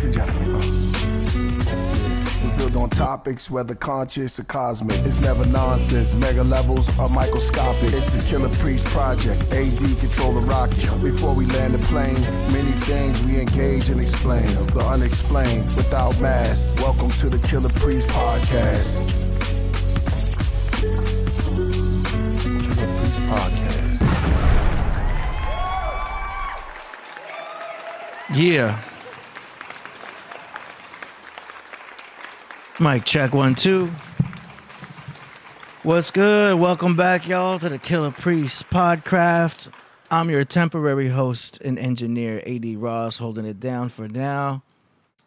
ladies and gentlemen. We build on topics, whether conscious or cosmic. It's never nonsense. Mega levels are microscopic. It's a Killah Priest project. AD control the rocket. Before we land the plane, many things we engage and explain. The unexplained, without mask. Welcome to the Killah Priest podcast. Killah Priest podcast. Yeah. Mic check 1 2. What's good? Welcome back, y'all, to the Killah Priest Podcraft. I'm your temporary host and engineer, AD Ross, holding it down for now.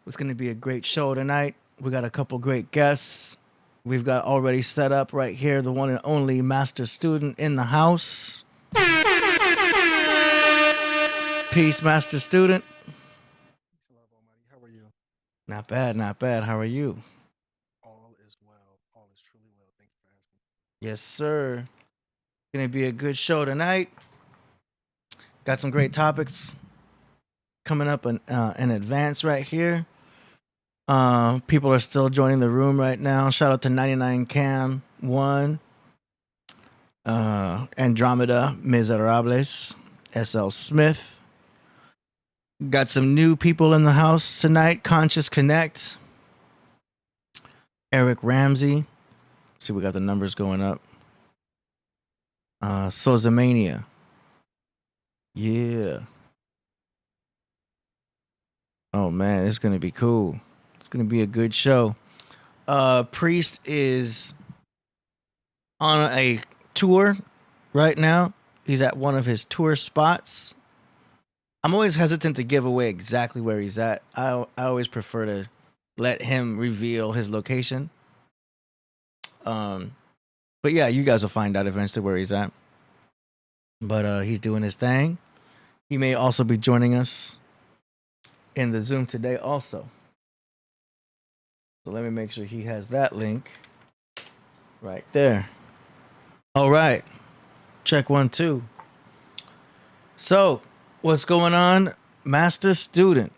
It's going to be a great show tonight. We got a couple great guests. We've got already set up right here the one and only master student in the house. Peace, master student. How are you? Not bad, not bad. How are you? All is well. All is truly well. Thank you for asking. Yes, sir. Gonna be a good show tonight. Got some great topics coming up in advance right here. People are still joining the room right now. Shout out to 99 Cam 1, Andromeda Miserables, SL Smith. Got some new people in the house tonight. Conscious Connect, Eric Ramsey. See, we got the numbers going up. Sozamania. Yeah. Oh man, it's gonna be cool. It's gonna be a good show. Priest is on a tour right now. He's at one of his tour spots. I'm always hesitant to give away exactly where he's at. I always prefer to let him reveal his location. But yeah, you guys will find out eventually where he's at. But he's doing his thing. He may also be joining us in the Zoom today also. So let me make sure he has that link right there. All right. Check 1 2. So, what's going on, master student?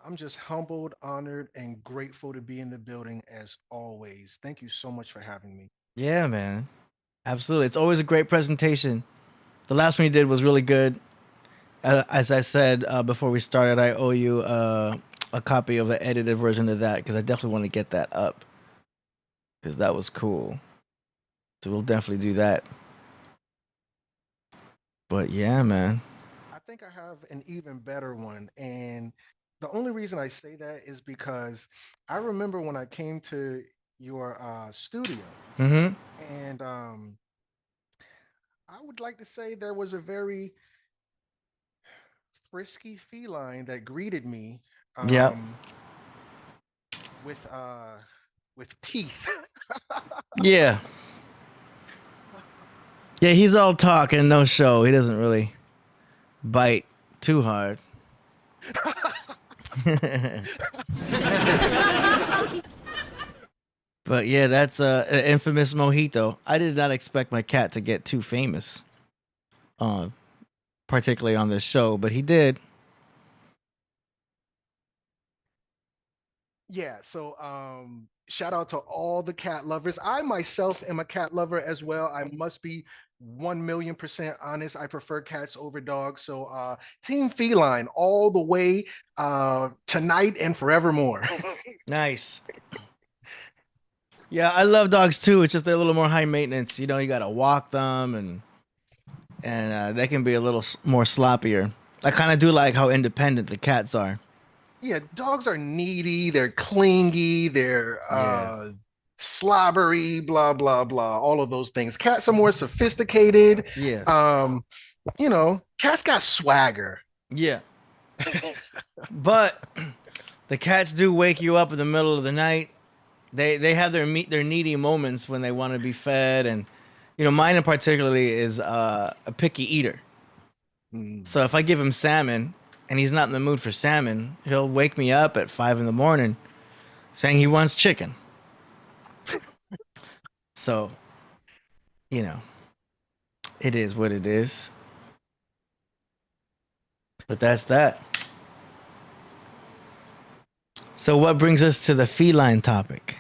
I'm just humbled, honored, and grateful to be in the building as always. Thank you so much for having me. Yeah, man. Absolutely. It's always a great presentation. The last one you did was really good. As I said before we started, I owe you a copy of the edited version of that because I definitely want to get that up because that was cool. So we'll definitely do that. But yeah, man. I think I have an even better one. And the only reason I say that is because I remember when I came to your studio. Mm-hmm. And I would like to say there was a very frisky feline that greeted me Yep. with teeth. Yeah. Yeah, he's all talk and no show. He doesn't really bite too hard. But yeah, that's an infamous Mojito. I did not expect my cat to get too famous, particularly on this show, but he did. Yeah, so shout out to all the cat lovers. I myself am a cat lover as well. I must be 1,000,000% honest. I prefer cats over dogs. So Team Feline all the way tonight and forevermore. Nice. Yeah, I love dogs too. It's just they're a little more high maintenance. You know, you gotta walk them, and they can be a little more sloppier. I kind of do like how independent the cats are. Yeah, dogs are needy, they're clingy, they're Yeah. slobbery, blah, blah, blah, all of those things. Cats are more sophisticated. Yeah. You know, cats got swagger. Yeah. But the cats do wake you up in the middle of the night. They have their needy moments when they want to be fed, and you know, mine in particularly is a picky eater. So if I give him salmon and he's not in the mood for salmon, he'll wake me up at 5 a.m. saying he wants chicken. So, you know, it is what it is. But that's that. So what brings us to the feline topic?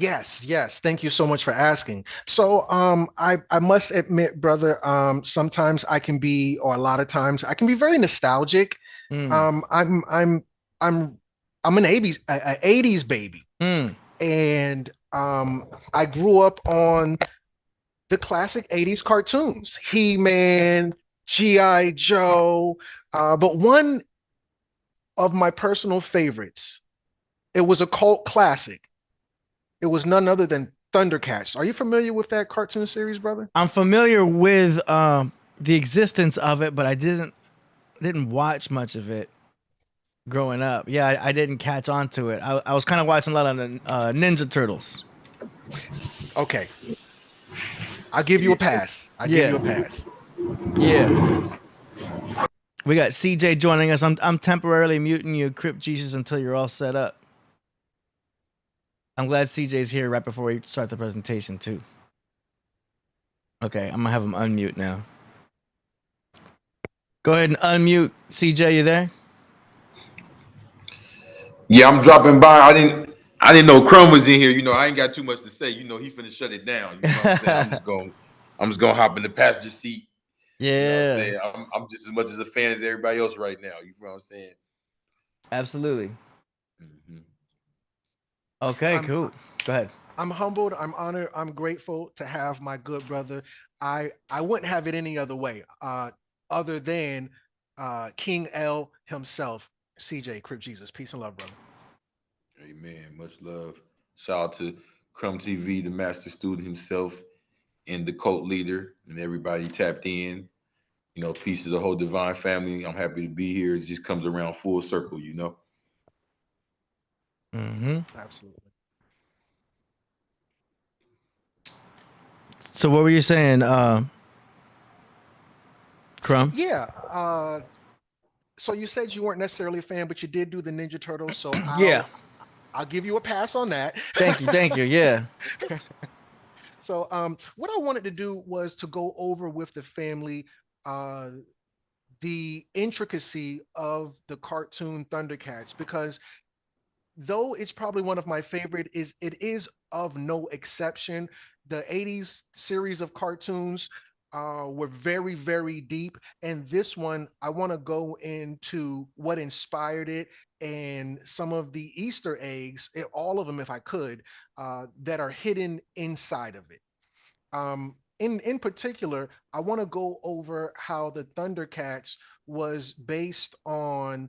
Yes, yes. Thank you so much for asking. So, I must admit, brother, sometimes I can be, or a lot of times I can be very nostalgic. Mm. Um, I'm I'm I'm I'm an 80s baby, Mm. and I grew up on the classic 80s cartoons, He-Man, G.I. Joe, but one of my personal favorites, it was a cult classic. It was none other than ThunderCats. Are you familiar with that cartoon series, brother? I'm familiar with the existence of it, but I didn't watch much of it growing up. Yeah, I didn't catch on to it. I was kind of watching a lot of Ninja Turtles. Okay, I'll give you a pass. I'll give you a Yeah, pass. yeah. We got CJ joining us. I'm temporarily muting you, Crypt Jesus, until you're all set up. I'm glad CJ's here right before we start the presentation too. Okay, I'm gonna have him unmute now. Go ahead and unmute. CJ, you there? Yeah, I'm dropping by. I didn't know Crumb was in here. You know, I ain't got too much to say. You know, he finna shut it down. You know what I'm saying? I'm just gonna hop in the passenger seat. You know what I'm Yeah, saying? I'm just as much as a fan as everybody else right now. You know what I'm saying? absolutely. Mm-hmm. Okay, I'm cool. Go ahead. I'm humbled. I'm honored. I'm grateful to have my good brother. I wouldn't have it any other way, other than King L himself, CJ Crip Jesus. Peace and love, brother. Amen. Much love. Shout out to CrumbTV, the master student himself, and the cult leader, and everybody tapped in. You know, peace to the whole divine family. I'm happy to be here. It just comes around full circle, you know. Mm-hmm. Absolutely. So what were you saying, Crumb? Yeah. So you said you weren't necessarily a fan, but you did do the Ninja Turtles. So Yeah. I'll give you a pass on that. Thank you. Thank you. Yeah. So what I wanted to do was to go over with the family uh, the intricacy of the cartoon Thundercats, because though it's probably one of my favorite, is it is of no exception. The 80s series of cartoons were very, very deep. And this one, I want to go into what inspired it and some of the Easter eggs, all of them, if I could, that are hidden inside of it. In particular, I want to go over how the Thundercats was based on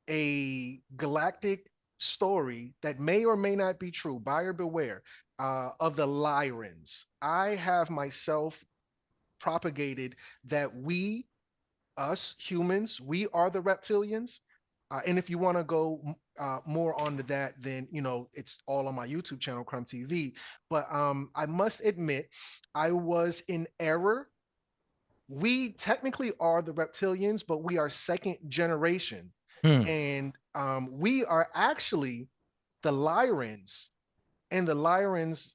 a galactic story that may or may not be true, buyer beware, of the Lyrans. I have myself propagated that us humans, we are the reptilians. And if you want to go more onto that, then it's all on my YouTube channel, Crumb TV. But I must admit, I was in error. We technically are the reptilians, but we are second generation, Hmm. and we are actually the Lyrans, and the Lyrans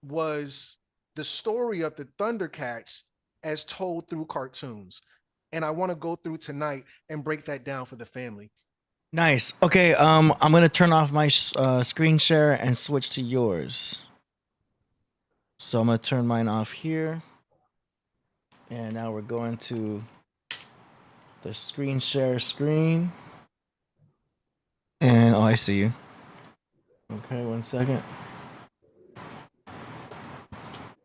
was the story of the Thundercats as told through cartoons. And I want to go through tonight and break that down for the family. Nice. Okay. I'm gonna turn off my screen share and switch to yours. So I'm gonna turn mine off here, and now we're going to the screen share screen. And oh, I see you. Okay, 1 second.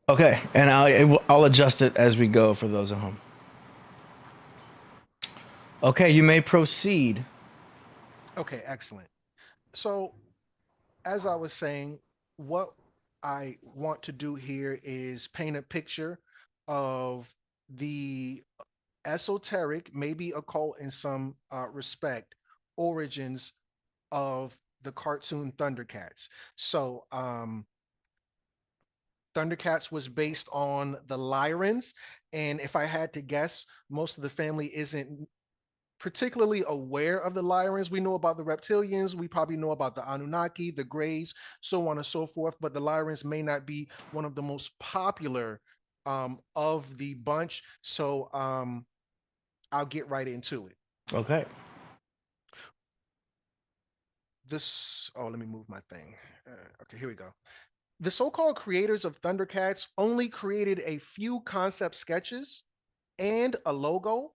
Okay, and I'll adjust it as we go for those at home. Okay, you may proceed. Okay, excellent. So, as I was saying, what I want to do here is paint a picture of the esoteric, maybe occult in some respect, origins of the cartoon Thundercats. So, Thundercats was based on the Lyrans, and if I had to guess, most of the family isn't particularly aware of the Lyrans. We know about the reptilians, we probably know about the Anunnaki, the Greys, so on and so forth, but the Lyrans may not be one of the most popular of the bunch. So I'll get right into it. Okay. this, oh, let me move my thing. Okay, here we go. The so-called creators of ThunderCats only created a few concept sketches and a logo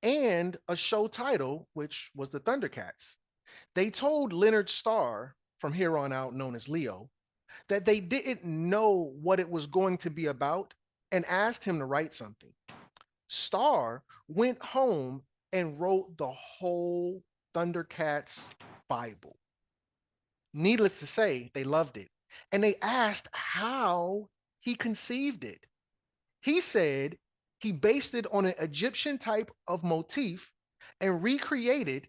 and a show title, which was the ThunderCats. They told Leonard Starr, from here on out known as Leo, that they didn't know what it was going to be about and asked him to write something. Starr went home and wrote the whole ThunderCats Bible. Needless to say, they loved it. And they asked how he conceived it. He said he based it on an Egyptian type of motif and recreated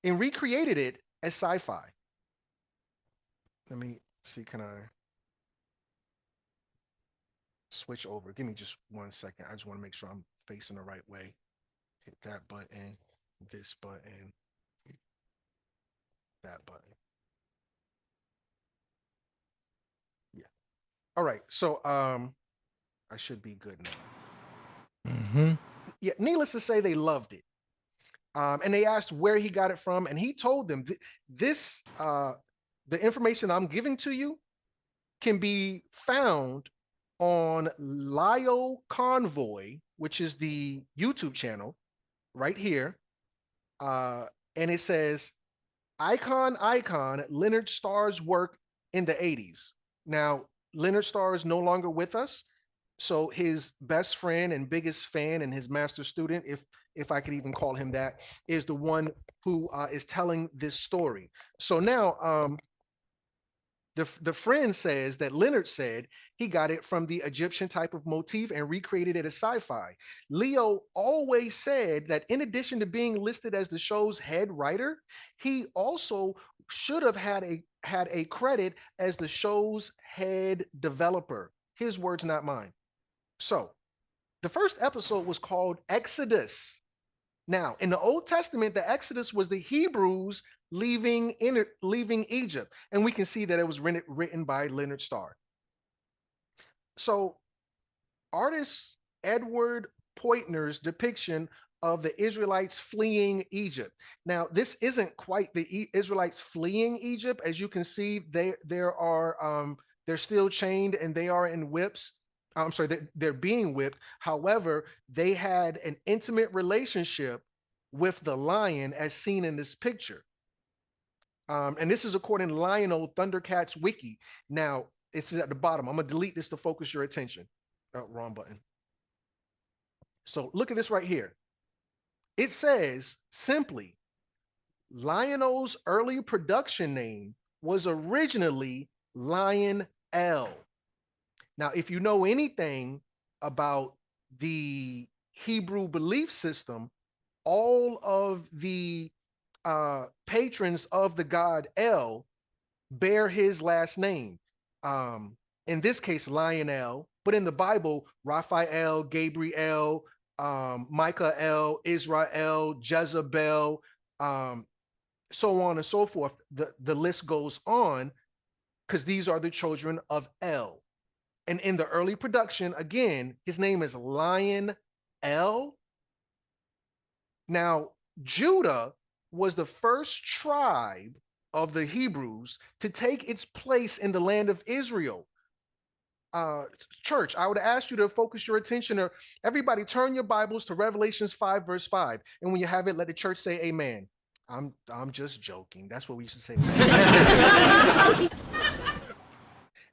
it as sci-fi. Let me see, can I switch over? Give me just 1 second. I just want to make sure I'm facing the right way. Hit that button, this button, that button. Yeah. All right. So I should be good now. Mm-hmm. Yeah, needless to say, they loved it. And they asked where he got it from, and he told them the information I'm giving to you can be found on Lio Convoy, which is the YouTube channel right here. And it says, Icon, Leonard Starr's work in the 80s. Now, Leonard Starr is no longer with us. So his best friend and biggest fan and his master student, if I could even call him that, is the one who is telling this story. So now the friend says that Leonard said he got it from the Egyptian type of motif and recreated it as sci-fi. Leo always said that in addition to being listed as the show's head writer, he also should have had a credit as the show's head developer. His words, not mine. So the first episode was called Exodus. Now, in the Old Testament, the Exodus was the Hebrews leaving Egypt. And we can see that it was written by Leonard Starr. So artist Edward Poitner's depiction of the Israelites fleeing Egypt. Now, this isn't quite the Israelites fleeing Egypt. As you can see, they're still chained and they are in whips. I'm sorry, they're being whipped. However, they had an intimate relationship with the lion as seen in this picture. And this is according to Lionel ThunderCats Wiki. Now, it's at the bottom. I'm going to delete this to focus your attention. Wrong button. So look at this right here. It says simply, Lionel's early production name was originally Lion L. Now, if you know anything about the Hebrew belief system, all of the patrons of the god El bear his last name. In this case, Lionel, but in the Bible, Raphael, Gabriel, Michael, Israel, Jezebel, so on and so forth. The list goes on because these are the children of El. And in the early production, again, his name is Lion L. Now, Judah was the first tribe of the Hebrews to take its place in the land of Israel. Church, I would ask you to focus your attention, or everybody turn your Bibles to Revelations 5, verse 5. And when you have it, let the church say amen. I'm just joking. That's what we used to say.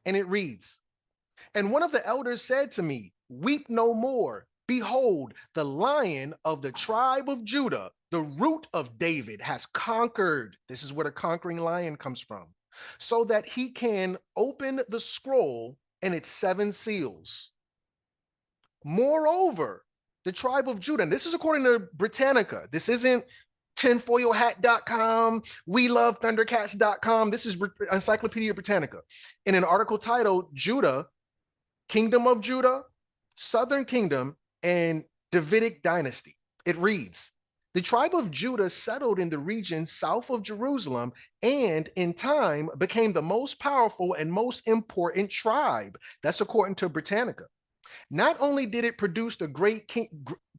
And it reads, and one of the elders said to me, weep no more. Behold, the Lion of the tribe of Judah, the root of David, has conquered. This is where the conquering lion comes from, so that he can open the scroll and its 7 seals. Moreover, the tribe of Judah, and this is according to Britannica. This isn't tinfoilhat.com, we love thundercats.com. This is Encyclopedia Britannica. In an article titled Judah, Kingdom of Judah, Southern Kingdom, and Davidic Dynasty, it reads, the tribe of Judah settled in the region south of Jerusalem and in time became the most powerful and most important tribe. That's according to Britannica. Not only did it produce the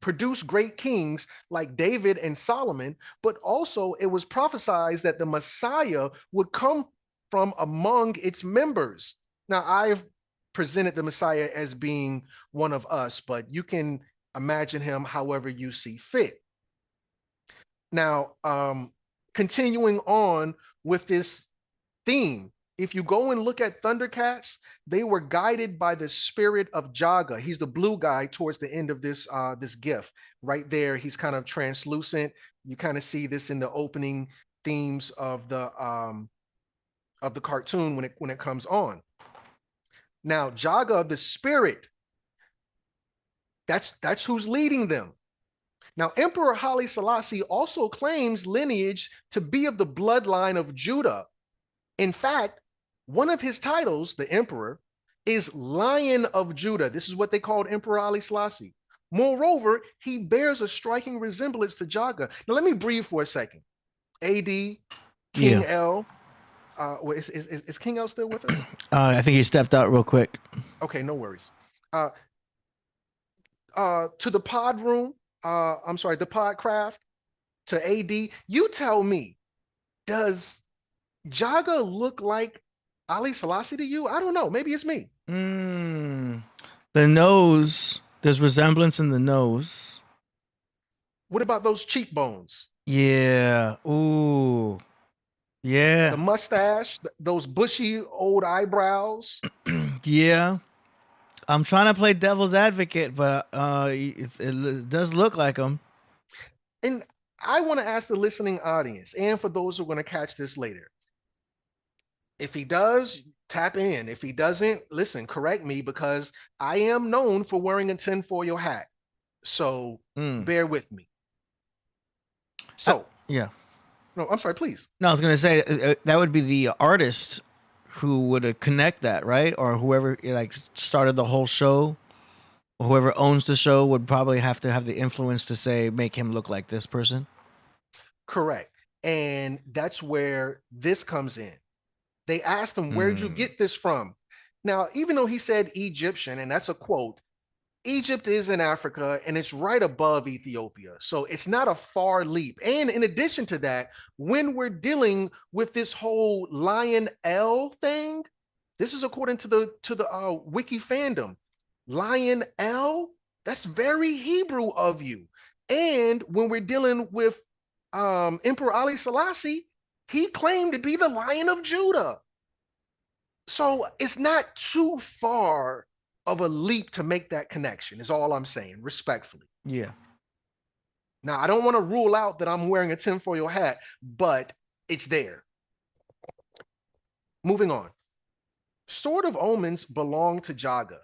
produce great kings like David and Solomon, but also it was prophesied that the Messiah would come from among its members. Now, I've presented the Messiah as being one of us, but you can imagine him however you see fit. Now, continuing on with this theme, if you go and look at ThunderCats, they were guided by the spirit of Jaga. He's the blue guy towards the end of this this GIF. Right there, he's kind of translucent. You kind of see this in the opening themes of the cartoon when it comes on. Now, Jaga, the spirit, that's who's leading them. Now, Emperor Haile Selassie also claims lineage to be of the bloodline of Judah. In fact, one of his titles, the emperor, is Lion of Judah. This is what they called Emperor Haile Selassie. Moreover, he bears a striking resemblance to Jaga. Now, let me breathe for a second. AD, King L. Is King L still with us? I think he stepped out real quick. Okay, no worries. To the pod room, I'm sorry, the Podcraft, to AD, you tell me, does Jaga look like Ali Selassie to you? I don't know. Maybe it's me. The nose, there's resemblance in the nose. What about those cheekbones? Yeah. Ooh. Yeah. The mustache, those bushy old eyebrows. Yeah. I'm trying to play devil's advocate, but it does look like him. And I want to ask the listening audience, and for those who are going to catch this later, if he does, tap in. If he doesn't, listen, correct me, because I am known for wearing a tinfoil hat. So bear with me. So yeah. No, I'm sorry, please. No, I was going to say that would be the artist who would connect that, right? Or whoever like started the whole show, or whoever owns the show would probably have to have the influence to say, make him look like this person. Correct. And that's where this comes in. They asked him, where'd you get this from? Now, even though he said Egyptian, and that's a quote, Egypt is in Africa and it's right above Ethiopia. So it's not a far leap. And in addition to that, when we're dealing with this whole Lion L thing, this is according to the wiki fandom. Lion L, that's very Hebrew of you. And when we're dealing with Emperor Haile Selassie, he claimed to be the Lion of Judah. So it's not too far of a leap to make that connection, is all I'm saying, respectfully. Yeah. Now, I don't want to rule out that I'm wearing a tinfoil hat, but it's there. Moving on. Sword of Omens belong to Jaga.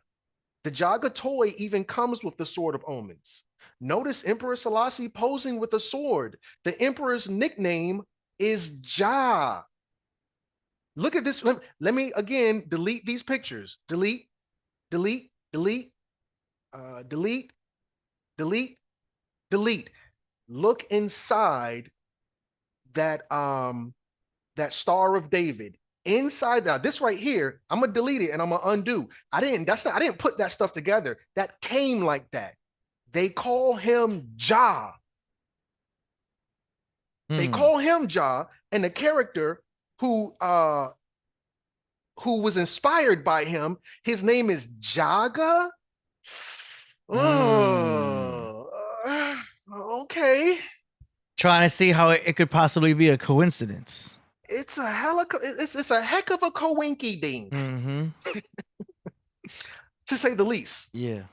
The Jaga toy even comes with the Sword of Omens. Notice Emperor Selassie posing with a sword. The Emperor's nickname is Ja. Look at this. Let me again delete these pictures. Delete, delete, delete, delete, delete, delete. Look inside that that Star of David. Inside that, this right here, I'm gonna delete it and I'm gonna undo. I didn't put that stuff together. That came like that. They call him Ja. They call him Ja, and the character who was inspired by him, his name is Jaga. Oh, okay. Trying to see how it could possibly be a coincidence. It's a heck of a coinky dink, to say the least. Yeah.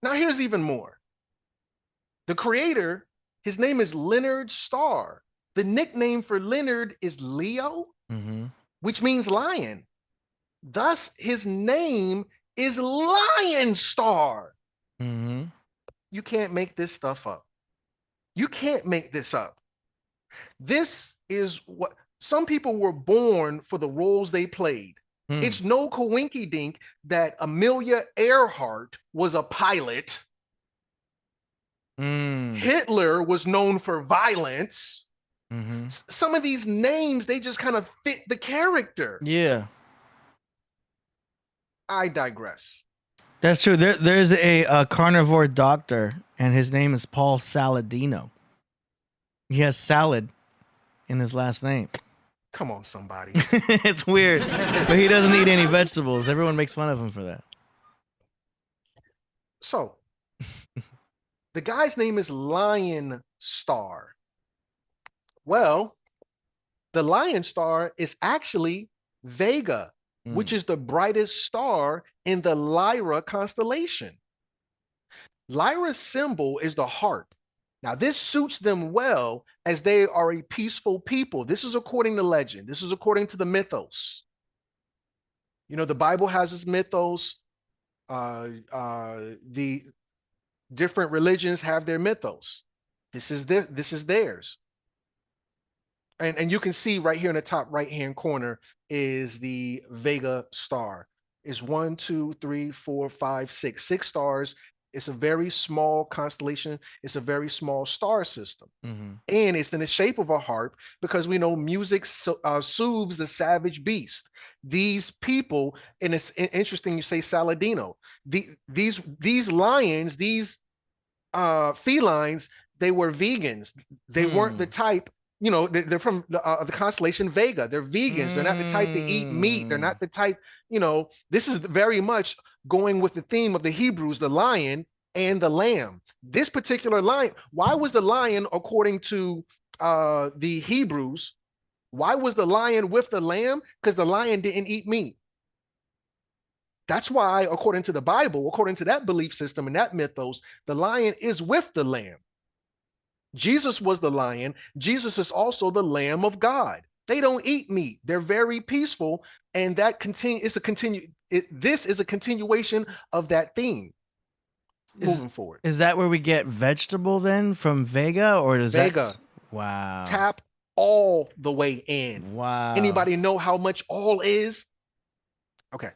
Now here's even more. The creator, his name is Leonard Starr. The nickname for Leonard is Leo, which means lion. Thus, his name is Lion Star. You can't make this stuff up. You can't make this up. This is what some people were born for, the roles they played. It's no coinky dink that Amelia Earhart was a pilot. Hitler was known for violence. Some of these names, they just kind of fit the character. Yeah. I digress. That's true. There's a carnivore doctor, and his name is Paul Saladino. He has salad in his last name. Come on, somebody. It's weird, but he doesn't eat any vegetables. Everyone makes fun of him for that. So, the guy's name is Lion Star. Well, the Lion Star is actually Vega, which is the brightest star in the Lyra constellation. Lyra's symbol is the harp. Now, this suits them well as they are a peaceful people. This is according to legend. This is according to the mythos. You know, the Bible has its mythos. The different religions have their mythos. This is theirs. And you can see right here in the top right-hand corner is the Vega star. It's 1, 2, 3, 4, 5, 6. 6 stars. It's a very small constellation. It's a very small star system. And it's in the shape of a harp because we know music soothes the savage beast. These people, and it's interesting you say Saladino. These lions, these felines, they were vegans. They weren't the type, you know, they're from the constellation Vega. They're vegans. They're not the type to eat meat. They're not the type, you know, this is very much going with the theme of the Hebrews, the lion and the lamb. This particular lion, why was the lion, according to the Hebrews, why was the lion with the lamb? Because the lion didn't eat meat. That's why, according to the Bible, according to that belief system and that mythos, the lion is with the lamb. Jesus was the lion. Jesus is also the Lamb of God. They don't eat meat. They're very peaceful, and that this is a continuation of that theme moving forward. Is that where we get vegetable then from Vega, or does Vega? Wow. Tap all the way in. Wow. Anybody know how much all is? Okay.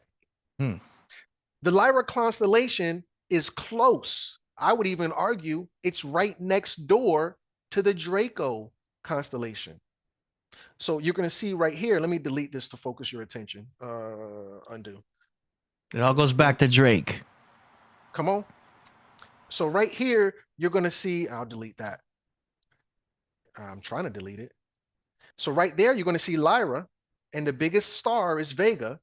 The Lyra constellation is close. I would even argue it's right next door to the Draco constellation. So you're going to see right here. Let me delete this to focus your attention. Undo. It all goes back to Drake. Come on. So right here, you're going to see, I'll delete that. I'm trying to delete it. So right there, you're going to see Lyra, and the biggest star is Vega.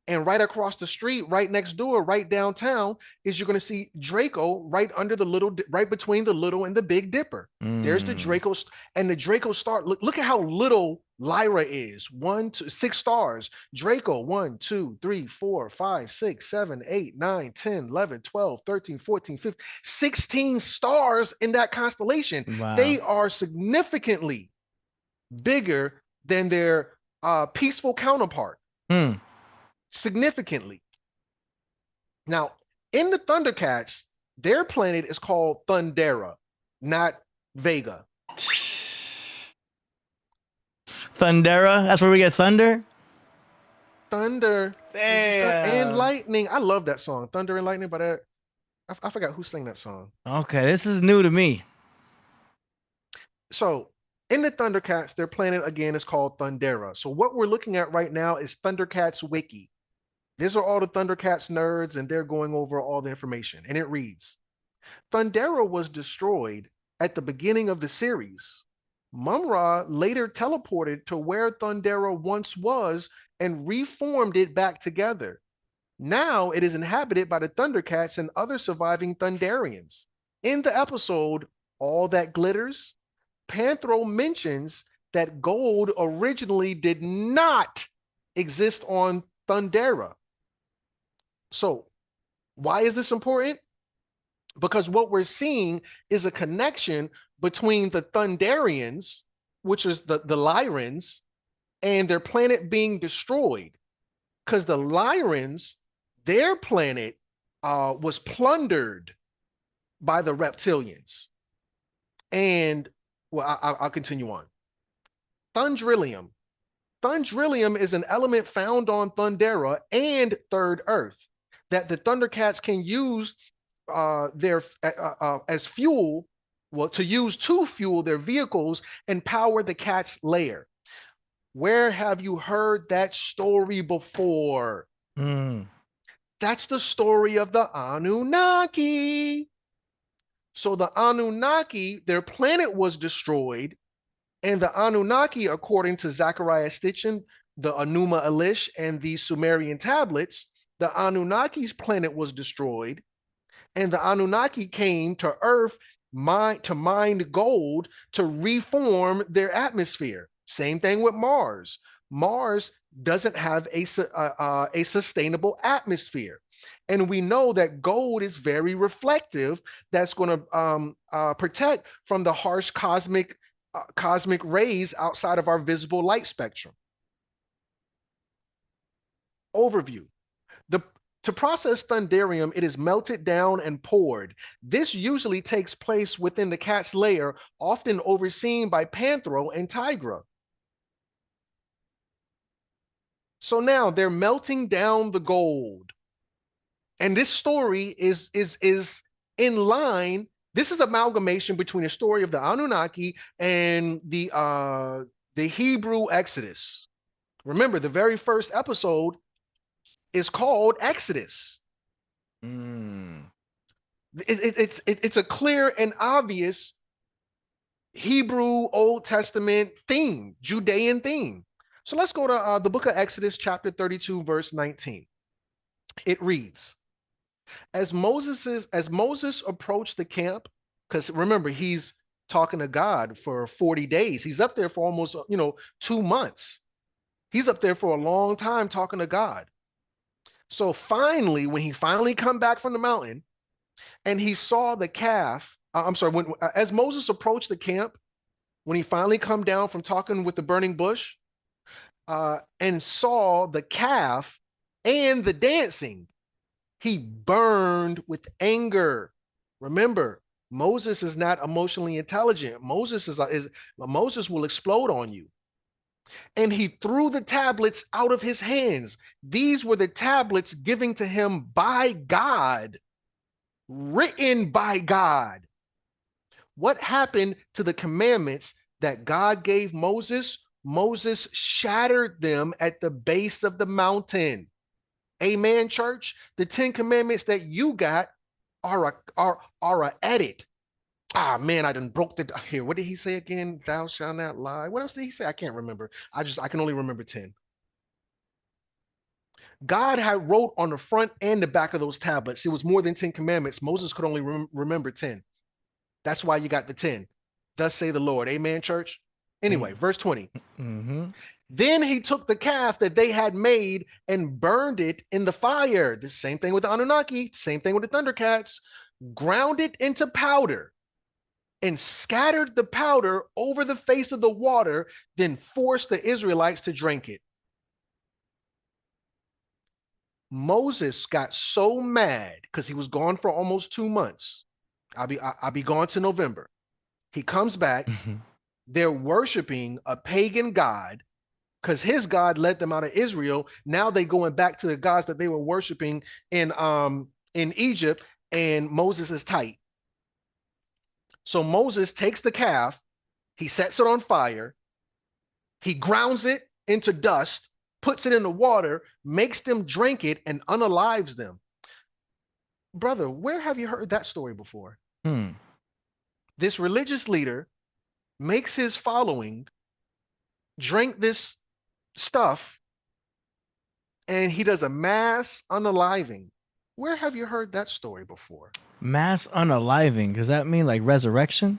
And right across the street, right next door, right downtown, is you're going to see Draco right under the little, right between the little and the Big Dipper. There's the Draco, and the Draco star. Look at how little Lyra is. 1 to 6 stars. Draco, 1, 2, 3, 4, 5, 6, 7, 8, 9, 10, 11, 12, 13, 14, 15, 16 stars in that constellation. Wow. They are significantly bigger than their peaceful counterpart. Significantly. Now, in the ThunderCats, their planet is called Thundera, not Vega. Thundera? That's where we get thunder? Thunder. Damn. And lightning. I love that song. Thunder and Lightning, but I forgot who sang that song. Okay, this is new to me. So, in the ThunderCats, their planet again is called Thundera. So what we're looking at right now is ThunderCats Wiki. These are all the ThunderCats nerds, and they're going over all the information. And it reads, Thundera was destroyed at the beginning of the series. Mum-Ra later teleported to where Thundera once was and reformed it back together. Now it is inhabited by the ThunderCats and other surviving Thunderians. In the episode, All That Glitters, Panthro mentions that gold originally did not exist on Thundera. So why is this important? Because what we're seeing is a connection between the Thunderians, which is the LYRANS, and their planet being destroyed. Because the LYRANS, their planet was plundered by the reptilians. And well, I'll continue on. Thundrillium. Thundrillium is an element found on Thundera and Third Earth that the ThunderCats can use as fuel, well, to use to fuel their vehicles and power the cat's lair. Where have you heard that story before? That's the story of the Anunnaki. So the Anunnaki, their planet was destroyed, and the Anunnaki, according to Zechariah Stitchin, the Enuma Elish, and the Sumerian tablets, the Anunnaki's planet was destroyed, and the Anunnaki came to Earth to mine gold to reform their atmosphere. Same thing with Mars. Mars doesn't have a sustainable atmosphere. And we know that gold is very reflective. That's going to protect from the harsh cosmic rays outside of our visible light spectrum. Overview. To process thunderium, it is melted down and poured. This usually takes place within the cat's lair, often overseen by Panthro and Tigra. So now they're melting down the gold. And this story is in line. This is amalgamation between the story of the Anunnaki and the Hebrew Exodus. Remember, the very first episode is called Exodus. It's a clear and obvious Hebrew Old Testament theme, Judean theme. So let's go to the book of Exodus, chapter 32, verse 19. It reads, as Moses approached the camp, because remember, he's talking to God for 40 days. He's up there for almost 2 months. He's up there for a long time talking to God. So finally, when he finally come back from the mountain and he saw the calf, as Moses approached the camp, when he finally come down from talking with the burning bush and saw the calf and the dancing, he burned with anger. Remember, Moses is not emotionally intelligent. Moses will explode on you. And he threw the tablets out of his hands. These were the tablets given to him by God, written by God. What happened to the commandments that God gave Moses? Moses shattered them at the base of the mountain. Amen, church? The 10 commandments that you got are a edit. Ah, man, I done broke the here. What did he say again? Thou shalt not lie. What else did he say? I can't remember. I can only remember 10. God had wrote on the front and the back of those tablets. It was more than 10 commandments. Moses could only remember 10. That's why you got the 10. Thus say the Lord. Amen, church? Anyway, verse 20. Then he took the calf that they had made and burned it in the fire. The same thing with the Anunnaki, same thing with the ThunderCats. Ground it into powder and scattered the powder over the face of the water, then forced the Israelites to drink it. Moses got so mad because he was gone for almost 2 months. I'll be gone to November. He comes back. They're worshiping a pagan god because his God led them out of Israel. Now they going back to the gods that they were worshiping in Egypt, and Moses is tight. So Moses takes the calf, he sets it on fire, he grounds it into dust, puts it in the water, makes them drink it, and unalives them. Brother, where have you heard that story before? This religious leader makes his following drink this stuff, and he does a mass unaliving. Where have you heard that story before? Mass unaliving, does that mean like resurrection?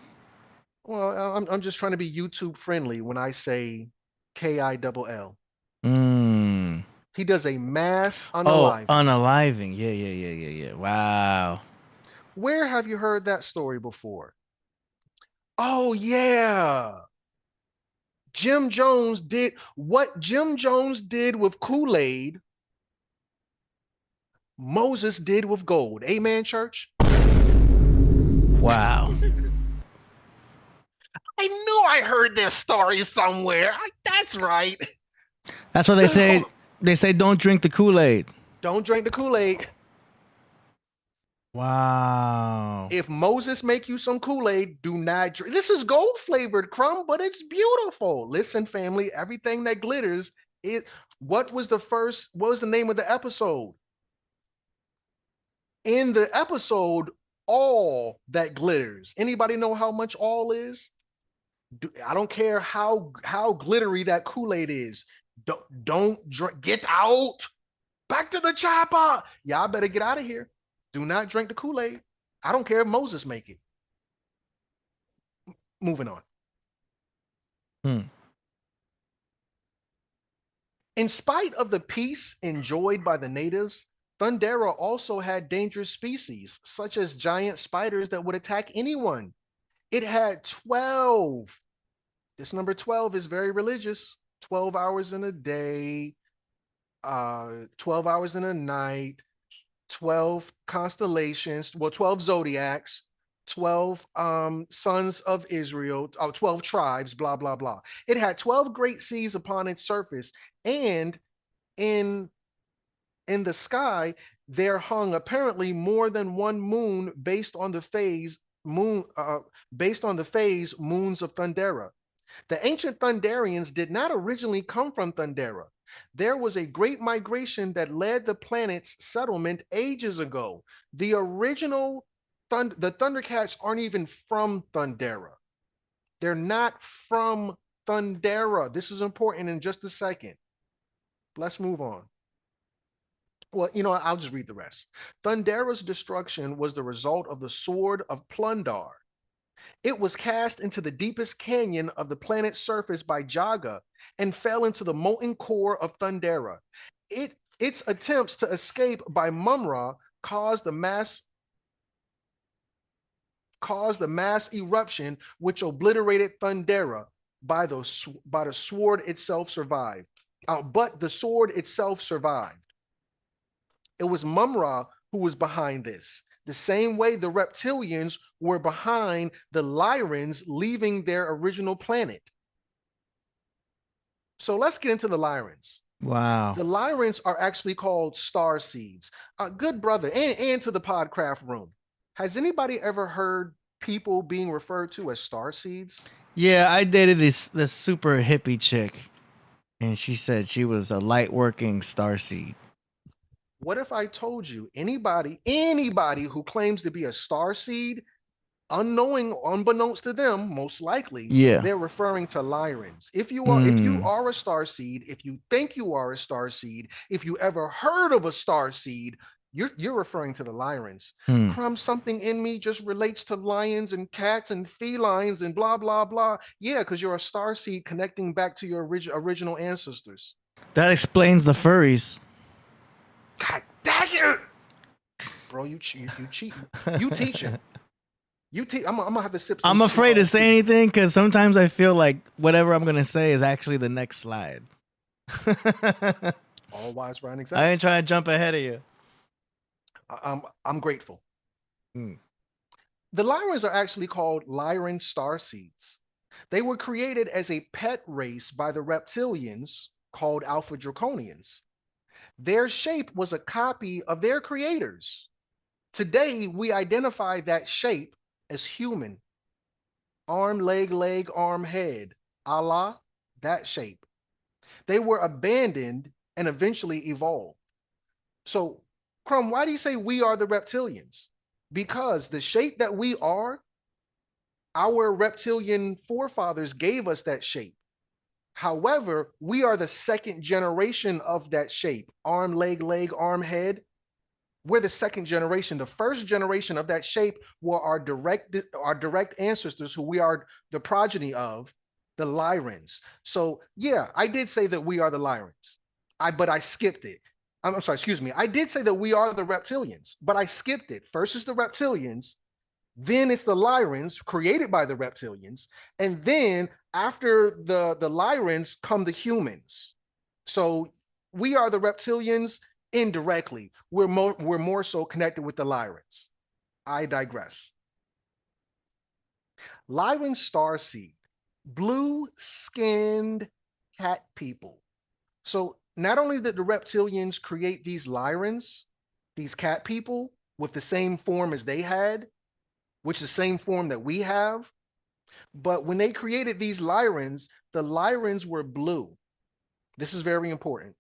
Well, I'm just trying to be YouTube friendly when I say KILL. He does a mass unaliving. Oh, unaliving. Yeah. Wow. Where have you heard that story before? Oh, yeah. Jim Jones did what Jim Jones did with Kool-Aid, Moses did with gold. Amen, church? Wow. I knew I heard this story somewhere. That's right. That's what they say don't drink the Kool-Aid. Don't drink the Kool-Aid. Wow. If Moses make you some Kool-Aid, do not drink. This is gold flavored, Crumb, but it's beautiful. Listen, family, everything that glitters is what was the name of the episode? In the episode, all that glitters. Anybody know how much all is? I don't care how glittery that Kool-Aid is. Don't drink. Get out. Back to the chopper. Y'all better get out of here. Do not drink the Kool-Aid. I don't care if Moses make it. Moving on. In spite of the peace enjoyed by the natives, Thundera also had dangerous species, such as giant spiders that would attack anyone. It had 12. This number 12 is very religious. 12 hours in a day, 12 hours in a night, 12 constellations, well, 12 zodiacs, 12 sons of Israel, 12 tribes, blah, blah, blah. It had 12 great seas upon its surface, and in the sky there hung apparently more than one moon based on the phase moons of Thundera. The ancient Thunderians did not originally come from Thundera. There was a great migration that led the planet's settlement ages ago. The original the ThunderCats aren't even from Thundera. They're not from Thundera. This is important in just a second. Let's move on. Well, I'll just read the rest. Thundera's destruction was the result of the Sword of Plundar. It was cast into the deepest canyon of the planet's surface by Jaga and fell into the molten core of Thundera. Its attempts to escape by Mumra caused the mass eruption which obliterated Thundera. By the sword itself survived. But the sword itself survived. It was Mumra who was behind this, the same way the reptilians were behind the LYRANS leaving their original planet. So let's get into the LYRANS. Wow. The LYRANS are actually called star seeds. Good brother, and to the Podcraft room. Has anybody ever heard people being referred to as star seeds? Yeah, I dated this super hippie chick, and she said she was a light working starseed. What if I told you anybody who claims to be a starseed, unbeknownst to them, most likely, they're referring to LYRANS. If you are a starseed, if you think you are a starseed, if you ever heard of a starseed, you're referring to the LYRANS. Crumb, something in me just relates to lions and cats and felines and blah blah blah. Yeah, because you're a starseed connecting back to your original ancestors. That explains the furries. God dang it, bro! You cheating? You teaching? I'm gonna have to sip. I'm afraid to say anything because sometimes I feel like whatever I'm gonna say is actually the next slide. All wise, right? Exactly. I ain't trying to jump ahead of you. I'm grateful. The LYRANS are actually called Lyran starseeds. They were created as a pet race by the reptilians called Alpha Draconians. Their shape was a copy of their creators. Today, we identify that shape as human. Arm, leg, arm, head. Allah, that shape. They were abandoned and eventually evolved. So, Crumb, why do you say we are the reptilians? Because the shape that we are, our reptilian forefathers gave us that shape. However, we are the second generation of that shape. Arm, leg, arm, head. We're the second generation. The first generation of that shape were our direct ancestors, who we are the progeny of, the LYRANS. So yeah, I did say that we are the LYRANS. But I skipped it. I'm sorry, excuse me. I did say that we are the reptilians, but I skipped it. First is the reptilians, then it's the LYRANS created by the reptilians, and then after the LYRANS come the humans. So we are the reptilians indirectly. We're more so connected with the LYRANS. I digress. LYRAN starseed, blue-skinned cat people. So not only did the reptilians create these LYRANS, these cat people, with the same form as they had, which is the same form that we have, but when they created these LYRANS, the LYRANS were blue. This is very important.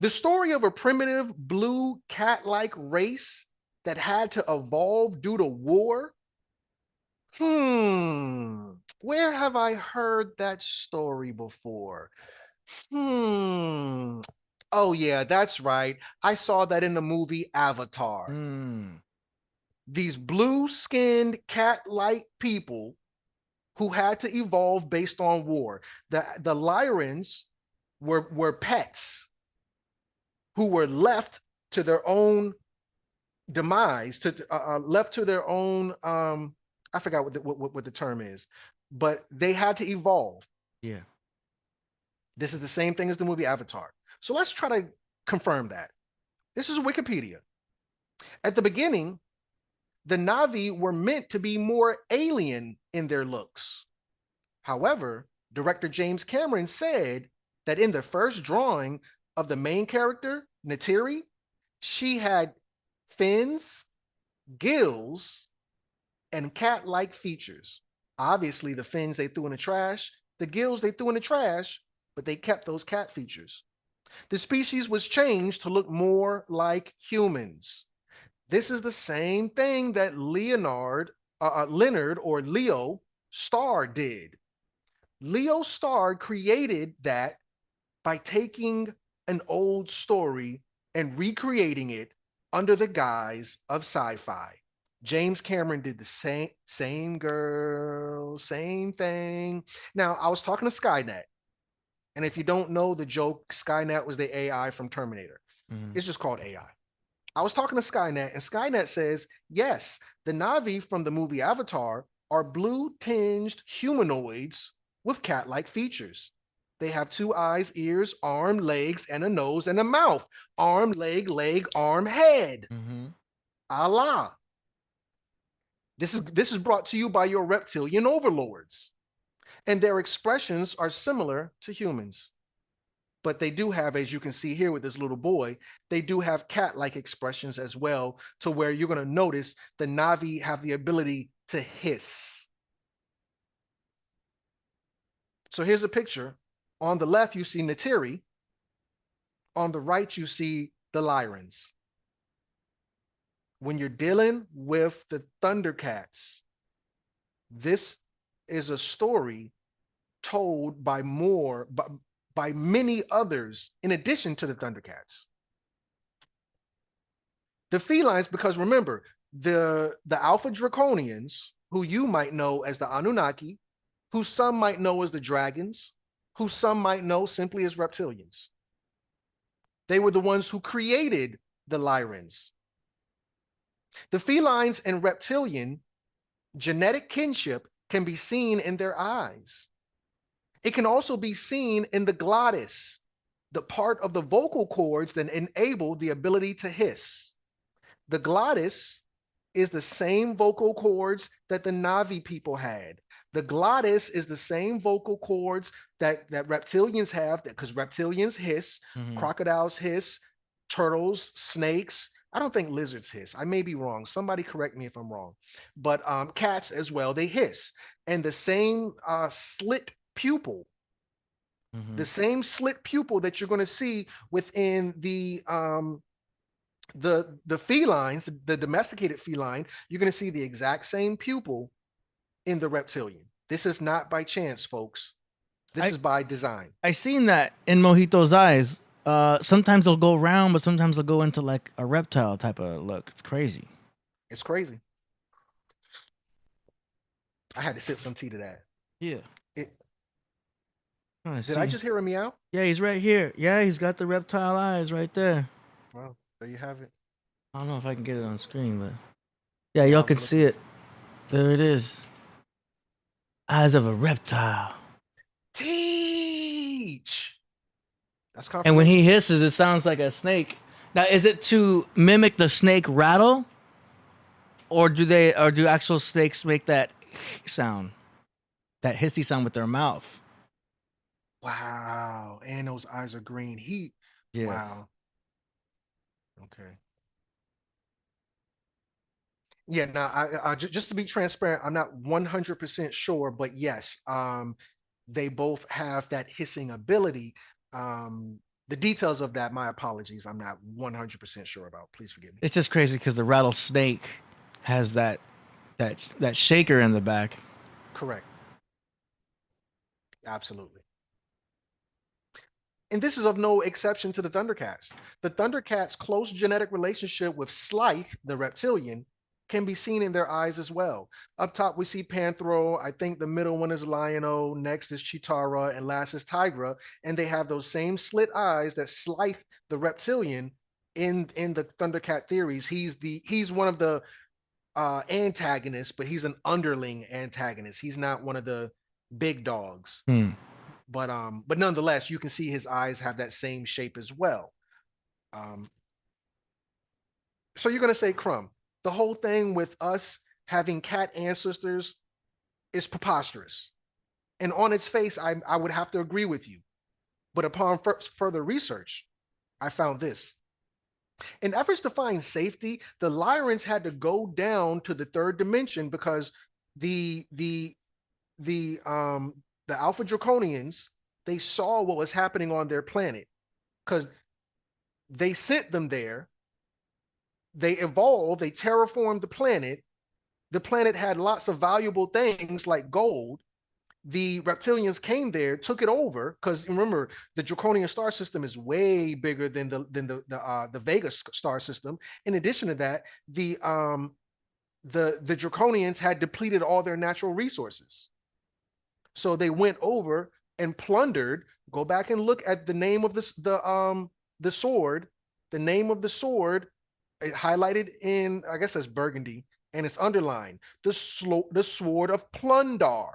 The story of a primitive blue cat-like race that had to evolve due to war. Where have I heard that story before? Oh yeah, that's right. I saw that in the movie Avatar. These blue-skinned cat-like people who had to evolve based on war. The LYRANS were pets who were left to their own demise, left to their own. I forgot what the term is, but they had to evolve. Yeah. This is the same thing as the movie Avatar. So let's try to confirm that. This is Wikipedia. At the beginning, the Na'vi were meant to be more alien in their looks. However, director James Cameron said that in the first drawing of the main character, Neytiri, she had fins, gills, and cat-like features. Obviously, the fins they threw in the trash, the gills they threw in the trash, but they kept those cat features. The species was changed to look more like humans. This is the same thing that Leonard or Leo Starr did. Leo Starr created that by taking an old story and recreating it under the guise of sci-fi. James Cameron did the same girl, same thing. Now, I was talking to Skynet, and if you don't know the joke, Skynet was the AI from Terminator. It's just called AI. I was talking to Skynet, and Skynet says, yes, the Na'vi from the movie Avatar are blue-tinged humanoids with cat-like features. They have 2 eyes, ears, arm, legs, and a nose and a mouth. Arm, leg, arm, head. Allah. This is brought to you by your reptilian overlords. And their expressions are similar to humans. But they do have, as you can see here with this little boy, they do have cat-like expressions as well, to where you're going to notice the Na'vi have the ability to hiss. So here's a picture. On the left, you see Neytiri. On the right, you see the LYRANS. When you're dealing with the ThunderCats, this is a story told by many others in addition to the ThunderCats. The felines, because remember, the Alpha Draconians, who you might know as the Anunnaki, who some might know as the dragons, who some might know simply as reptilians. They were the ones who created the LYRANS. The felines and reptilian genetic kinship can be seen in their eyes. It can also be seen in the glottis, the part of the vocal cords that enable the ability to hiss. The glottis is the same vocal cords that the Na'vi people had. The glottis is the same vocal cords that reptilians have, because reptilians hiss, crocodiles hiss, turtles, snakes. I don't think lizards hiss. I may be wrong. Somebody correct me if I'm wrong. But cats as well, they hiss. And the same slit pupil, the same slit pupil that you're going to see within the felines, the domesticated feline, you're going to see the exact same pupil in the reptilian. This is not by chance, folks. This is by design. I seen that in Mojito's eyes. Sometimes they'll go round, but sometimes they'll go into like a reptile type of look. It's crazy. It's crazy. I had to sip some tea to that. Yeah. Did I just hear a meow? Yeah, he's right here. Yeah, he's got the reptile eyes right there. Well, there you have it. I don't know if I can get it on screen, but yeah, y'all can see it. There it is. Eyes of a reptile. Teach. That's confirmation. And when he hisses, it sounds like a snake. Now, is it to mimic the snake rattle, or do actual snakes make that sound, that hissy sound with their mouth? Wow, and those eyes are green. Yeah. Wow. Okay. Yeah. Now, I just to be transparent, I'm not 100% sure, but yes, they both have that hissing ability. The details of that, my apologies, I'm not 100% sure about. Please forgive me. It's just crazy because the rattlesnake has that shaker in the back. Correct. Absolutely. And this is of no exception to the Thundercats. The Thundercats' close genetic relationship with Slyth, the reptilian, can be seen in their eyes as well. Up top, we see Panthro. I think the middle one is Lion-O. Next is Chitara, and last is Tigra. And they have those same slit eyes that Slyth, the reptilian, in the Thundercat theories. He's one of the antagonists, but he's an underling antagonist. He's not one of the big dogs. But nonetheless, you can see his eyes have that same shape as well. So you're gonna say, Crumb, the whole thing with us having cat ancestors is preposterous. And on its face, I would have to agree with you. But upon further research, I found this. In efforts to find safety, the LYRANS had to go down to the third dimension because the Alpha Draconians, they saw what was happening on their planet because they sent them there. They evolved, they terraformed the planet. The planet had lots of valuable things like gold. The reptilians came there, took it over, because remember, the Draconian star system is way bigger than the Vega star system. In addition to that, the Draconians had depleted all their natural resources. So they went over and plundered. Go back and look at the name of the sword. The name of the sword, highlighted in, I guess that's burgundy, and it's underlined. The sword of Plundar.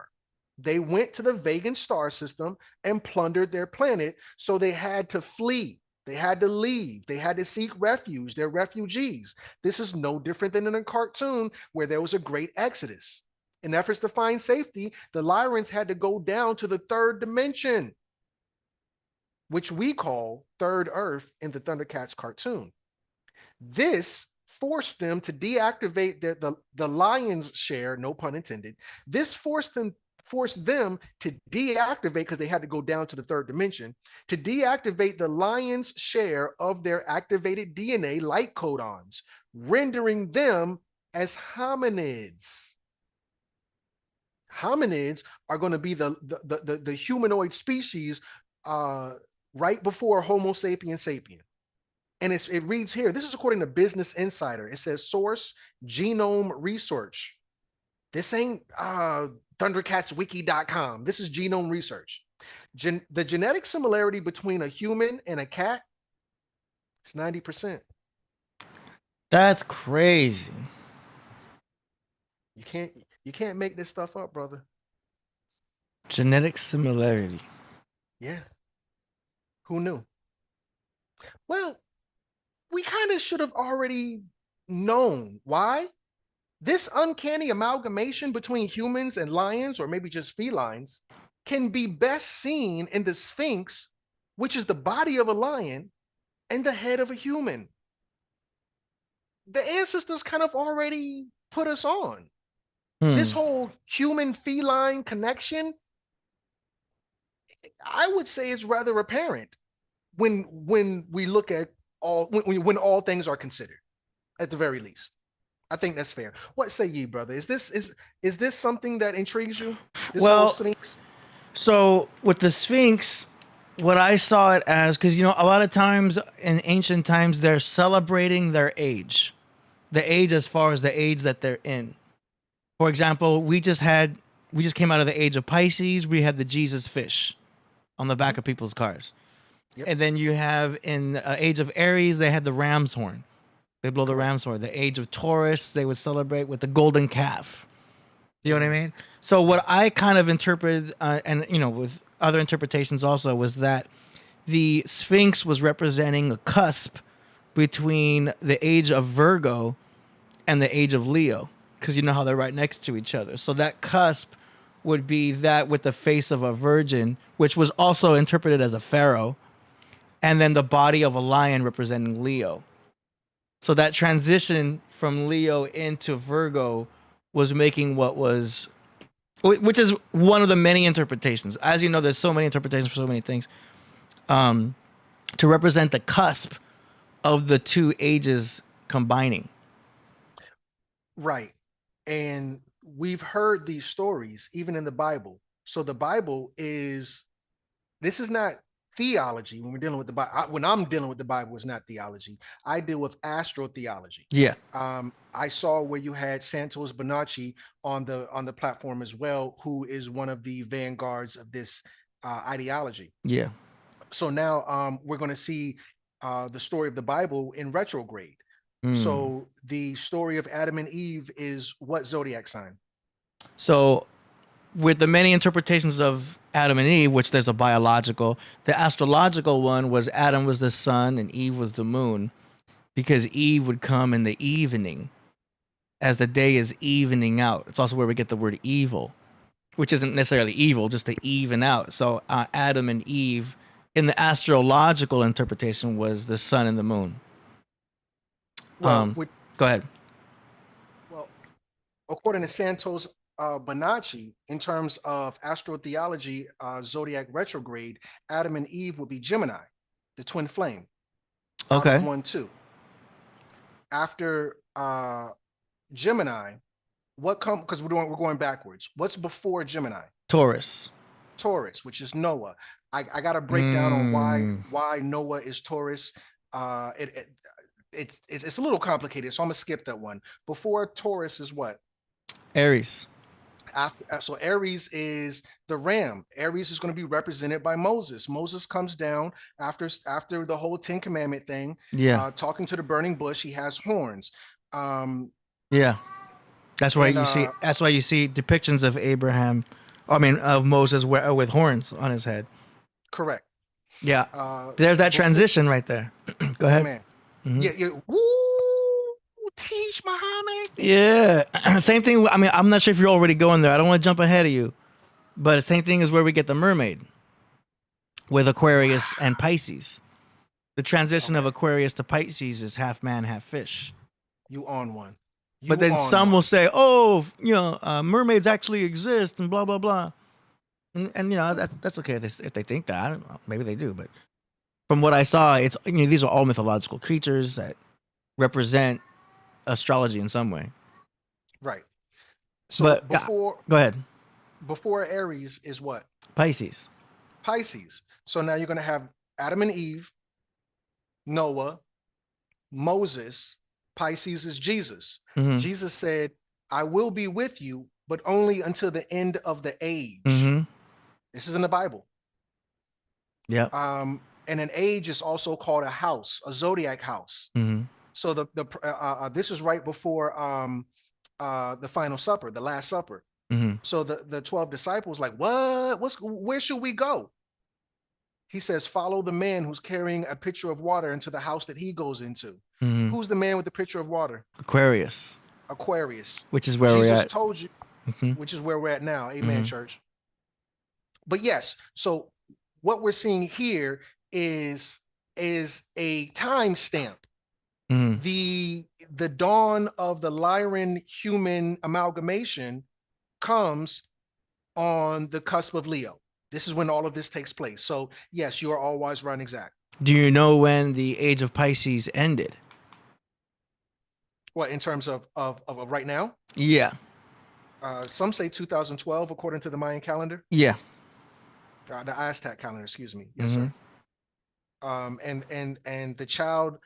They went to the Vegan star system and plundered their planet, so they had to flee. They had to leave. They had to seek refuge. They're refugees. This is no different than in a cartoon where there was a great exodus. In efforts to find safety, the LYRANS had to go down to the third dimension, which we call Third Earth in the Thundercats cartoon. This forced them to deactivate the lion's share, no pun intended. This forced them to deactivate, because they had to go down to the third dimension, to deactivate the lion's share of their activated DNA light codons, rendering them as hominids. Hominids are going to be the humanoid species right before Homo sapiens sapien. And it reads here, this is according to Business Insider. It says source genome research. This ain't ThunderCatsWiki.com. This is genome research. The genetic similarity between a human and a cat is 90%. That's crazy. You can't make this stuff up, brother. Genetic similarity. Yeah. Who knew? Well, we kind of should have already known. Why? This uncanny amalgamation between humans and lions, or maybe just felines, can be best seen in the Sphinx, which is the body of a lion and the head of a human. The ancestors kind of already put us on. This whole human-feline connection, I would say, is rather apparent when we look at when all things are considered, at the very least. I think that's fair. What say ye, brother? Is this something that intrigues you? This whole Sphinx? So with the Sphinx, what I saw it as, because a lot of times in ancient times they're celebrating their age, the age as far as the age that they're in. For example, we just came out of the age of Pisces. We had the Jesus fish on the back of people's cars. Yep. And then you have in age of Aries, they had the ram's horn. They blow the ram's horn. The age of Taurus, they would celebrate with the golden calf. You know what I mean? So what I kind of interpreted, and with other interpretations also, was that the Sphinx was representing a cusp between the age of Virgo and the age of Leo, because you know how they're right next to each other. So that cusp would be that with the face of a virgin, which was also interpreted as a pharaoh, and then the body of a lion representing Leo. So that transition from Leo into Virgo was making which is one of the many interpretations. As you know, there's so many interpretations for so many things. to represent the cusp of the two ages combining. Right. And we've heard these stories even in the Bible. So the Bible is, this is not theology when we're dealing with the Bible. When I'm dealing with the Bible, it's not theology. I deal with astrotheology. Yeah. I saw where you had Santos Bonacci on the platform as well, who is one of the vanguards of this ideology. Yeah. So now we're going to see the story of the Bible in retrograde. So the story of Adam and Eve is what zodiac sign? So with the many interpretations of Adam and Eve, which there's a biological, the astrological one was Adam was the sun and Eve was the moon, because Eve would come in the evening as the day is evening out. It's also where we get the word evil, which isn't necessarily evil, just to even out. So Adam and Eve in the astrological interpretation was the sun and the moon. Well, Go ahead. Well, according to Santos Bonacci, in terms of astrotheology, zodiac retrograde, Adam and Eve would be Gemini, the twin flame. Okay. 1-2. After Gemini, what come? Because we're going backwards. What's before Gemini? Taurus. Taurus, which is Noah. I got a breakdown on why Noah is Taurus. It's a little complicated, so I'm gonna skip that one. Before Taurus is what? Aries. So Aries is the ram. Aries is going to be represented by Moses. Moses comes down after the whole 10 Commandment thing. Yeah. Talking to the burning bush, he has horns. Yeah. That's why you see. That's why you see depictions of Abraham. I mean, of Moses with horns on his head. Correct. Yeah. There's that transition right there. Go ahead. Man. Mm-hmm. Yeah. Woo! Teach Muhammad. Yeah. Same thing. I mean, I'm not sure if you're already going there. I don't want to jump ahead of you, but the same thing is where we get the mermaid with Aquarius and Pisces. The transition of Aquarius to Pisces is half man, half fish. You on one. But then some will say, "Oh, mermaids actually exist," and blah blah blah. And that's okay if they think that. I don't know. Maybe they do, but from what I saw, it's these are all mythological creatures that represent astrology in some way. Right. So but go ahead. Before Aries is what? Pisces. So now you're going to have Adam and Eve, Noah, Moses. Pisces is Jesus. Mm-hmm. Jesus said, "I will be with you, but only until the end of the age." Mm-hmm. This is in the Bible. Yeah. And an age is also called a house, a zodiac house. Mm-hmm. So this is right before the final supper, the last supper. Mm-hmm. So the 12 disciples like, where should we go? He says, follow the man who's carrying a pitcher of water into the house that he goes into. Mm-hmm. Who's the man with the pitcher of water? Aquarius. Which is where Jesus we're at. Told you, mm-hmm. which is where we're at now. Amen, mm-hmm. church. But yes, so what we're seeing here is a time stamp. Mm-hmm. The dawn of the Lyran human amalgamation comes on the cusp of Leo. This is when all of this takes place. So yes, you are all wise, right, exact. Do you know when the age of Pisces ended? What, in terms of right now? Yeah. Some say 2012 according to the Mayan calendar. Yeah. The Aztec calendar, excuse me. Yes, mm-hmm. sir. And the child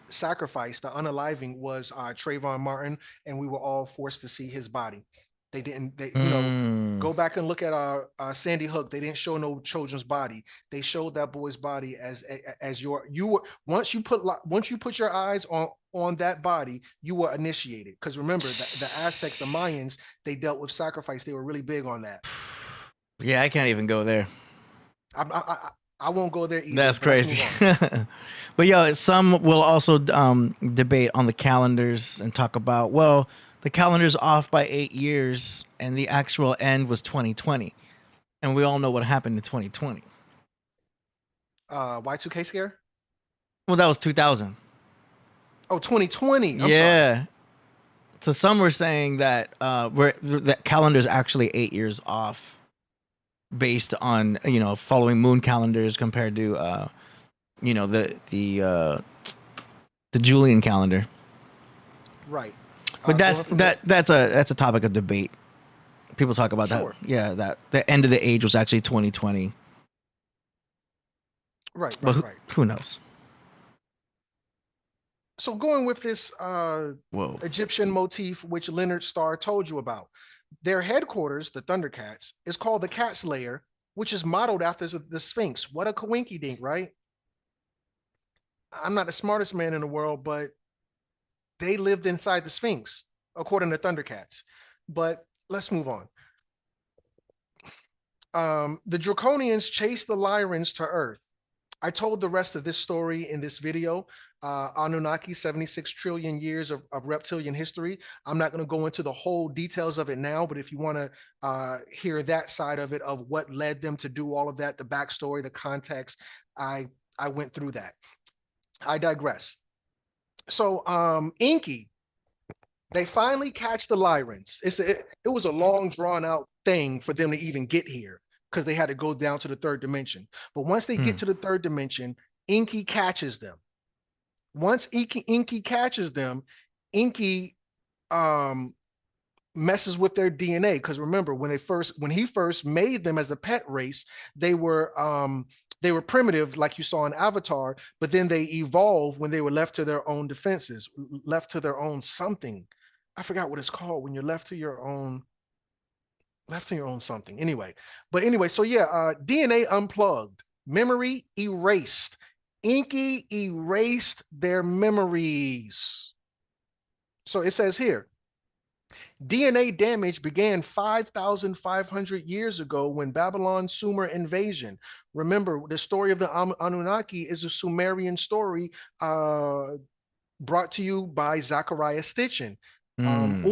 sacrifice, the unaliving, was Trayvon Martin, and we were all forced to see his body. They didn't. Go back and look at Sandy Hook. They didn't show no children's body. They showed that boy's body as once you put your eyes on that body, you were initiated. Because remember, the Aztecs, the Mayans, they dealt with sacrifice. They were really big on that. Yeah, I can't even go there. I won't go there either. That's crazy. But some will also debate on the calendars and talk about, well, the calendar's off by 8 years and the actual end was 2020. And we all know what happened in 2020. Y2K scare? Well, that was 2000. Oh, 2020. I'm sorry. So some were saying that that calendar's actually 8 years off based on, following moon calendars compared to you know, the Julian calendar. Right. But Going from that's a topic of debate. People talk about Sure. that. Yeah, that the end of the age was actually 2020. Right, But right, right. who knows? So going with this Whoa. Egyptian motif, which Leonard Starr told you about, their headquarters, the ThunderCats, is called the Cat's Lair, which is modeled after the Sphinx. What a coinky dink, right? I'm not the smartest man in the world, but they lived inside the Sphinx, according to ThunderCats. But let's move on. The Draconians chased the Lyrans to Earth. I told the rest of this story in this video, Anunnaki, 76 trillion years of reptilian history. I'm not going to go into the whole details of it now, but if you want to hear that side of it, of what led them to do all of that, the backstory, the context, I went through that. I digress. So Inky, they finally catch the Lyrans. It was a long drawn out thing for them to even get here, because they had to go down to the third dimension. But once they get to the third dimension, Inky catches them. Once Inky catches them, Inky messes with their DNA, because remember, when he first made them as a pet race, they were primitive, like you saw in Avatar, but then they evolved when they were left to their own defenses, left to their own something. I forgot what it's called when you're left to your own something. Anyway, so yeah, DNA unplugged, memory erased. Inky erased their memories. So it says here, DNA damage began 5,500 years ago when Babylon Sumer invasion. Remember, the story of the Anunnaki is a Sumerian story brought to you by Zachariah Stitchin,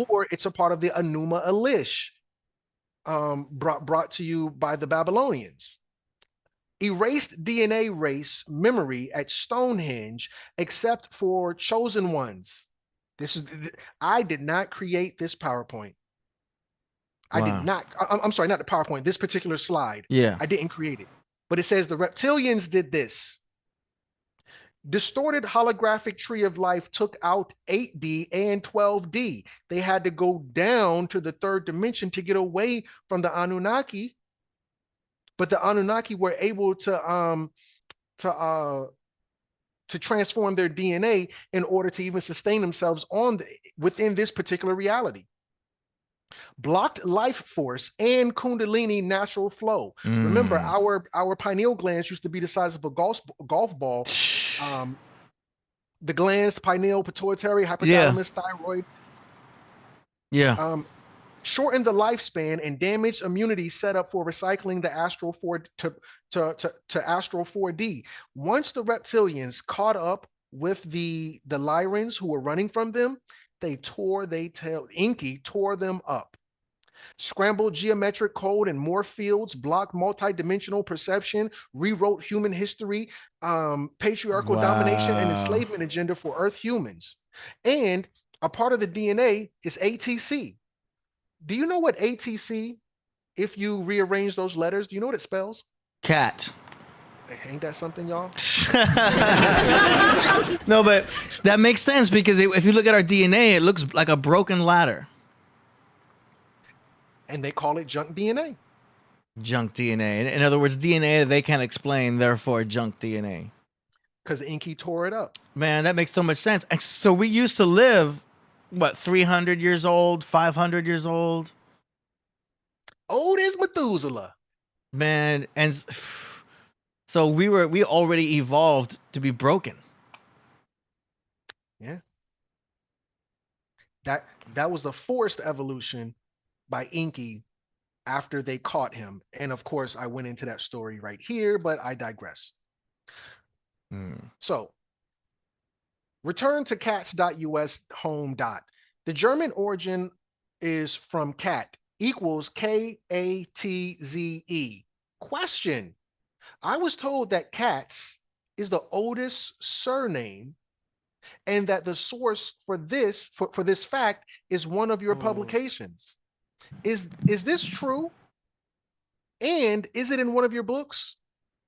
or it's a part of the Enuma Elish, brought to you by the Babylonians. Erased DNA race memory at Stonehenge, except for chosen ones. I did not create this PowerPoint. I did not. I'm sorry, not the PowerPoint. This particular slide. Yeah. I didn't create it. But it says the reptilians did this. Distorted holographic tree of life took out 8D and 12D. They had to go down to the third dimension to get away from the Anunnaki. But the Anunnaki were able to transform their DNA in order to even sustain themselves within this particular reality. Blocked life force and Kundalini natural flow. Remember, our pineal glands used to be the size of a golf ball. The glands, pineal, pituitary, hypothalamus, thyroid. Yeah. Shortened the lifespan and damaged immunity set up for recycling the astral 4 to astral 4D. Once the reptilians caught up with the Lyrans who were running from them, Inky tore them up. Scrambled geometric code and more fields, blocked multidimensional perception, rewrote human history, patriarchal domination and enslavement agenda for Earth humans. And a part of the DNA is ATC. Do you know what ATC, if you rearrange those letters, do you know what it spells? Cat. Ain't that something, y'all? No, but that makes sense, because if you look at our DNA, it looks like a broken ladder. And they call it junk DNA. Junk DNA. In other words, DNA they can't explain, therefore junk DNA. Because Inky tore it up. Man, that makes so much sense. And so we used to live, what, 300 years old, 500 years old? Old as Methuselah. Man, and so we already evolved to be broken. Yeah. That was the forced evolution by Inky after they caught him. And of course, I went into that story right here, but I digress. So, return to cats.us home. The German origin is from cat, equals Katze. Question. I was told that cats is the oldest surname, and that the source for this fact is one of your publications. Is this true? And is it in one of your books?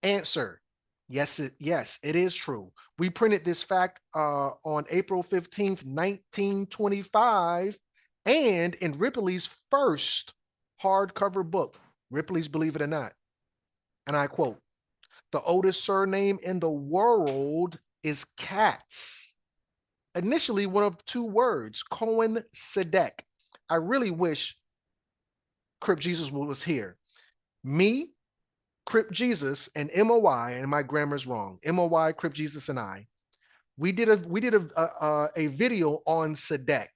Answer. Yes, it is true. We printed this fact on April 15th, 1925, and in Ripley's first hardcover book, Ripley's Believe It or Not. And I quote, "The oldest surname in the world is Cats. Initially one of two words, Cohen Sedek." I really wish Crip Jesus was here. Me, Crip Jesus, and MOY, and my grammar's wrong. MOY, Crip Jesus, and I. We did a video on Sedek.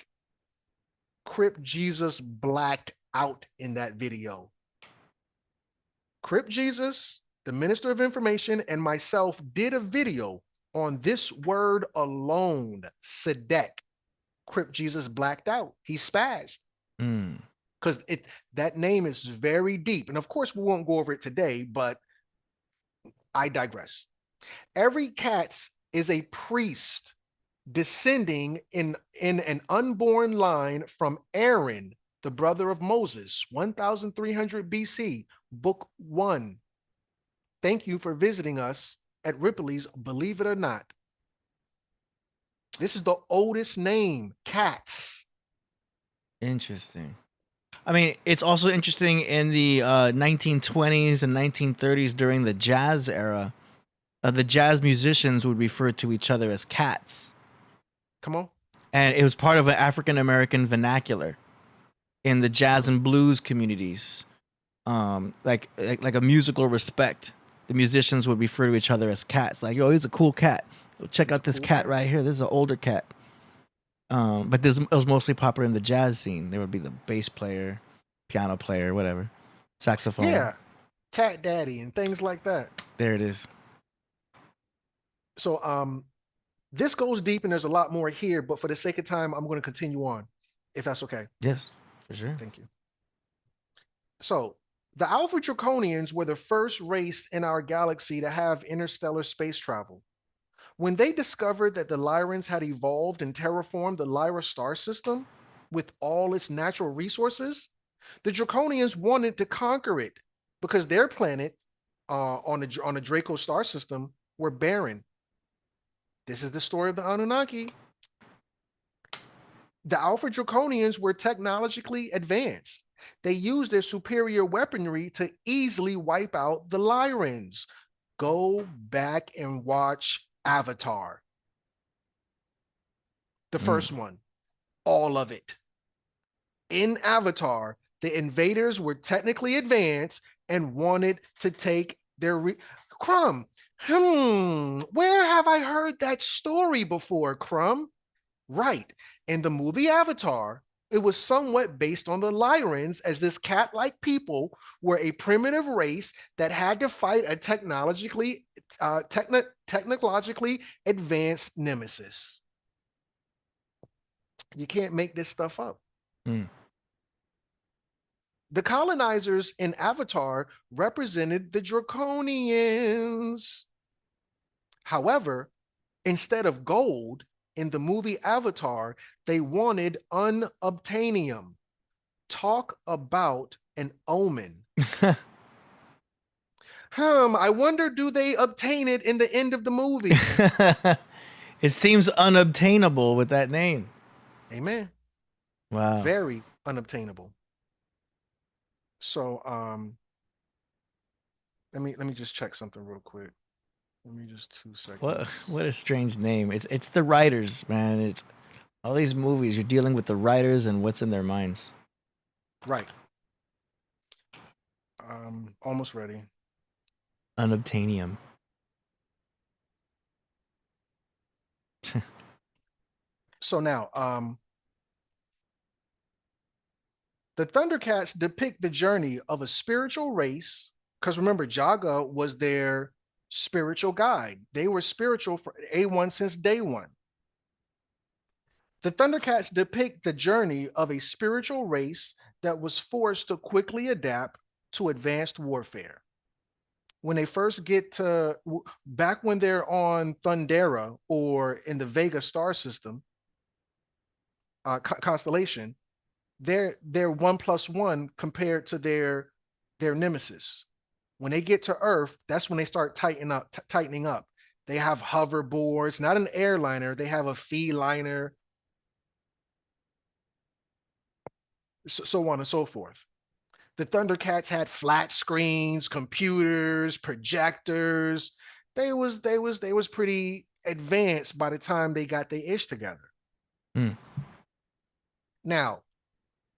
Crip Jesus blacked out in that video. Crip Jesus, the Minister of Information, and myself did a video on this word alone, Sedek. Crip Jesus blacked out. He spazzed. Because that name is very deep. And of course, we won't go over it today, but I digress. Every Cats is a priest descending in an unborn line from Aaron, the brother of Moses, 1300 BC, book 1. Thank you for visiting us at Ripley's Believe It or Not. This is the oldest name, Cats. Interesting. I mean, it's also interesting in the 1920s and 1930s during the jazz era, the jazz musicians would refer to each other as cats. Come on. And it was part of an African American vernacular in the jazz and blues communities. Like a musical respect. The musicians would refer to each other as cats. Like, yo, he's a cool cat. Yo, check out this cat right here. This is an older cat. But it was mostly popular in the jazz scene. There would be the bass player, piano player, whatever, saxophone. Yeah, Cat Daddy and things like that. There it is. So this goes deep and there's a lot more here, but for the sake of time, I'm going to continue on, if that's okay. Yes, for sure. Thank you. So the Alpha Draconians were the first race in our galaxy to have interstellar space travel. When they discovered that the Lyrans had evolved and terraformed the Lyra star system with all its natural resources, the Draconians wanted to conquer it because their planet on the Draco star system were barren. This is the story of the Anunnaki. The Alpha Draconians were technologically advanced. They used their superior weaponry to easily wipe out the Lyrans. Go back and watch Avatar. The first one, all of it. In Avatar, the invaders were technically advanced and wanted to take their Crumb. Where have I heard that story before, Crumb? Right. In the movie Avatar, it was somewhat based on the Lyrans, as this cat-like people were a primitive race that had to fight a technologically advanced nemesis. You can't make this stuff up. The colonizers in Avatar represented the Draconians. However, instead of gold, in the movie Avatar, they wanted unobtainium. Talk about an omen. I wonder, do they obtain it in the end of the movie? It seems unobtainable with that name. Amen. Wow. Very unobtainable. So let me just check something real quick. Let me just 2 seconds. What a strange name. It's the writers, man. It's all these movies. You're dealing with the writers and what's in their minds. Right. Almost ready. Unobtainium. So now, the ThunderCats depict the journey of a spiritual race, because remember, Jaga was their spiritual guide. They were spiritual for A1 since day one. The ThunderCats depict the journey of a spiritual race that was forced to quickly adapt to advanced warfare. When they first get to, back when they're on Thundera or in the Vega star system, constellation, they're 1+1 compared to their nemesis. When they get to Earth, that's when they start tightening up. They have hoverboards, not an airliner. They have a feliner, so on and so forth. The Thundercats had flat screens, computers, projectors. They was pretty advanced by the time they got their ish together. Now,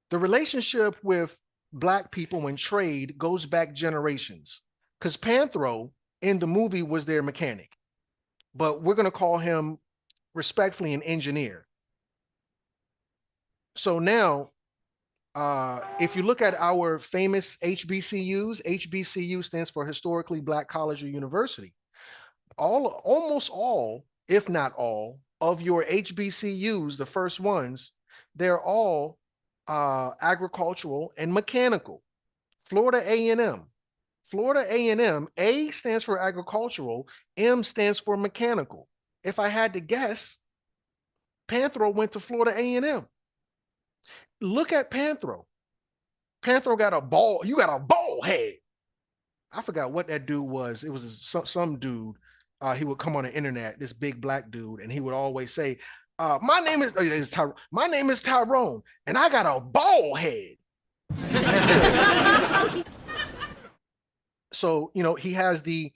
the relationship with Black people and trade goes back generations, because Panthro in the movie was their mechanic, but we're going to call him respectfully an engineer. So now, if you look at our famous HBCUs, HBCU stands for Historically Black College or University. Almost all, if not all, of your HBCUs, the first ones, they're all agricultural and mechanical. Florida A&M. Florida A&M, A stands for agricultural, M stands for mechanical. If I had to guess, Panthro went to Florida A&M. Look at Panthro. Panthro got a ball. You got a bald head. I forgot what that dude was. It was some dude. He would come on the internet, this big Black dude, and he would always say, my name is Tyrone, and I got a bald head. So, you know, he has the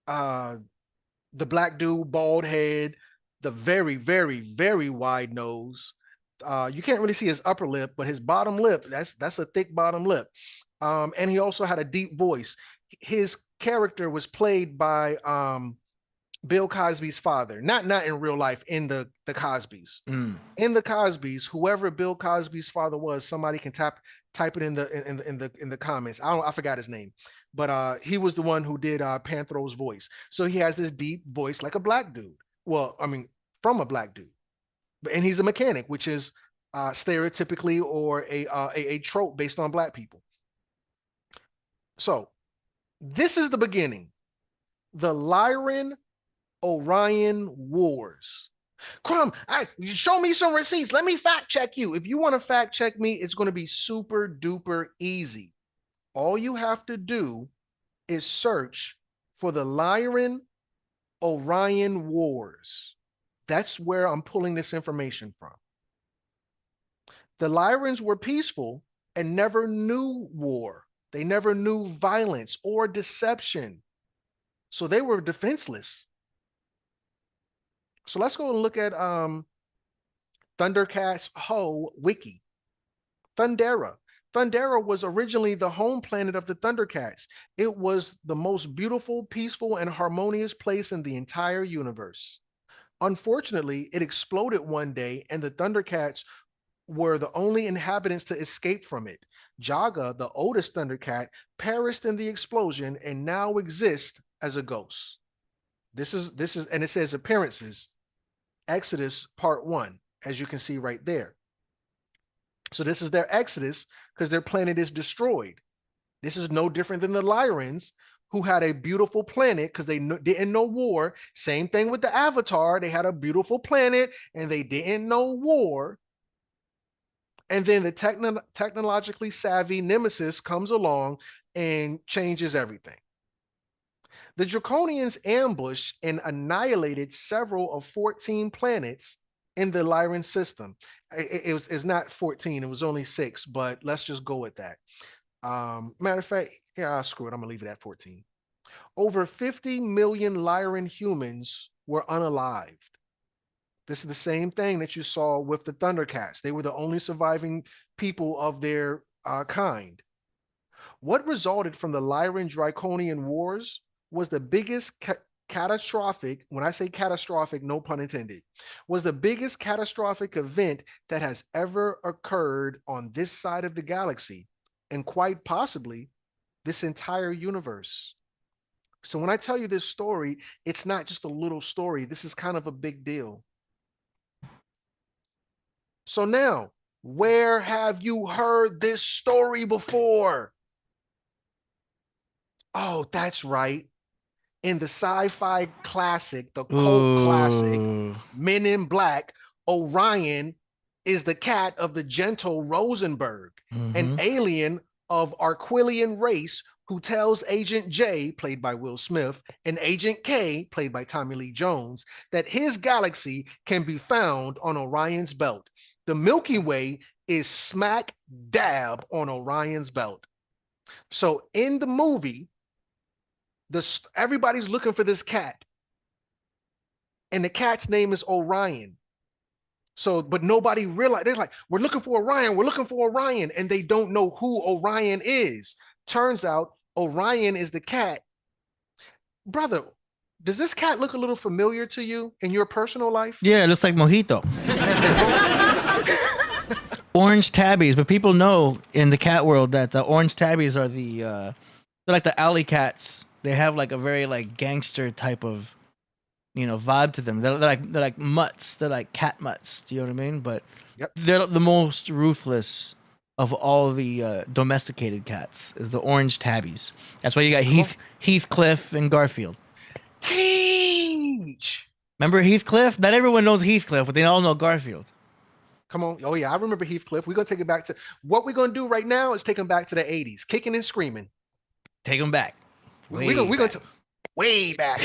Black dude, bald head, the very, very, very wide nose. You can't really see his upper lip, but his bottom lip, that's a thick bottom lip. And he also had a deep voice. His character was played by Bill Cosby's father, not in real life, in the Cosbys. In the Cosbys, whoever Bill Cosby's father was, somebody can type it in the comments. I forgot his name, but he was the one who did Panthro's voice. So he has this deep voice like a Black dude. Well, I mean, from a Black dude. And he's a mechanic, which is stereotypically or a trope based on Black people. So this is the beginning. The Lyran Orion Wars. Crumb, show me some receipts. Let me fact check you. If you want to fact check me, it's going to be super duper easy. All you have to do is search for the Lyran Orion Wars. That's where I'm pulling this information from. The Lyrans were peaceful and never knew war. They never knew violence or deception. So they were defenseless. So let's go and look at ThunderCats Ho Wiki. Thundera. Thundera was originally the home planet of the Thundercats. It was the most beautiful, peaceful, and harmonious place in the entire universe. Unfortunately, it exploded one day, and the Thundercats were the only inhabitants to escape from it. Jaga, the oldest Thundercat, perished in the explosion and now exists as a ghost. This is, and it says appearances, Exodus part 1, as you can see right there. So this is their exodus because their planet is destroyed. This is no different than the Lyrans, who had a beautiful planet because they didn't know war. Same thing with the Avatar. They had a beautiful planet and they didn't know war. And then the technologically savvy Nemesis comes along and changes everything. The Draconians ambushed and annihilated several of 14 planets in the Lyran system. It's not 14, it was only 6, but let's just go with that. Matter of fact, yeah, screw it, I'm gonna leave it at 14. Over 50 million Lyran humans were unalived. This is the same thing that you saw with the Thundercats. They were the only surviving people of their kind. What resulted from the Lyran Draconian Wars was the biggest catastrophic, when I say catastrophic, no pun intended, was the biggest catastrophic event that has ever occurred on this side of the galaxy, and quite possibly this entire universe. So when I tell you this story, it's not just a little story. This is kind of a big deal. So now, where have you heard this story before? Oh, that's right. In the sci-fi classic, the cult classic, Men in Black, Orion is the cat of the gentle Rosenberg, an alien of Arquillian race who tells Agent J, played by Will Smith, and Agent K, played by Tommy Lee Jones, that his galaxy can be found on Orion's belt. The Milky Way is smack dab on Orion's belt. So in the movie, everybody's looking for this cat, and the cat's name is Orion. So, but nobody realized. They're like, we're looking for Orion, we're looking for Orion, and they don't know who Orion is. Turns out Orion is the cat. Brother, does this cat look a little familiar to you in your personal life? Yeah, it looks like Mojito. Orange tabbies, but people know in the cat world that the orange tabbies are they're like the alley cats. They have like a very like gangster type of, vibe to them. They're like mutts. They're like cat mutts. Do you know what I mean? But Yep. They're the most ruthless of all the domesticated cats. Is the orange tabbies. That's why you got Heathcliff and Garfield. Teach. Remember Heathcliff? Not everyone knows Heathcliff, but they all know Garfield. Come on. Oh yeah, I remember Heathcliff. We're gonna take it back to what we're gonna do right now is take him back to the 80s, kicking and screaming. Take them back. We're gonna way back.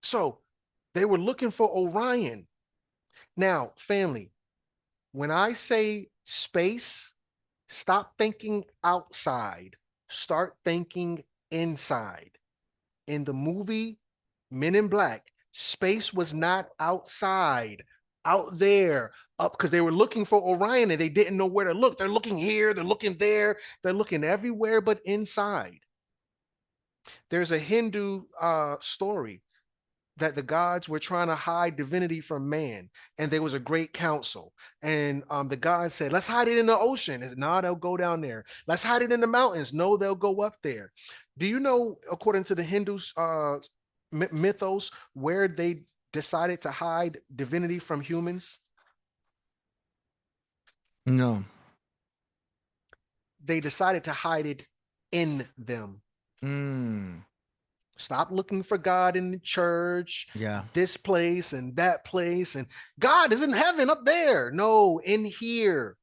So they were looking for Orion. Now, family, when I say space, stop thinking outside, start thinking inside. In the movie Men in Black, space was not outside, out there, up, because they were looking for Orion and they didn't know where to look. They're looking here, they're looking there, they're looking everywhere but inside. There's a Hindu story that the gods were trying to hide divinity from man, and there was a great council, and the gods said, let's hide it in the ocean. And, no, they'll go down there. Let's hide it in the mountains. No, they'll go up there. Do you know, according to the Hindus mythos, where they decided to hide divinity from humans? No. They decided to hide it in them. Stop looking for God in the church, this place and that place, and God is in heaven up there. No, in here.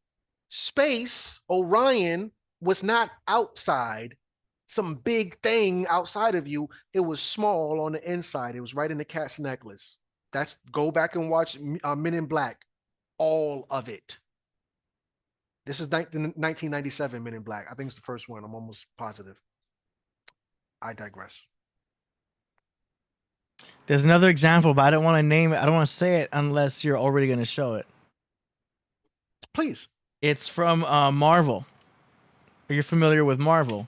Space, Orion, was not outside, some big thing outside of you. It was small on the inside. It was right in the cat's necklace. Go back and watch Men in Black, all of it. This is 1997 Men in Black. I think it's the first one. I'm almost positive. I digress. There's another example, but I don't want to name it. I don't want to say it unless you're already going to show it. Please. It's from Marvel. Are you familiar with Marvel?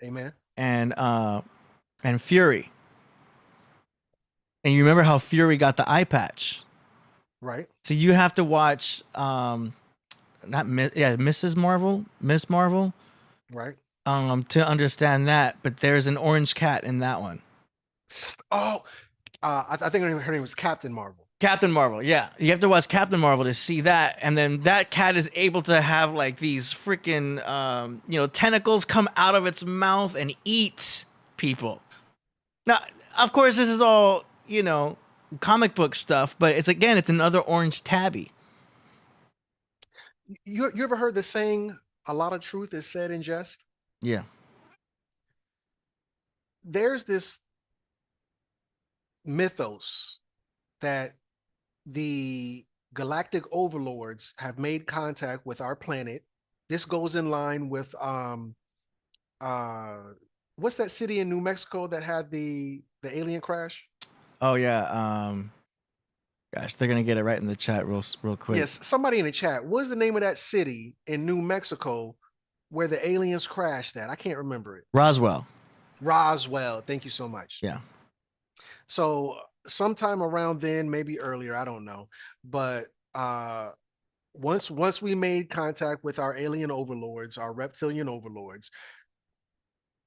Amen. And Fury. And you remember how Fury got the eye patch? Right. So you have to watch Mrs. Marvel, Miss Marvel. Right. To understand that, but there's an orange cat in that one. Oh, I think her name was Captain Marvel. Captain Marvel, yeah. You have to watch Captain Marvel to see that, and then that cat is able to have like these freaking, tentacles come out of its mouth and eat people. Now, of course, this is all comic book stuff, but it's another orange tabby. You ever heard the saying, "A lot of truth is said in jest"? Yeah. There's this mythos that the galactic overlords have made contact with our planet. This goes in line with what's that city in New Mexico that had the alien crash? Oh yeah. Gosh, they're gonna get it right in the chat real quick. Yes, somebody in the chat. What's the name of that city in New Mexico where the aliens crashed at? I can't remember it. Roswell. Thank you so much. Yeah. So sometime around then, maybe earlier, I don't know. But once we made contact with our alien overlords, our reptilian overlords,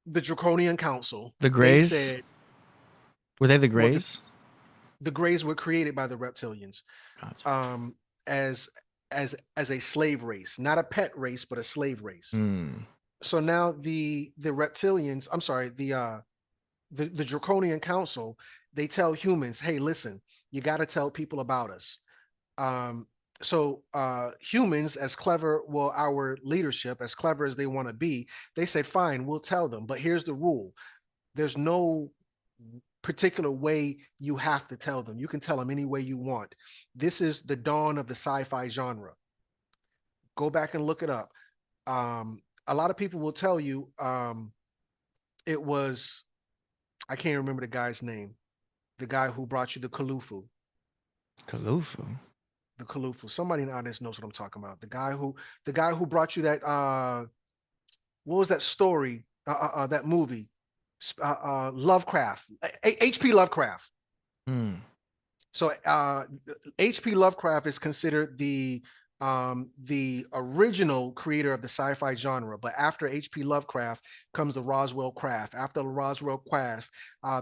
the Draconian Council, the Greys, said, were they the Greys? The Greys were created by the reptilians. Gotcha. As a slave race, not a pet race, but a slave race. So now the reptilians, I'm sorry, the Draconian Council, they tell humans, hey, listen, you got to tell people about us. So humans, as clever, well, our leadership, as clever as they want to be, they say, fine, we'll tell them. But here's the rule. There's no particular way you have to tell them. You can tell them any way you want. This is the dawn of the sci-fi genre. Go back and look it up. A lot of people will tell you it was, I can't remember the guy's name, the guy who brought you the Kalufu. Kalufu. The Kalufu. Somebody in the audience knows what I'm talking about. The guy who brought you that what was that story? That movie? Lovecraft. H.P. Lovecraft. Hmm. So H.P. Lovecraft is considered the original creator of the sci-fi genre. But after H.P. Lovecraft comes the Roswell craft. After the Roswell craft,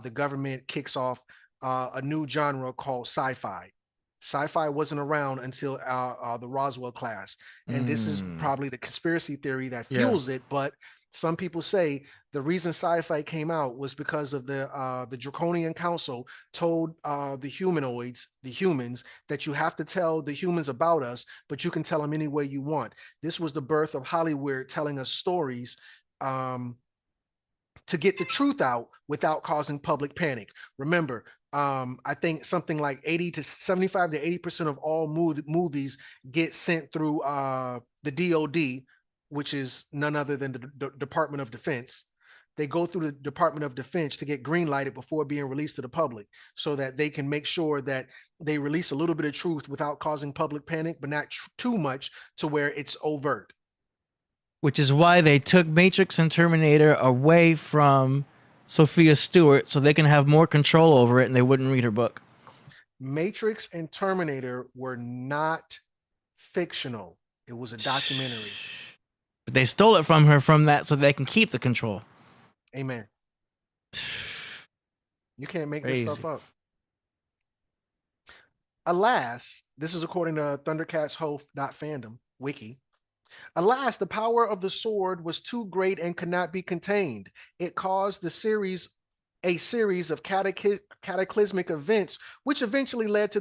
the government kicks off a new genre called sci-fi. Sci-fi wasn't around until the Roswell class, and this is probably the conspiracy theory that fuels it. But some people say the reason sci-fi came out was because of the Draconian Council told the humanoids, the humans, that you have to tell the humans about us, but you can tell them any way you want. This was the birth of Hollywood telling us stories to get the truth out without causing public panic. Remember, I think something like 80 to 75 to 80% of all movies get sent through the DOD, which is none other than the Department of Defense. They go through the Department of Defense to get green lighted before being released to the public, so that they can make sure that they release a little bit of truth without causing public panic, but not too much to where it's overt. Which is why they took Matrix and Terminator away from Sophia Stewart so they can have more control over it and they wouldn't read her book. Matrix and Terminator were not fictional. It was a documentary. But they stole it from her from that so they can keep the control. Amen. You can't make this stuff up. Alas, this is according to ThunderCats Hope.fandom wiki. Alas, the power of the sword was too great and could not be contained. It caused a series of cataclysmic events, which eventually led to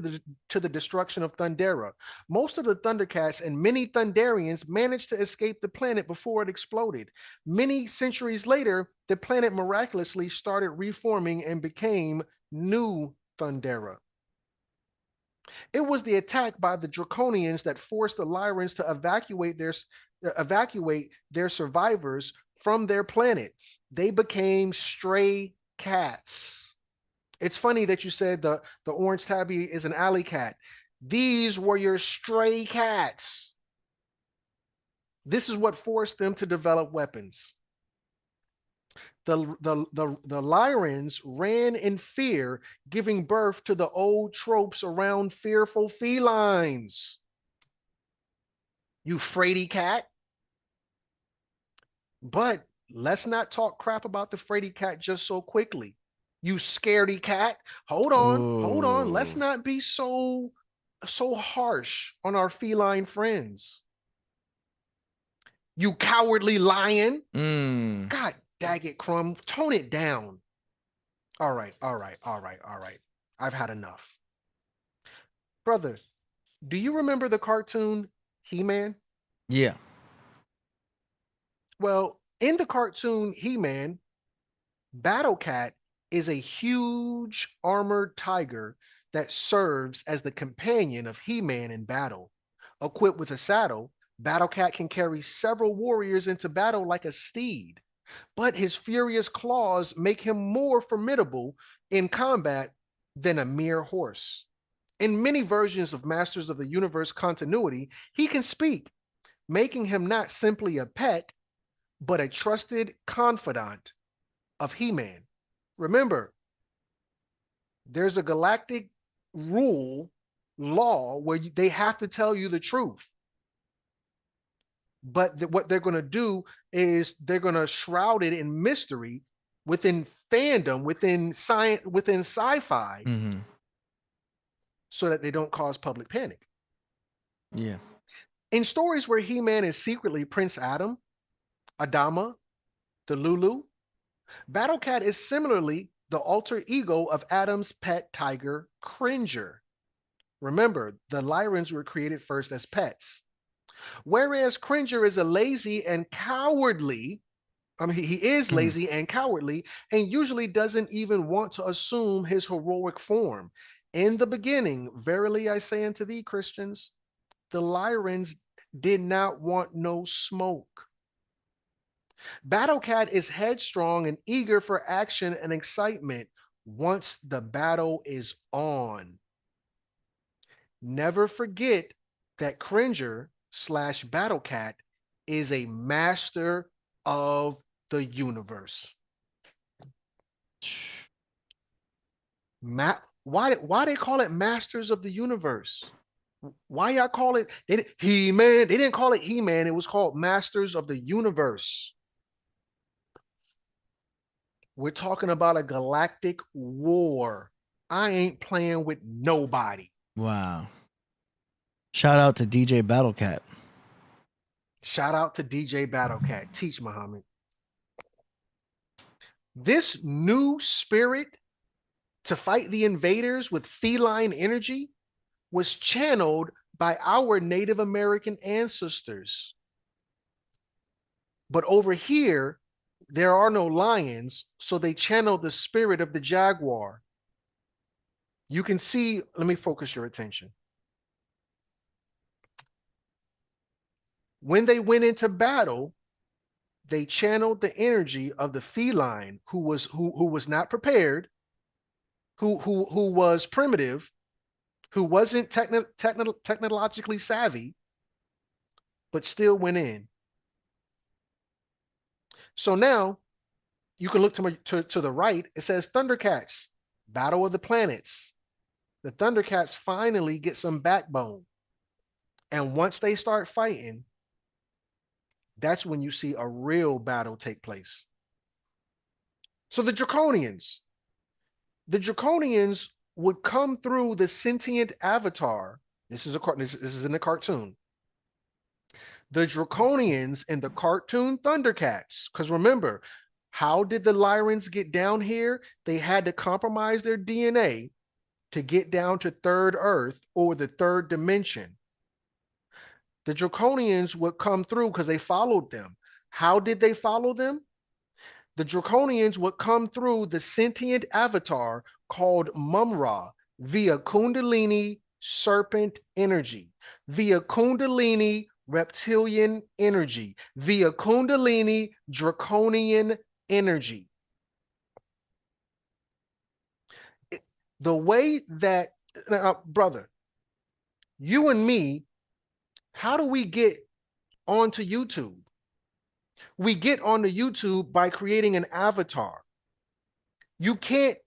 the destruction of Thundera. Most of the ThunderCats and many Thunderians managed to escape the planet before it exploded. Many centuries later, the planet miraculously started reforming and became New Thundera. It was the attack by the Draconians that forced the LYRANS to evacuate their survivors from their planet. They became stray cats. It's funny that you said the orange tabby is an alley cat. These were your stray cats. This is what forced them to develop weapons. The LYRANS ran in fear, giving birth to the old tropes around fearful felines. You fraidy cat. But let's not talk crap about the fraidy cat just so quickly. You scaredy cat. Hold on. Let's not be so harsh on our feline friends. You cowardly lion. God dag it, Crumb. Tone it down. All right. I've had enough. Brother, do you remember the cartoon He-Man? Yeah. Well, in the cartoon He-Man, Battle Cat is a huge armored tiger that serves as the companion of He-Man in battle. Equipped with a saddle, Battle Cat can carry several warriors into battle like a steed, but his furious claws make him more formidable in combat than a mere horse. In many versions of Masters of the Universe continuity, he can speak, making him not simply a pet, but a trusted confidant of He-Man. Remember, there's a galactic law where they have to tell you the truth. But what they're going to do is they're going to shroud it in mystery within fandom, within science, within sci-fi, so that they don't cause public panic. Yeah. In stories where He-Man is secretly Prince Adam, Adama, the Lulu, Battle Cat is similarly the alter ego of Adam's pet tiger, Cringer. Remember, the Lyrans were created first as pets. Whereas Cringer is a lazy and cowardly, he is lazy and cowardly, and usually doesn't even want to assume his heroic form. In the beginning, verily I say unto thee, Christians, the Lyrans did not want no smoke. Battlecat is headstrong and eager for action and excitement once the battle is on. Never forget that Cringer / Battlecat is a master of the universe. Why they call it masters of the universe? Why y'all call it He-Man? They didn't call it He-Man. It was called Masters of the Universe. We're talking about a galactic war. I ain't playing with nobody. Wow. Shout out to DJ Battlecat. Shout out to DJ Battlecat. Teach Muhammad. This new spirit to fight the invaders with feline energy was channeled by our Native American ancestors. But over here, there are no lions, so they channeled the spirit of the jaguar. You can see, let me focus your attention. When they went into battle, they channeled the energy of the feline who was not prepared, who was primitive, who wasn't technologically savvy, but still went in. So now you can look to the right. It says ThunderCats, Battle of the Planets. The ThunderCats finally get some backbone. And once they start fighting, that's when you see a real battle take place. So the Draconians would come through the sentient avatar. This is in the cartoon. The Draconians in the cartoon ThunderCats, because remember, how did the Lyrans get down here? They had to compromise their DNA to get down to third Earth or the third dimension. The Draconians would come through because they followed them. How did they follow them? The Draconians would come through the sentient avatar called Mumra via Kundalini serpent energy, via Kundalini reptilian energy, via Kundalini draconian energy. The way that, brother, you and me, how do we get onto YouTube? We get onto YouTube by creating an avatar. You can't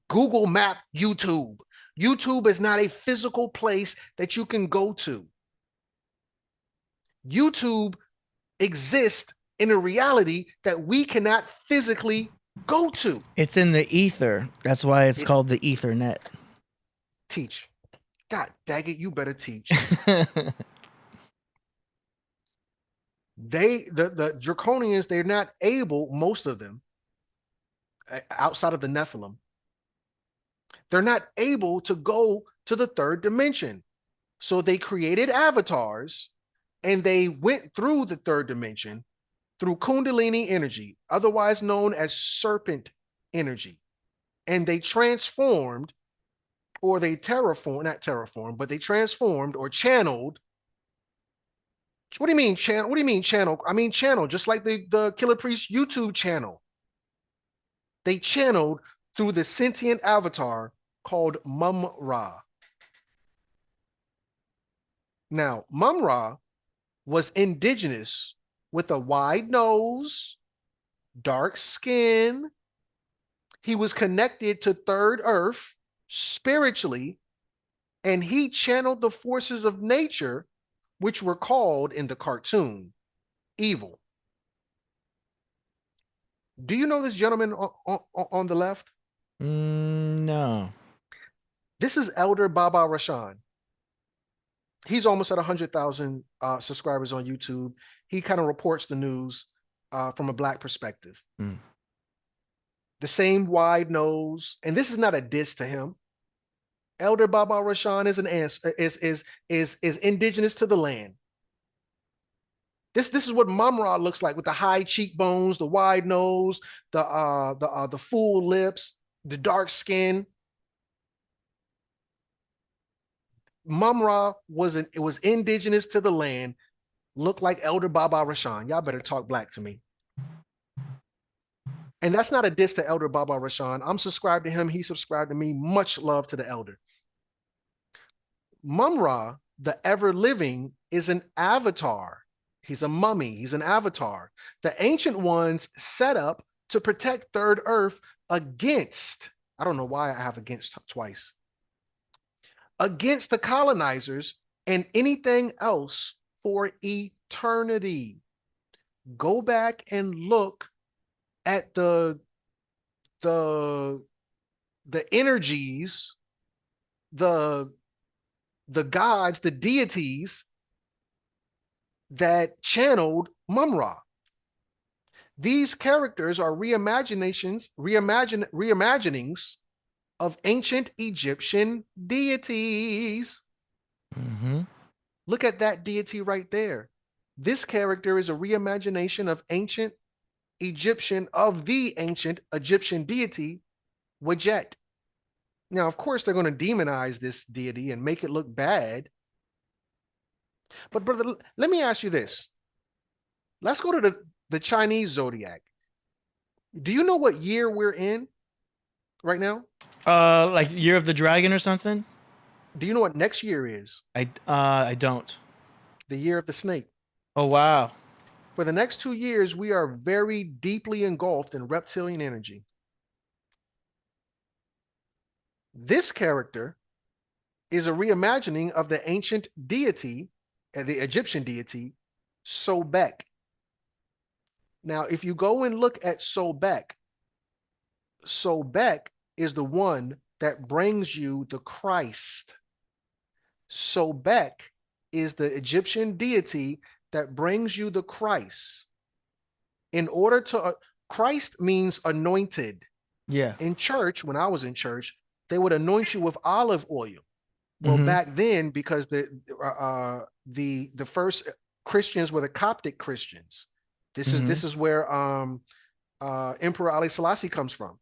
Google map YouTube. YouTube is not a physical place that you can go to. YouTube exists in a reality that we cannot physically go to. It's in the ether. That's why it's called the Ethernet. Teach. God dang it, you better teach. The Draconians, they're not able, most of them, outside of the Nephilim, they're not able to go to the third dimension. So they created avatars and they went through the third dimension through Kundalini energy, otherwise known as serpent energy. And they transformed, or they terraformed, not terraformed, but they transformed or channeled. What do you mean channel? What do you mean channel? I mean channel, just like the Killah Priest YouTube channel. They channeled through the sentient avatar called Mumra. Now, Mumra was indigenous with a wide nose, dark skin. He was connected to third Earth spiritually, and he channeled the forces of nature, which were called in the cartoon evil. Do you know this gentleman on the left? No. This is Elder Baba Rashan. He's almost at 100,000 subscribers on YouTube. He kind of reports the news from a Black perspective. The same wide nose, and this is not a diss to him. Elder Baba Rashan is an is indigenous to the land. This is what Mum-Ra looks like, with the high cheekbones, the wide nose, the full lips, the dark skin. Mum-Ra was indigenous to the land, looked like Elder Baba Rashan. Y'all better talk black to me. And that's not a diss to Elder Baba Rashan. I'm subscribed to him. He subscribed to me. Much love to the elder. Mum-Ra, the ever living, is an avatar. He's a mummy. He's an avatar. The ancient ones set up to protect Third Earth against, I don't know why I have against twice, against the colonizers and anything else for eternity. Go back and look at the energies, the gods, the deities that channeled Mum-Ra. These characters are reimaginings of ancient Egyptian deities. Mm-hmm. Look at that deity right there. This character is a reimagination of the ancient Egyptian deity, Wadjet. Now, of course, they're going to demonize this deity and make it look bad. But brother, let me ask you this. Let's go to the Chinese zodiac. Do you know what year we're in right now? Like Year of the Dragon or something? Do you know what next year is? I don't. The year of the snake. Oh, wow. For the next 2 years, we are very deeply engulfed in reptilian energy. This character is a reimagining of the ancient deity, the Egyptian deity, Sobek. Now, if you go and look at Sobek, Sobek is the one that brings you the Christ. Sobek is the Egyptian deity that brings you the Christ. In order to, Christ means anointed. Yeah. In church, when I was in church, they would anoint you with olive oil. Well, back then, because the first Christians were the Coptic Christians. This is where Emperor Ali Selassie comes from.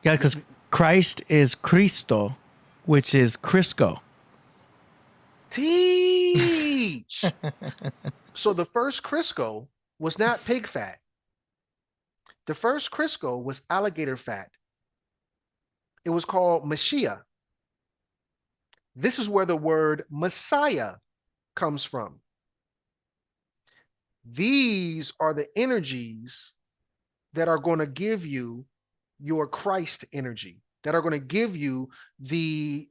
Yeah, because Christ is Cristo, which is Crisco. Teach. So the first Crisco was not pig fat. The first Crisco was alligator fat. It was called Mashiach. This is where the word Messiah comes from. These are the energies that are going to give you your Christ energy, that are going to give you the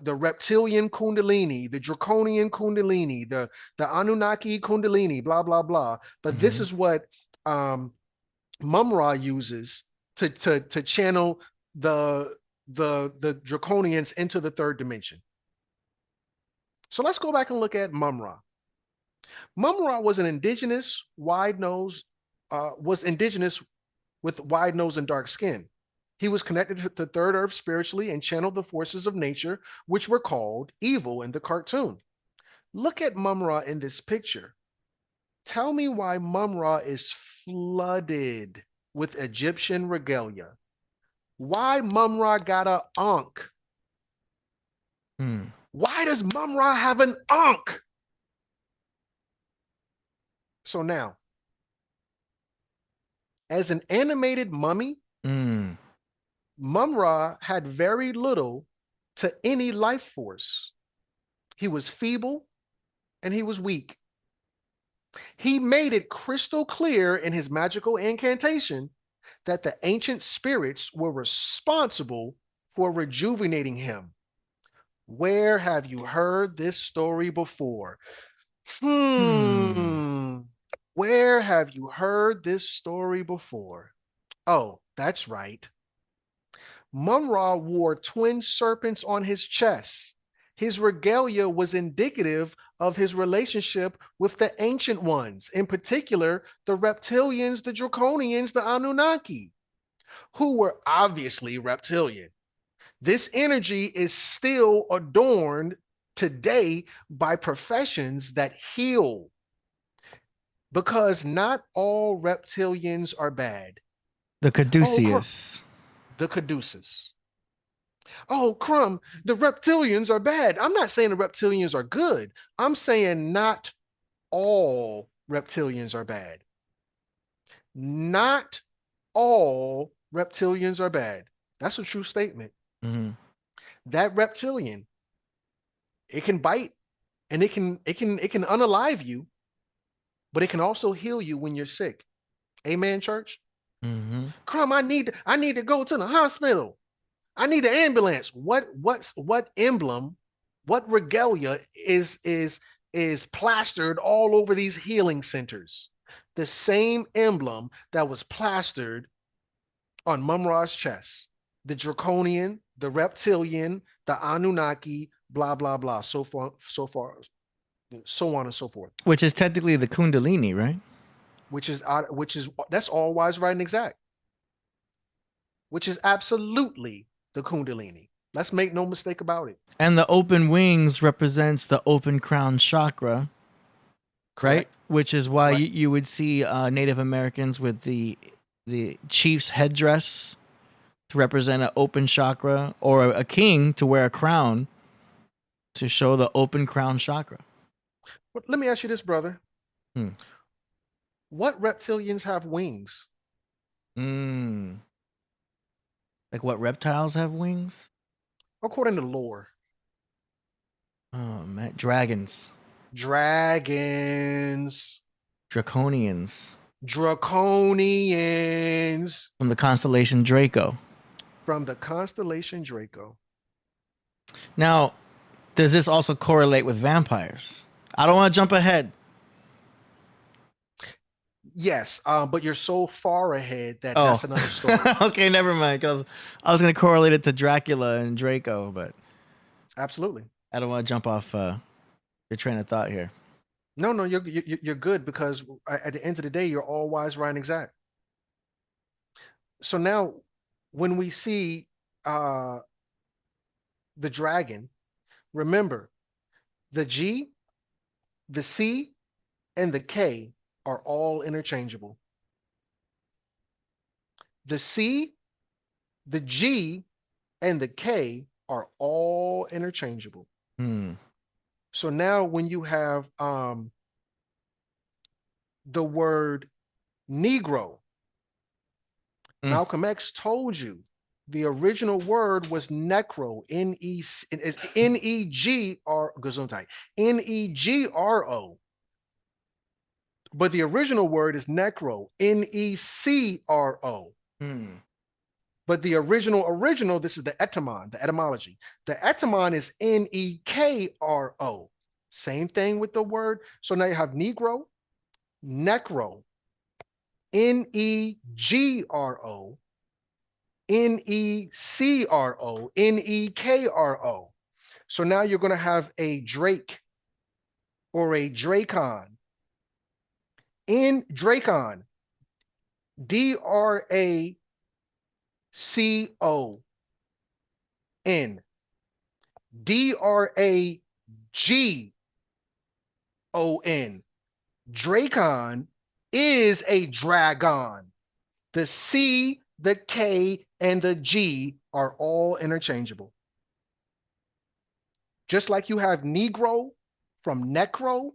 reptilian kundalini, the draconian kundalini, the Anunnaki kundalini, blah, blah, blah. But this is what Mum-Ra uses to channel the draconians into the third dimension. So let's go back and look at Mum-Ra. Mum-Ra was an indigenous, indigenous with wide nose and dark skin. He was connected to the third earth spiritually and channeled the forces of nature, which were called evil in the cartoon. Look at Mum-Ra in this picture. Tell me why Mum-Ra is flooded with Egyptian regalia. Why Mum-Ra got a ankh? Why does Mum-Ra have an ankh? So now, as an animated mummy, Mum-Ra had very little to any life force. He was feeble and he was weak. He made it crystal clear in his magical incantation that the ancient spirits were responsible for rejuvenating him. Where have you heard this story before? Where have you heard this story before? Oh, that's right. Mum-Ra wore twin serpents on his chest. His regalia was indicative of his relationship with the ancient ones, in particular, the reptilians, the draconians, the Anunnaki, who were obviously reptilian. This energy is still adorned today by professions that heal, because not all reptilians are bad. The Oh, caduceus. the caduceus. Oh, Crumb, the reptilians are bad. I'm not saying the reptilians are good. I'm saying not all reptilians are bad. Not all reptilians are bad. That's a true statement. Mm-hmm. That reptilian, it can bite and it can unalive you, but it can also heal you when you're sick. Amen, church. Mm-hmm. Crumb, I need to go to the hospital. I need an ambulance. What emblem, what regalia is plastered all over these healing centers? The same emblem that was plastered on Mumra's chest. The draconian, the reptilian, the Anunnaki, blah blah blah, so on and so forth. Which is technically the Kundalini, right? Which is that's all wise, right, and exact. Which is absolutely the Kundalini. Let's make no mistake about it. And the open wings represents the open crown chakra, right? Correct. Which is why Right. you would see Native Americans with the chief's headdress to represent an open chakra, or a king to wear a crown to show the open crown chakra. But let me ask you this, brother. Hmm. What reptilians have wings? Mm. Like what reptiles have wings? According to lore. Oh man, dragons, Dragons, draconians draconians from the constellation Draco. from the constellation Draco. Now, does this also correlate with vampires? I don't want to jump ahead. Yes, but you're so far ahead that that's another story. Okay, never mind. Because I was going to correlate it to Dracula and Draco, but Absolutely. I don't want to jump off your train of thought here. No, you're good, because at the end of the day, you're all wise, right, and exact. So now, when we see the dragon, remember the G, the C, and the K are all interchangeable. The C, the G, and the K are all interchangeable. Hmm. So now when you have the word Negro, Malcolm X told you the original word was necro, N-E-G-R, Gesundheit, N-E-G-R-O. But the original word is necro, N-E-C-R-O. But the original, this is the etymology. The etymon is N-E-K-R-O. Same thing with the word. So now you have Negro, necro, N-E-G-R-O, N-E-C-R-O, N-E-K-R-O. So now you're going to have a Drake or a Dracon. In Dracon, D-R-A-C-O-N, D-R-A-G-O-N. Dracon is a dragon. The C, the K, and the G are all interchangeable. Just like you have Negro from Necro,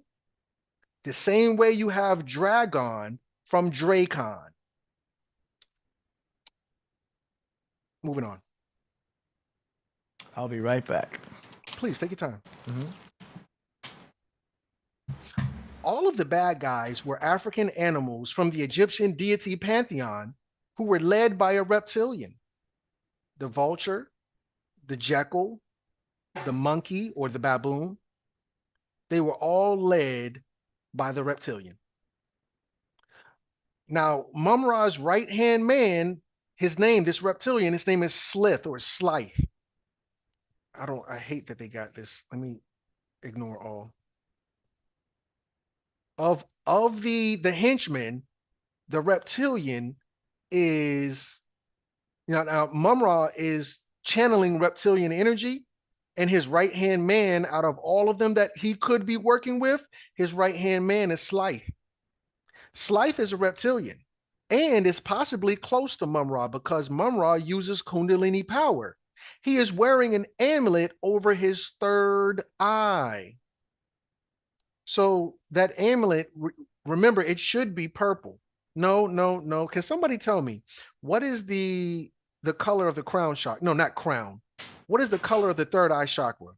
the same way you have Dragon from Dracon. Moving on. I'll be right back. Please take your time. All of the bad guys were African animals from the Egyptian deity pantheon who were led by a reptilian. The vulture, the jackal, the monkey or the baboon, they were all led by the reptilian. Now, Mum-Ra's right-hand man, his name, this reptilian, his name is Slith or Slythe. I hate that they got this. Let me ignore all. Of the henchmen, the reptilian is, now Mum-Ra is channeling reptilian energy, and his right-hand man, out of all of them that he could be working with, his right-hand man is Slythe. Slythe is a reptilian and is possibly close to Mum-Ra because Mum-Ra uses Kundalini power. He is wearing an amulet over his third eye. So that amulet, remember, it should be purple. No, no, no. Can somebody tell me what is the color of the crown chakra? No, not crown. What is the color of the third eye chakra?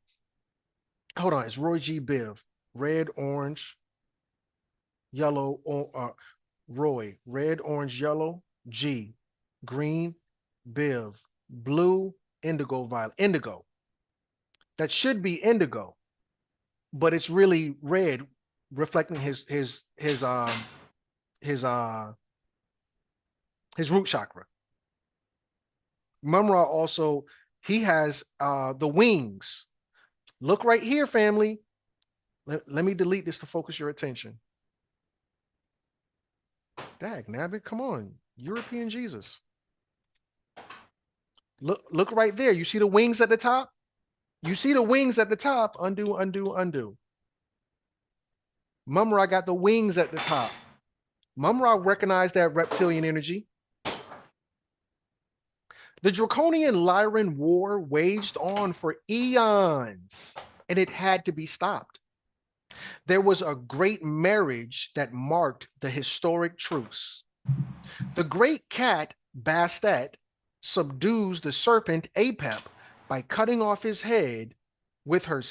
Hold on, it's Roy G. Biv. Red, orange, yellow, Roy. Red, orange, yellow, G. Green, Biv. Blue, indigo, violet. Indigo. That should be indigo, but it's really red, reflecting his root chakra. Mum-Ra also, he has the wings. Look right here, family. Let me delete this to focus your attention. Dag nabbit, come on, European Jesus. Look right there. You see the wings at the top? You see the wings at the top. Undo, undo, undo. Mum-Ra got the wings at the top. Mum-Ra recognized that reptilian energy. The Draconian Lyran War waged on for eons, and it had to be stopped. There was a great marriage that marked the historic truce. The great cat, Bastet, subdues the serpent, Apep, by cutting off his head with her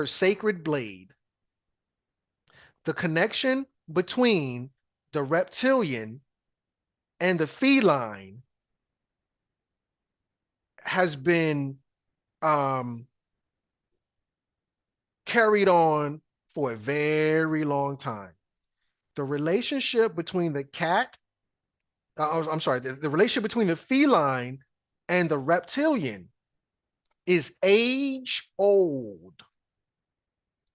sacred blade. The connection between the reptilian and the feline has been carried on for a very long time. The relationship between the cat, the relationship between the feline and the reptilian is age old.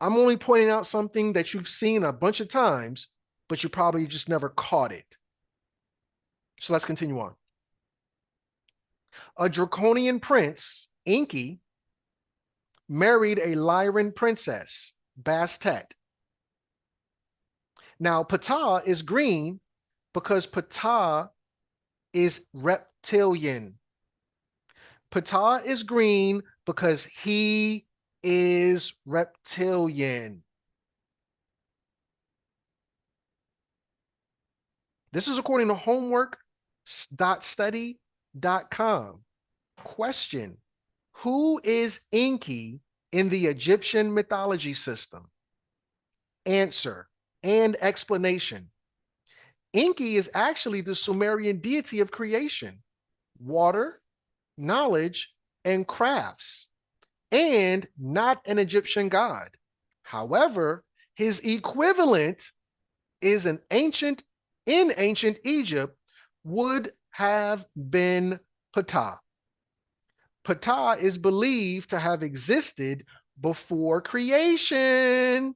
I'm only pointing out something that you've seen a bunch of times, but you probably just never caught it. So let's continue on. A draconian prince, Enki, married a Lyran princess, Bastet. Now, Ptah is green because Ptah is reptilian. Ptah is green because he is reptilian. This is according to homework.study.com. Question: who is Enki in the Egyptian mythology system? Answer and explanation: Enki is actually the Sumerian deity of creation, water, knowledge, and crafts, and not an Egyptian god. However, his equivalent is in ancient Egypt would have been Ptah. Ptah is believed to have existed before creation.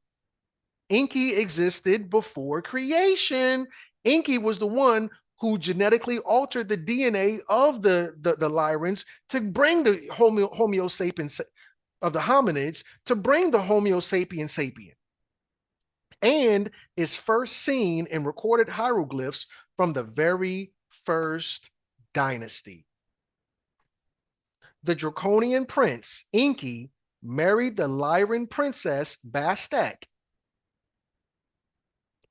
Enki existed before creation. Enki was the one who genetically altered the DNA of the Lyrans to bring the Homo sapiens of the hominids, to bring the Homo sapien sapien, and is first seen in recorded hieroglyphs from the very first dynasty. The draconian prince, Enki, married the Lyran princess, Bastet.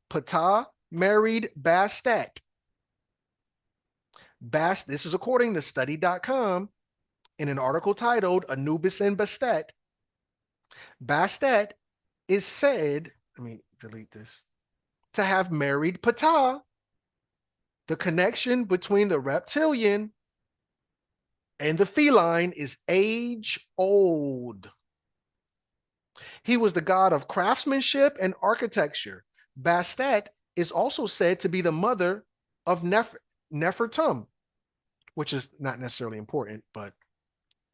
Ptah married Bastet. This is according to study.com in an article titled Anubis and Bastet. Bastet is said, let me delete this, to have married Ptah. The connection between the reptilian and the feline is age old. He was the god of craftsmanship and architecture. Bastet is also said to be the mother of Nefertum, which is not necessarily important, but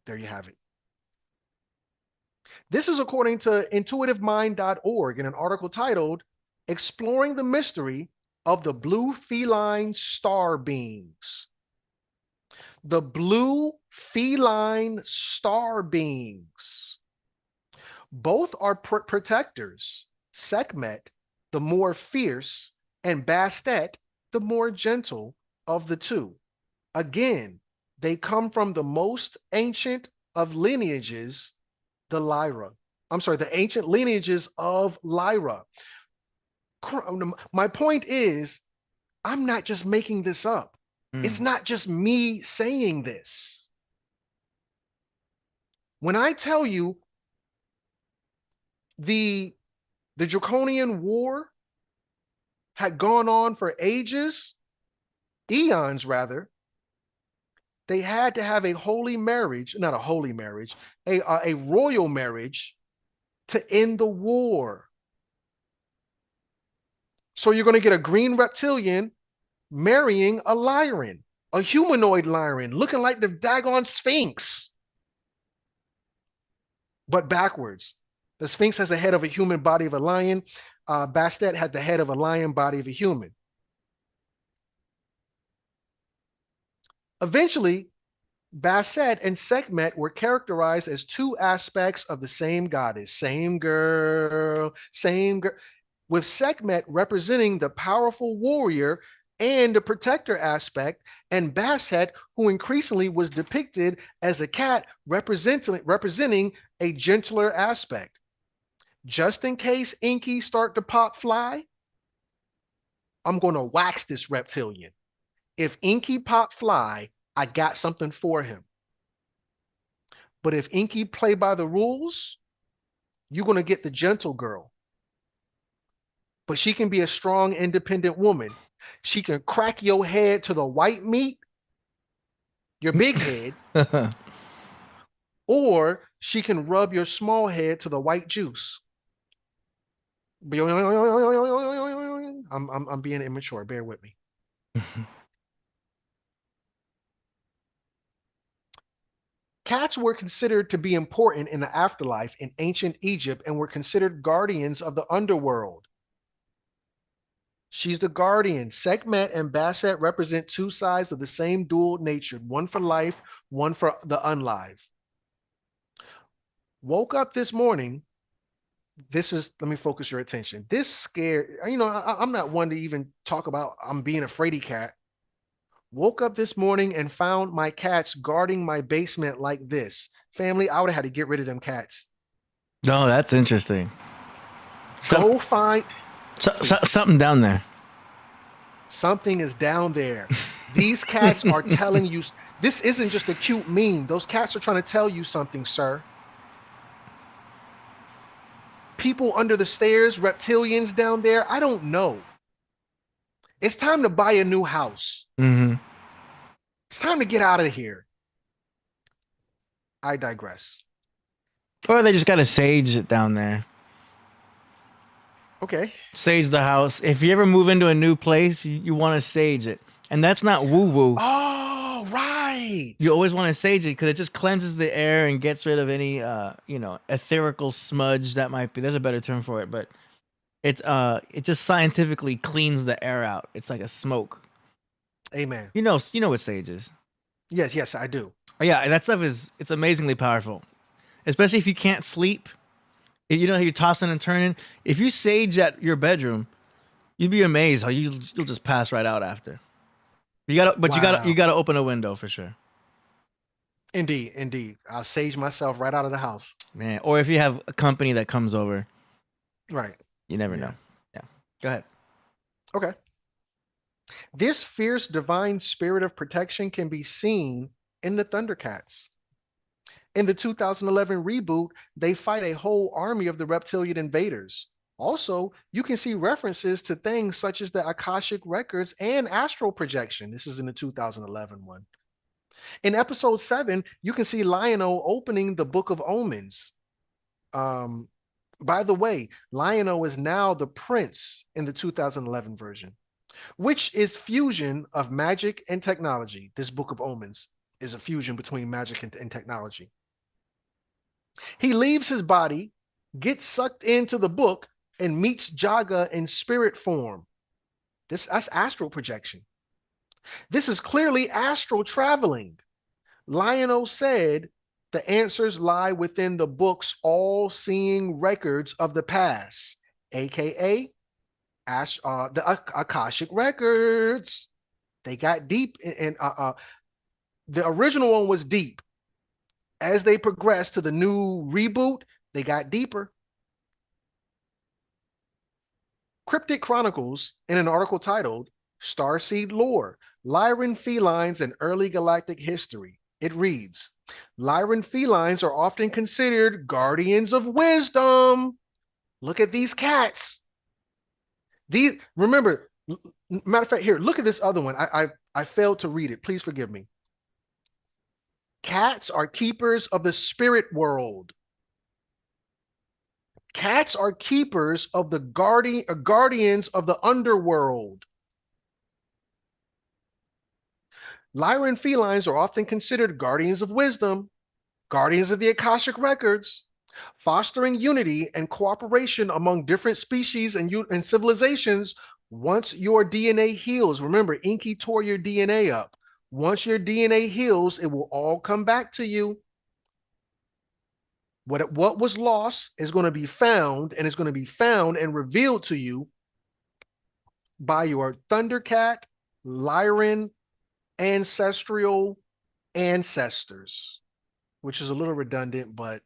there you have it. This is according to intuitivemind.org in an article titled Exploring the Mystery of the Blue Feline Star Beings. the blue feline star beings. Both are protectors. Sekhmet, the more fierce, and Bastet, the more gentle of the two. Again, they come from the most ancient of lineages, the Lyra. I'm sorry, the ancient lineages of Lyra. My point is, I'm not just making this up. It's not just me saying this. When I tell you the Draconian War had gone on for ages, eons rather, they had to have a holy marriage, not a holy marriage, a royal marriage to end the war. So you're going to get a green reptilian marrying a Lyran, a humanoid Lyran, looking like the daggone Sphinx, but backwards. The Sphinx has the head of a human, body of a lion. Bastet had the head of a lion, body of a human. Eventually, Bastet and Sekhmet were characterized as two aspects of the same goddess. Same girl, with Sekhmet representing the powerful warrior and the protector aspect, and Bastet, who increasingly was depicted as a cat representing a gentler aspect. Just in case Inky start to pop fly, I'm going to wax this reptilian. If Inky pop fly, I got something for him. But if Inky play by the rules, you're going to get the gentle girl. But she can be a strong, independent woman. She can crack your head to the white meat, your big head, or she can rub your small head to the white juice. I'm being immature. Bear with me. Cats were considered to be important in the afterlife in ancient Egypt and were considered guardians of the underworld. She's the guardian. Sekhmet and Bastet represent two sides of the same dual nature, one for life, one for the unlive. Woke up this morning. Let me focus your attention. This scared, I'm not one to even talk about I'm being a fraidy cat. Woke up this morning and found my cats guarding my basement like this. Family, I would have had to get rid of them cats. No, that's interesting. Go find something down there. Something is down there. These cats are telling you, this isn't just a cute meme. Those cats are trying to tell you something, sir. People under the stairs, reptilians down there, I don't know. It's time to buy a new house. Mm-hmm. It's time to get out of here. I digress. Or they just got to sage it down there. Okay. Sage the house. If you ever move into a new place, you want to sage it. And that's not woo-woo. Oh, right. You always want to sage it because it just cleanses the air and gets rid of any, etherical smudge that might be. There's a better term for it, but it just scientifically cleans the air out. It's like a smoke. Amen. You know what sage is. Yes, I do. Yeah, that stuff it's amazingly powerful. Especially if you can't sleep. You know how you're tossing and turning. If you sage at your bedroom, you'd be amazed how you'll just pass right out after. You gotta open a window for sure. Indeed. I'll sage myself right out of the house. Man, or if you have a company that comes over. Right. You never know. Yeah. Go ahead. Okay. This fierce divine spirit of protection can be seen in the ThunderCats. In the 2011 reboot, they fight a whole army of the reptilian invaders. Also, you can see references to things such as the Akashic records and astral projection. This is in the 2011 one. In episode 7, you can see Lion-O opening the Book of Omens. By the way, Lion-O is now the prince in the 2011 version, which is fusion of magic and technology. This Book of Omens is a fusion between magic and technology. He leaves his body, gets sucked into the book, and meets Jaga in spirit form. That's astral projection. This is clearly astral traveling. Lionel said the answers lie within the book's all-seeing records of the past, aka the Akashic records. They got deep, and the original one was deep. As they progressed to the new reboot, they got deeper. Cryptic Chronicles, in an article titled Starseed Lore, Lyran Felines and Early Galactic History, it reads, Lyran felines are often considered guardians of wisdom. Look at these cats. These, remember, matter of fact, here, look at this other one. I failed to read it. Please forgive me. Cats are keepers of the spirit world. Cats are keepers of the guardians of the underworld. Lyran felines are often considered guardians of wisdom, guardians of the Akashic records, fostering unity and cooperation among different species and civilizations. Once your DNA heals, remember, Inky tore your DNA up. Once your DNA heals, it will all come back to you. What was lost is going to be found, and it's going to be found and revealed to you by your ThunderCat, Lyran, ancestral ancestors, which is a little redundant, but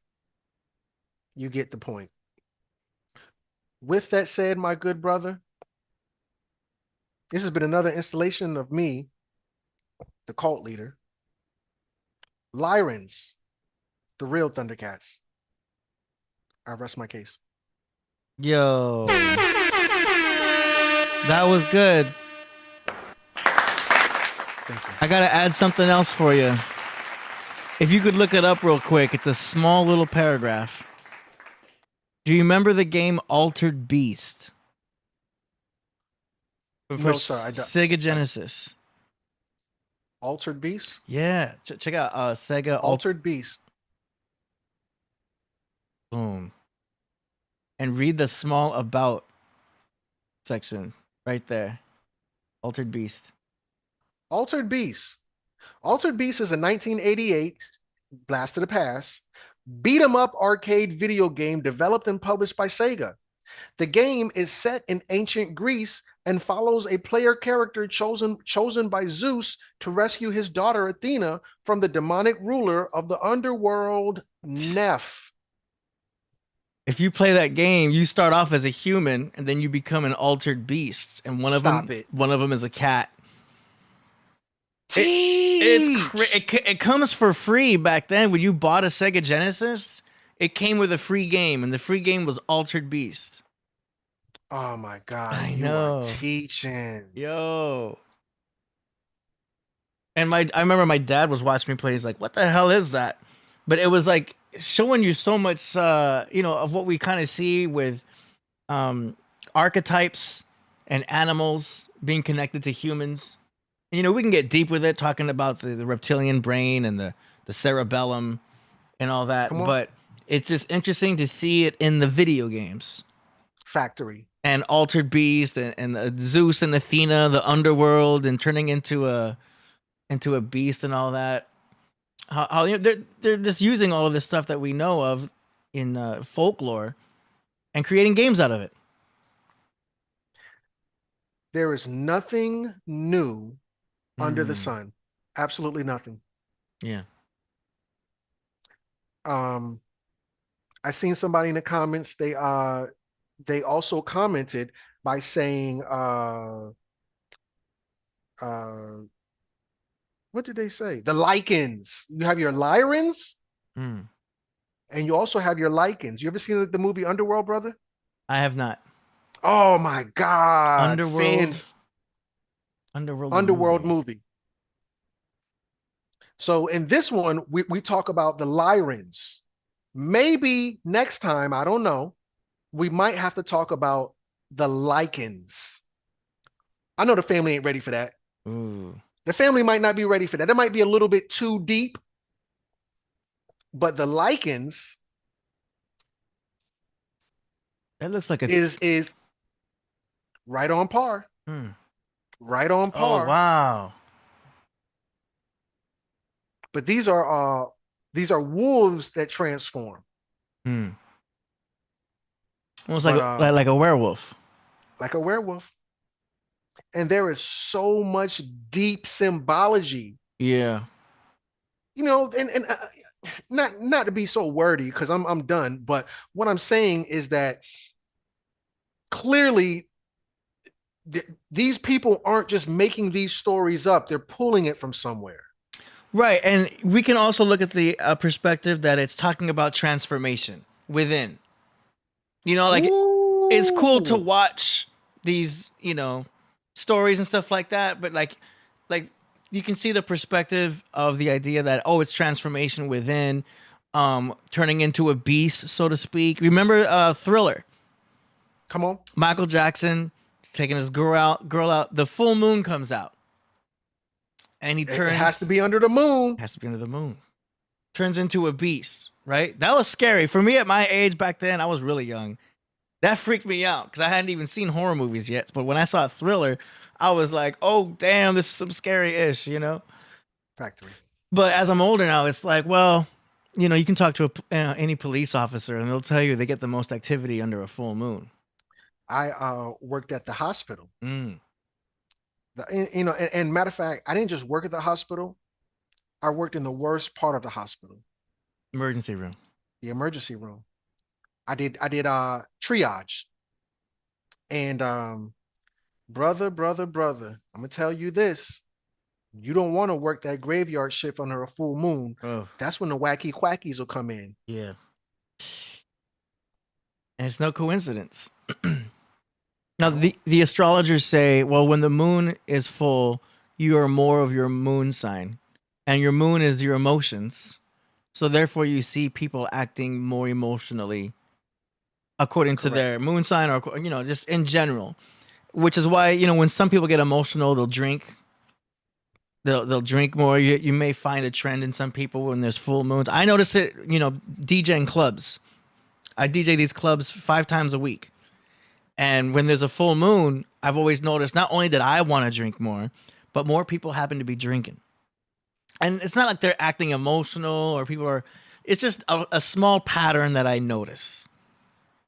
you get the point. With that said, my good brother, this has been another installation of me, the cult leader. Lyrans, the real ThunderCats. I rest my case. Yo, that was good. Thank you. I gotta add something else for you. If you could look it up real quick, it's a small little paragraph. Do you remember the game Altered Beast? No, sir, I don't. Sega Genesis. Altered Beast? Yeah, check out Sega Altered Beast. Boom. And read the small about section right there. Altered Beast. Altered Beast. Altered Beast is a 1988 blast of the past beat 'em up arcade video game developed and published by Sega. The game is set in ancient Greece and follows a player character chosen by Zeus to rescue his daughter Athena from the demonic ruler of the underworld, Neph. If you play that game, you start off as a human and then you become an altered beast, and one of them is a cat. It comes for free back then. When you bought a Sega Genesis, it came with a free game, and the free game was Altered Beast. Oh my God! I you know. are teaching. Yo. And I remember my dad was watching me play. He's like, "What the hell is that?" But it was like showing you so much, of what we kind of see with archetypes and animals being connected to humans. And, we can get deep with it, talking about the reptilian brain and the cerebellum and all that. But it's just interesting to see it in the video games. Factory. And Altered Beast and Zeus and Athena, the underworld, and turning into a beast and all that. How they're just using all of this stuff that we know of in folklore and creating games out of it. There is nothing new under the sun. Absolutely nothing. Yeah. I seen somebody in the comments. They also commented by saying, what did they say? The lichens. You have your Lyrans, and you also have your lichens. You ever seen the movie Underworld, brother? I have not. Oh my God! Underworld movie. So in this one, we talk about the Lyrans. Maybe next time, I don't know, we might have to talk about the lichens. I know the family ain't ready for that. Ooh. The family might not be ready for that. It might be a little bit too deep. But the lichens, that looks like is right on par. Right on par. Oh, wow. but these are wolves that transform. Hmm. Almost But, like a werewolf. like a werewolf. And there is so much deep symbology, Yeah. you know, and not to be so wordy because I'm done, but what I'm saying is that clearly these people aren't just making these stories up, they're pulling it from somewhere. Right, and we can also look at the perspective that it's talking about transformation within. You know, like it's cool to Ooh. watch these, you know, stories and stuff like that, but like you can see the perspective of the idea that it's transformation within, turning into a beast, so to speak. Remember Thriller? Come on. Michael Jackson taking his girl out. The full moon comes out, and he turns. It has to be under the moon. Has to be under the moon. Turns into a beast, right? That was scary for me at my age back then. I was really young. That freaked me out because I hadn't even seen horror movies yet. But when I saw Thriller, I was like, "Oh, damn, this is some scary-ish," you know. Factory. But as I'm older now, it's like, well, you know, you can talk to any police officer, and they'll tell you they get the most activity under a full moon. I worked at the hospital. Mm. You know, and matter of fact, I didn't just work at the hospital. I worked in the worst part of the hospital, Emergency room. the emergency room. I did triage. And brother, I'm gonna tell you this. You don't want to work that graveyard shift under a full moon. Oh, That's when the wacky quackies will come in. yeah. And it's no coincidence. Now, the astrologers say, well, when the moon is full, you are more of your moon sign, and your moon is your emotions. So therefore, you see people acting more emotionally according to their moon sign, or, you know, just in general. Which is why, you know, when some people get emotional, they'll drink. They'll drink more. You may find a trend in some people when there's full moons. I notice it, you know, DJing clubs. I DJ these clubs 5 times a week. And when there's a full moon, I've always noticed not only did I want to drink more, but more people happen to be drinking. And it's not like they're acting emotional or people are. It's just a small pattern that I notice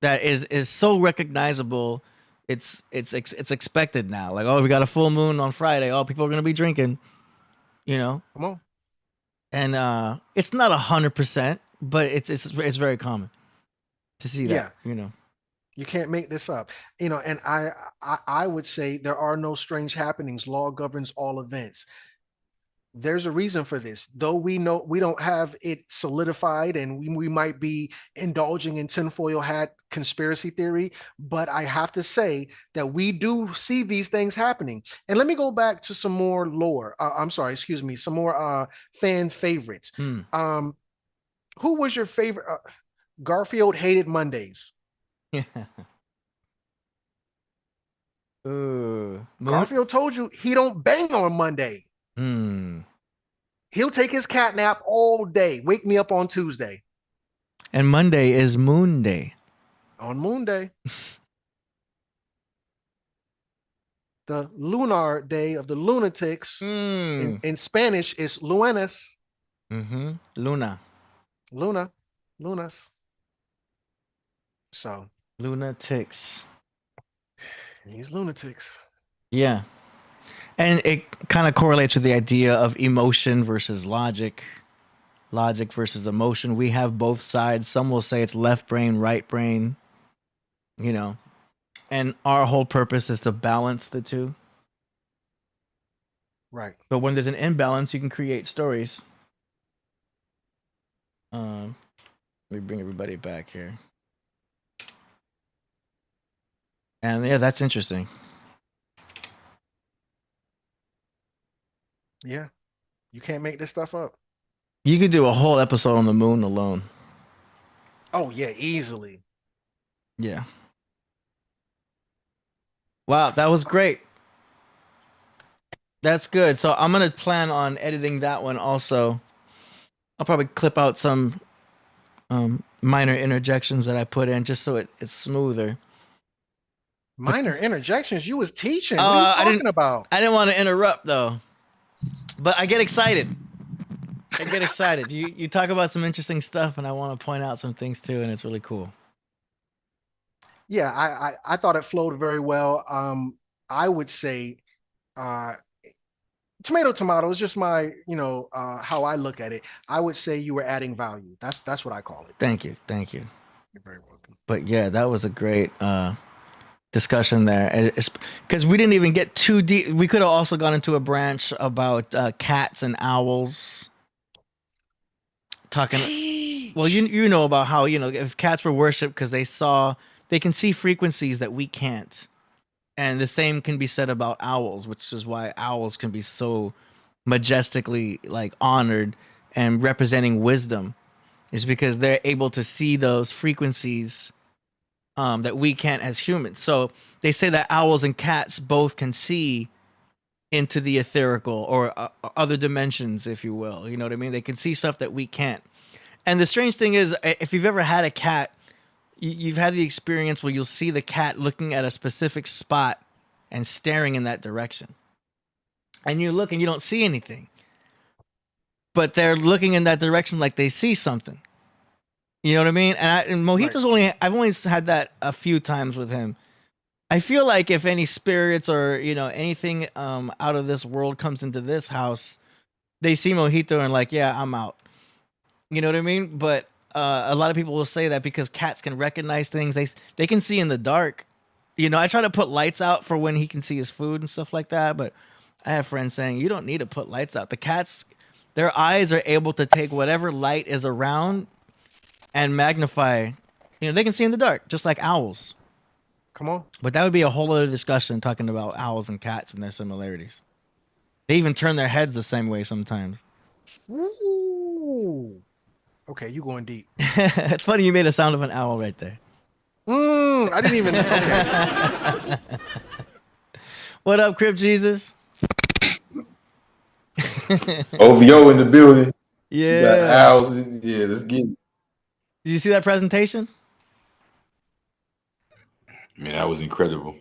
that is so recognizable. It's expected now. Like, oh, we got a full moon on Friday. Oh, people are gonna be drinking. You know. Come on. And it's not 100%, but it's very common to see that. Yeah. You know. You can't make this up. You know, and I would say there are no strange happenings. Law governs all events. There's a reason for this. Though we know we don't have it solidified and we might be indulging in tinfoil hat conspiracy theory, but I have to say that we do see these things happening. And let me go back to some more lore. I'm sorry, excuse me, some more fan favorites. Hmm. Who was your favorite? Garfield hated Mondays. Garfield told you he don't bang on Monday. He'll take his cat nap all day. Wake me up on Tuesday. And Monday is Moon Day. On Moon Day. The lunar day of the lunatics. In Spanish is Lunes. Luna. Lunas. So. Lunatics. These lunatics. Yeah. And it kind of correlates with the idea of emotion versus logic versus emotion. We have both sides. Some will say it's left brain, right brain, you know, and our whole purpose is to balance the two. Right. But when there's an imbalance, you can create stories. Let me bring everybody back here. And yeah, that's interesting. Yeah. You can't make this stuff up. You could do a whole episode on the moon alone. Oh, yeah, easily. Yeah. Wow, that was great. That's good. So I'm going to plan on editing that one also. I'll probably clip out some minor interjections that I put in just so it's smoother. Minor interjections? You was teaching. What are you talking about? I didn't want to interrupt, though. But I get excited. I get excited. You talk about some interesting stuff, and I want to point out some things too, and it's really cool. Yeah, I thought it flowed very well. I would say tomato is just my, how I look at it. I would say you were adding value. That's what I call it. Thank you. You're very welcome. But yeah, that was a great discussion there. It's because we didn't even get too deep. We could have also gone into a branch about cats and owls. Talking, well, you know about how, if cats were worshipped because they can see frequencies that we can't. And the same can be said about owls, which is why owls can be so majestically like honored and representing wisdom, is because they're able to see those frequencies that we can't as humans. So they say that owls and cats both can see into the etherical or other dimensions, if you will. You know what I mean? They can see stuff that we can't. And the strange thing is, if you've ever had a cat, you've had the experience where you'll see the cat looking at a specific spot and staring in that direction. And you look and you don't see anything. But they're looking in that direction like they see something. You know what I mean? And Mojito's I've only had that a few times with him. I feel like if any spirits or, anything out of this world comes into this house, they see Mojito and like, yeah, I'm out. You know what I mean? But a lot of people will say that because cats can recognize things. They can see in the dark. I try to put lights out for when he can see his food and stuff like that. But I have friends saying, you don't need to put lights out. The cats, their eyes are able to take whatever light is around and magnify. They can see in the dark, just like owls. Come on. But that would be a whole other discussion talking about owls and cats and their similarities. They even turn their heads the same way sometimes. Ooh. Okay, you going deep. It's funny you made a sound of an owl right there. I didn't even. Okay. What up, Crip Jesus? OVO in the building. Yeah. You got owls. Yeah, let's get it. Did you see that presentation? Man, that was incredible.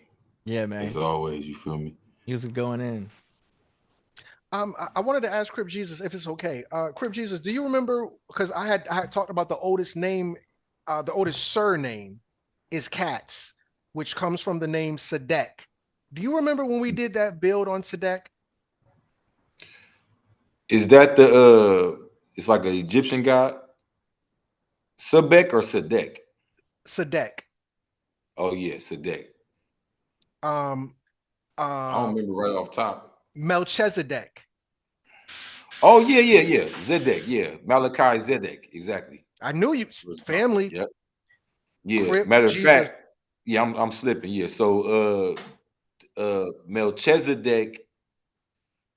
Yeah, man. As always, you feel me? He was going in. I wanted to ask Crip Jesus if it's okay. Crip Jesus, do you remember? Because I had talked about the oldest name, the oldest surname is Katz, which comes from the name Sadek. Do you remember when we did that build on Sadek? Is that it's like an Egyptian god? Sebek or Sadek? Sadek. Oh yeah, Sadek. I don't remember right off top. Melchizedek. Oh yeah. Zedek, yeah. Malachi Zedek, exactly. I knew you, family. Yep. Yeah. Crip, Matter of Jesus. fact, yeah, I'm slipping. Yeah. So Melchizedek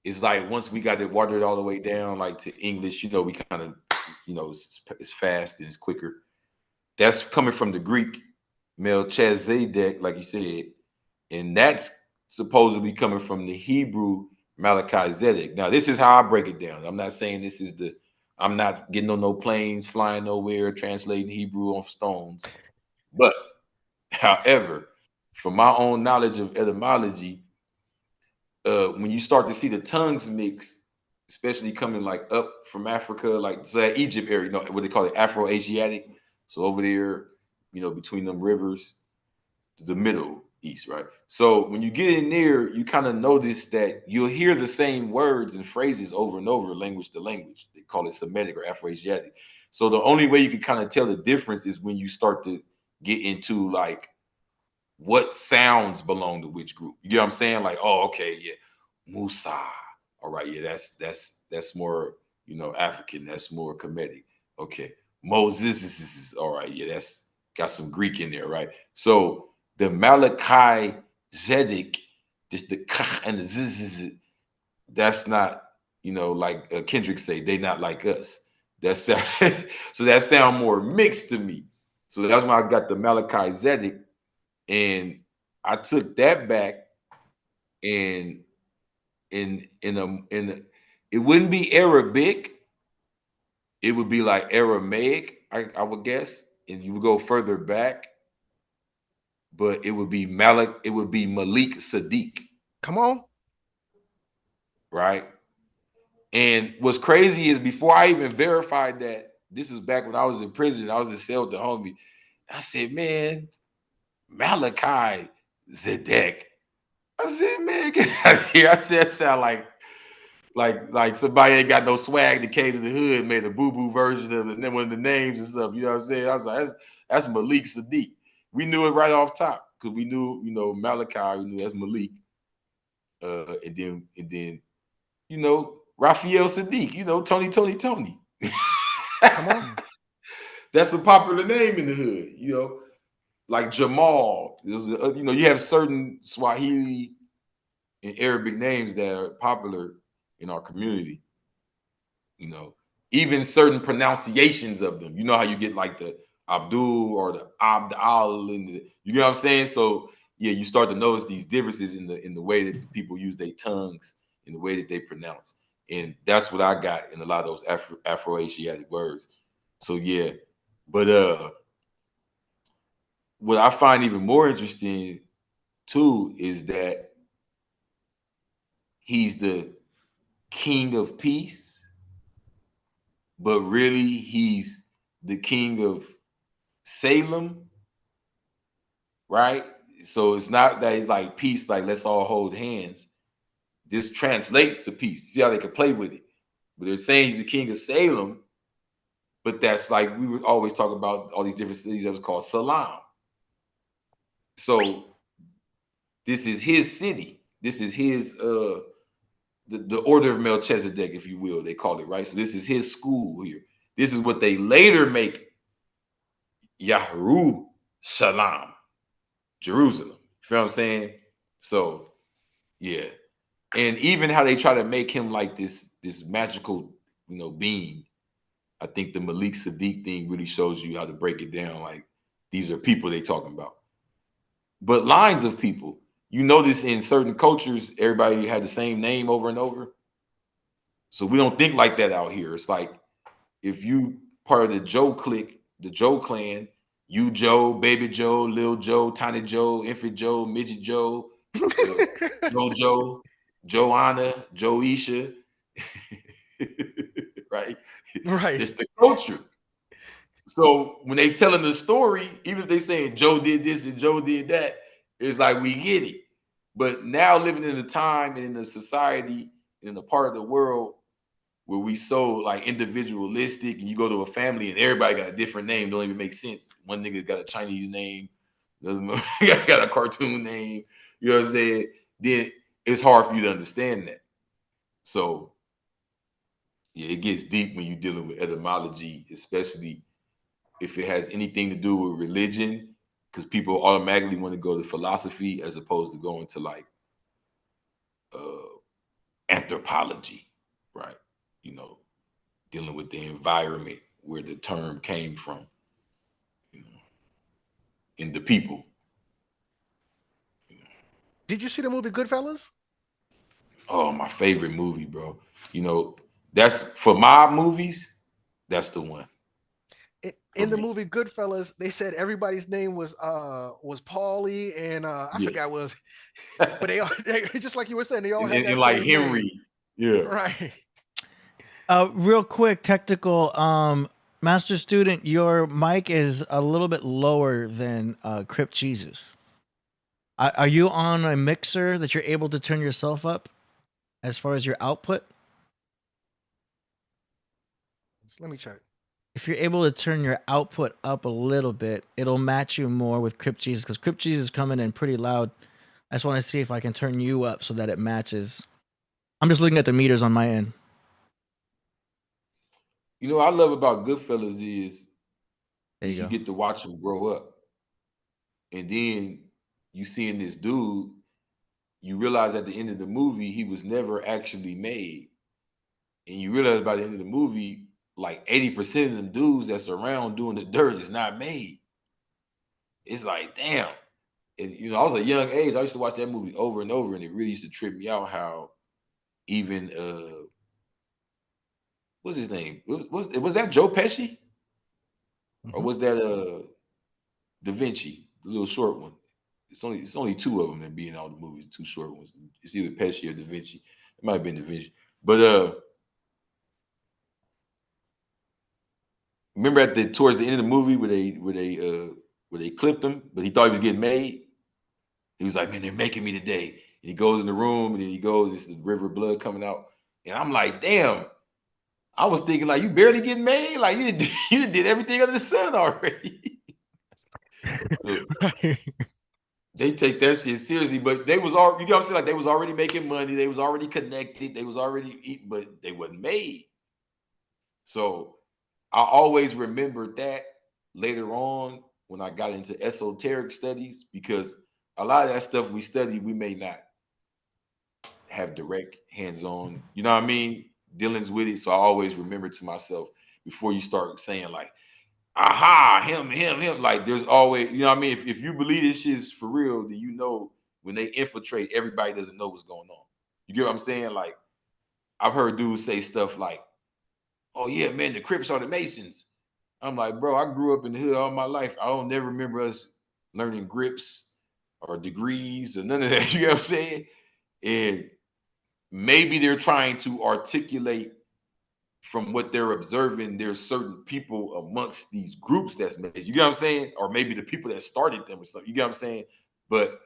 is like once we got it watered all the way down, like to English, we kind of, it's fast and it's quicker. That's coming from the Greek Melchizedek, like you said, and that's supposed to be coming from the Hebrew Malachi Zedek. Now, this is how I break it down. I'm not saying I'm not getting on no planes, flying nowhere, translating Hebrew on stones. But, however, from my own knowledge of etymology, when you start to see the tongues mix, especially coming like up from Africa, like so that Egypt area, what they call it, Afro-Asiatic. So over there, between them rivers, the Middle East, right? So when you get in there, you kind of notice that you'll hear the same words and phrases over and over, language to language. They call it Semitic or Afro-Asiatic. So the only way you can kind of tell the difference is when you start to get into like what sounds belong to which group. You get what I'm saying? Like, oh, okay, yeah, Musa. All right, yeah, that's more, African. That's more Kemetic. Okay, Moses is all right. Yeah, that's got some Greek in there, right? So the Malachi Zedek, just the kah and the ziz, that's not, like Kendrick say, they not like us. That's so that sound more mixed to me. So that's why I got the Malachi Zedek, and I took that back, and it wouldn't be Arabic, it would be like Aramaic, I would guess, and you would go further back. But it would be Malik Sadiq. Come on. Right? And what's crazy is before I even verified that, this was back when I was in prison, I was in cell with the homie. I said, man, Malachi Zedek. I said, man, get out of here. I said, that sound like somebody ain't got no swag that came to the hood and made a boo-boo version of it. And then one of the names and stuff, you know what I'm saying? I was like, that's Malik Sadiq. We knew it right off top because we knew, you know, Malachi, we knew that's Malik. And then, you know, Raphael Sadiq, you know, Tony. Come on. That's a popular name in the hood, you know, like Jamal. You know, you have certain Swahili and Arabic names that are popular in our community. You know, even certain pronunciations of them. You know how you get like the Abdul or the Abd Al, and you know what I'm saying? So yeah, you start to notice these differences in the way that the people use their tongues, in the way that they pronounce. And that's what I got in a lot of those Afro-Asiatic words. So yeah, but what I find even more interesting too is that he's the king of peace, but really he's the king of Salem, right? So it's not that he's like peace, like let's all hold hands. This translates to peace. See how they can play with it. But they're saying he's the king of Salem, but that's like we would always talk about all these different cities that was called Salam. So this is his city. This is his the order of Melchizedek, if you will, they call it, right? So this is his school here. This is what they later make Yahru Shalom, Jerusalem. You feel what I'm saying? So yeah. And even how they try to make him like this magical, you know, being. I think the Malik Sadiq thing really shows you how to break it down. Like these are people they talking about. But lines of people. You notice in certain cultures, everybody had the same name over and over. So we don't think like that out here. It's like if you part of the Joe clique, the Joe clan, you Joe, Baby Joe, Lil Joe, Tiny Joe, Infant Joe, Midget Joe, Joe, Joanna, Joisha, right? Right. It's the culture. So when they telling the story, even if they saying Joe did this and Joe did that, it's like we get it. But now living in a time and in a society, in a part of the world where we so like individualistic, and you go to a family and everybody got a different name, don't even make sense. One nigga got a Chinese name, the other got a cartoon name, you know what I'm saying? Then it's hard for you to understand that. So yeah, it gets deep when you're dealing with etymology, especially if it has anything to do with religion, because people automatically want to go to philosophy as opposed to going to like anthropology, right? You know, dealing with the environment where the term came from, you know, and the people. Did you see the movie Goodfellas? Oh, my favorite movie, bro. You know, that's for mob movies, that's the one. In the movie Goodfellas, they said everybody's name was Paulie and I forgot was, but they just like you were saying, they all had that like same Henry. name. Yeah. Right. Real quick, technical. Master student, your mic is a little bit lower than Crypt Jesus. Are you on a mixer that you're able to turn yourself up as far as your output? Let me check. If you're able to turn your output up a little bit, it'll match you more with Crypt Jesus, because Crypt Jesus is coming in pretty loud. I just want to see if I can turn you up so that it matches. I'm just looking at the meters on my end. You know what I love about Goodfellas is You get to watch him grow up. And then you seeing this dude, you realize at the end of the movie, he was never actually made. And you realize by the end of the movie, like 80% of them dudes that's around doing the dirt is not made. It's like, damn. And, you know, I was a young age. I used to watch that movie over and over, and it really used to trip me out how even, what's his name? Was that Joe Pesci? Mm-hmm. Or was that Da Vinci, the little short one? It's only two of them that be in all the movies, two short ones. It's either Pesci or Da Vinci. It might have been Da Vinci. But remember towards the end of the movie where they clipped him, but he thought he was getting made. He was like, man, they're making me today. And he goes in the room and then he goes, it's the river of blood coming out. And I'm like, damn. I was thinking like, you barely getting made? Like you did everything under the sun already. So they take that shit seriously, but they was all, you know what I'm saying? Like they was already making money. They was already connected. They was already eating, but they wasn't made. So I always remembered that later on when I got into esoteric studies, because a lot of that stuff we study, we may not have direct hands-on, you know what I mean, dealings with it. So I always remember to myself before you start saying like, aha, him. Like there's always, you know what I mean? If you believe this shit is for real, then you know when they infiltrate, everybody doesn't know what's going on. You get what I'm saying? Like I've heard dudes say stuff like, oh yeah, man, the Crips are the Masons. I'm like, bro, I grew up in the hood all my life. I don't never remember us learning grips or degrees or none of that. You know what I'm saying? And maybe they're trying to articulate from what they're observing, there's certain people amongst these groups that's made. You get what I'm saying? Or maybe the people that started them or something. You get what I'm saying? But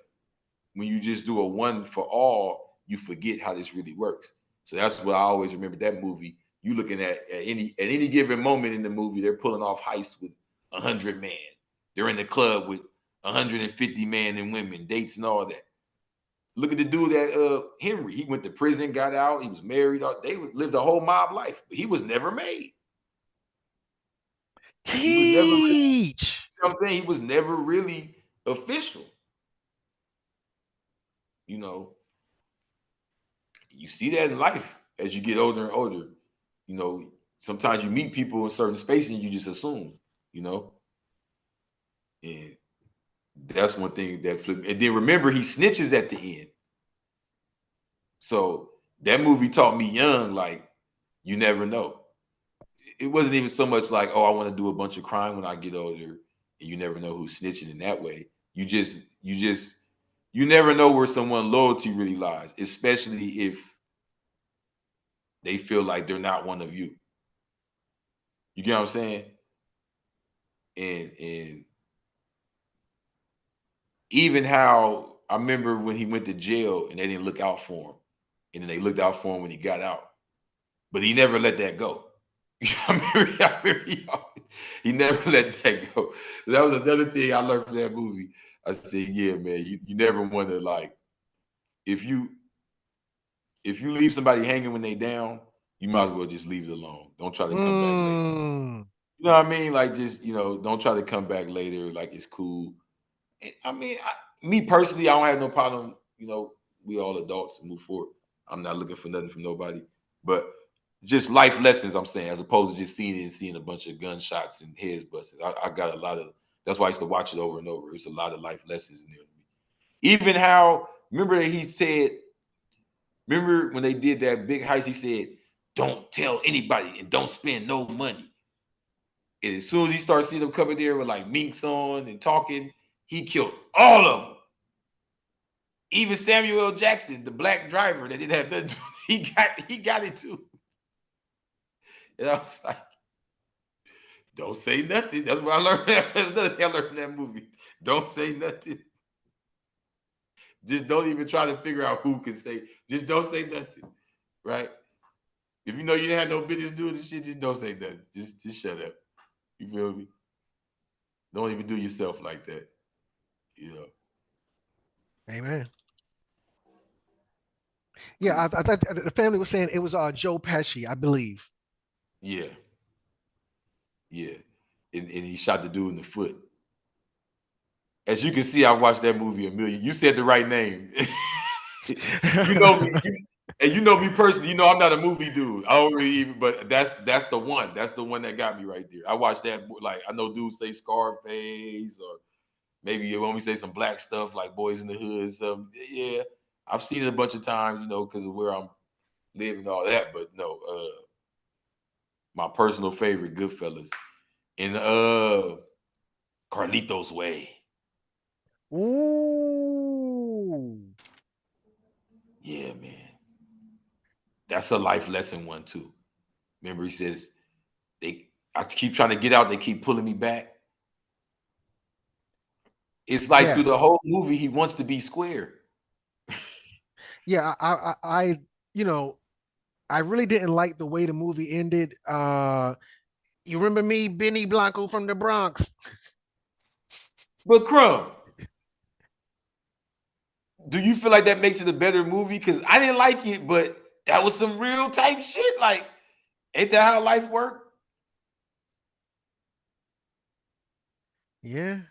when you just do a one for all, you forget how this really works. So that's what I always remember that movie. You looking at any given moment in the movie, they're pulling off heists with 100 men. They're in the club with 150 men and women, dates and all that. Look at the dude that Henry. He went to prison, got out. He was married. They lived a whole mob life. But he was never made. He was never. Teach. You know what I'm saying? He was never really official. You know, you see that in life as you get older and older. You know, sometimes you meet people in certain spaces and you just assume. You know, and that's one thing that flipped. And then remember, he snitches at the end. So that movie taught me young, like, you never know. It wasn't even so much like, oh, I want to do a bunch of crime when I get older, and you never know who's snitching in that way. You never know where someone's loyalty really lies, especially if they feel like they're not one of you. You get what I'm saying? And even how I remember when he went to jail and they didn't look out for him, and then they looked out for him when he got out, but he never let that go. I remember he never let that go. That was another thing I learned from that movie. I said, yeah, man, you never want to, like, if you leave somebody hanging when they down, you might as well just leave it alone. Don't try to come back later. You know what I mean? Like, just, don't try to come back later. Like, it's cool. I mean, me personally, I don't have no problem. We all adults and move forward. I'm not looking for nothing from nobody. But just life lessons, I'm saying, as opposed to just seeing it and seeing a bunch of gunshots and heads busted. I got a lot of, that's why I used to watch it over and over. There's a lot of life lessons in there. Even how, remember he said, remember when they did that big heist, he said, don't tell anybody and don't spend no money. And as soon as he started seeing them coming there with like minks on and talking, he killed all of them. Even Samuel L. Jackson, the black driver that didn't have nothing to do, he got it too. And I was like, don't say nothing. That's what I learned. That's another thing I learned from that movie. Don't say nothing. Just don't even try to figure out who can say. Just don't say nothing, right? If you know you didn't have no business doing this shit, just don't say nothing. Just shut up. You feel me? Don't even do yourself like that. Amen. Yeah, I thought the family was saying it was Joe Pesci, I believe. Yeah. Yeah. And he shot the dude in the foot. As you can see, I've watched that movie a million. You said the right name. You know me. And you know me personally. You know I'm not a movie dude. I don't really even, but that's the one. That's the one that got me right there. I watched that, like, I know dudes say Scarface, or maybe you want me to say some black stuff like Boys in the Hood. Some, yeah, I've seen it a bunch of times, because of where I'm living and all that. But no, my personal favorite, Goodfellas, and Carlito's Way. Ooh. Yeah, man. That's a life lesson one too. Remember, he says I keep trying to get out. They keep pulling me back. It's like through the whole movie, he wants to be square. Yeah, I I really didn't like the way the movie ended. You remember me, Benny Blanco from the Bronx? But Crumb, do you feel like that makes it a better movie? Because I didn't like it, but that was some real type shit. Like, ain't that how life work? Yeah,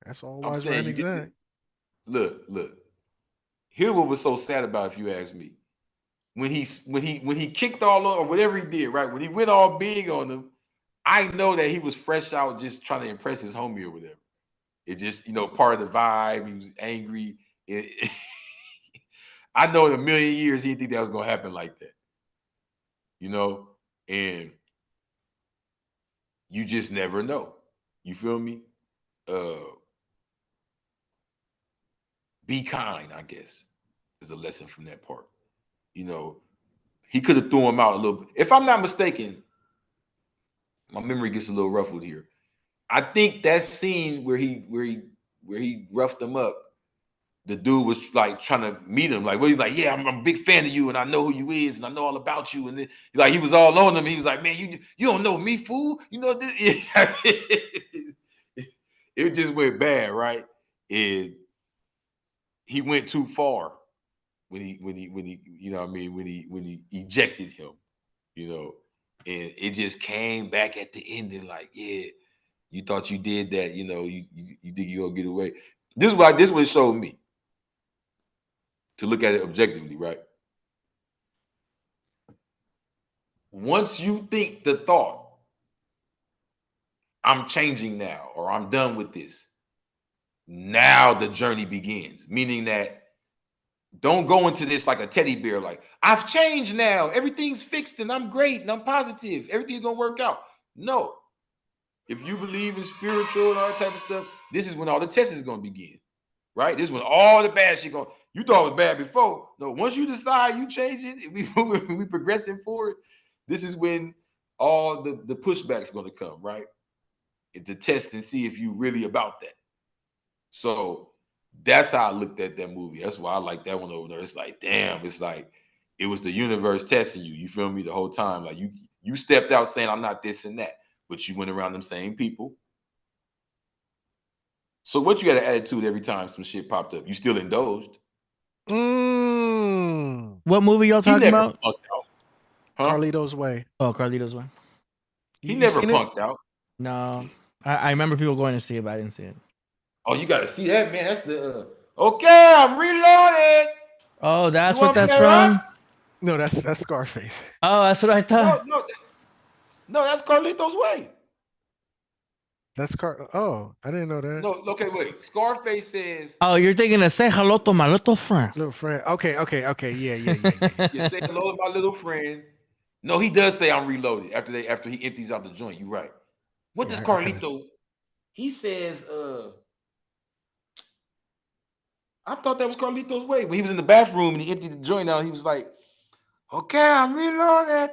that's all I'm wise saying right you exact. get look. Here's what was so sad about, if you ask me. When he kicked all on, or whatever he did, right? When he went all big on them, I know that he was fresh out just trying to impress his homie or whatever. It just, part of the vibe. He was angry. I know in a million years he didn't think that was gonna happen like that. And you just never know. You feel me? Be kind, I guess, is a lesson from that part. He could have threw him out a little bit. If I'm not mistaken, my memory gets a little ruffled here. I think that scene where he roughed him up, the dude was like trying to meet him. Like, he's like, yeah, I'm a big fan of you, and I know who you is, and I know all about you. And then, like, he was all on him. He was like, man, you don't know me, fool. You know this. It just went bad, right? And he went too far when he when he ejected him, and it just came back at the ending like, yeah, you thought you did that, you think you're gonna get away. This is what it showed me, to look at it objectively, right? Once you think the thought, I'm changing now, or I'm done with this, now the journey begins. Meaning that, don't go into this like a teddy bear, like, I've changed now, everything's fixed and I'm great and I'm positive, everything's gonna work out. No. If you believe in spiritual and all that type of stuff, this is when all the tests is gonna begin, right? This is when all the bad shit going. You thought it was bad before. No, once you decide you change it, we progressing forward. This is when all the pushback's gonna come, right? To test and see if you really about that. So that's how I looked at that movie. That's why I like that one over there. It's like, damn, it's like it was the universe testing you. You feel me? The whole time. Like you stepped out saying I'm not this and that, but you went around them same people. So what, you had an attitude every time some shit popped up? You still indulged. What movie y'all talking about? Huh? Carlito's Way. Oh, Carlito's Way. He never punked out. No. I remember people going to see it, but I didn't see it. Oh, you got to see that, man. That's the okay, I'm reloaded. Oh, that's what that's from? Off? No, that's Scarface. Oh, that's what I thought. No, that's Carlito's Way. That's Oh, I didn't know that. No, okay, wait. Scarface says. Oh, you're thinking of say hello to my little friend. Little friend. Okay. Yeah. You say hello to my little friend. No, he does say I'm reloaded after he empties out the joint. You're right. What does Carlito? He says, I thought that was Carlito's Way. When he was in the bathroom and he emptied the joint out, he was like, okay, I'm reloaded.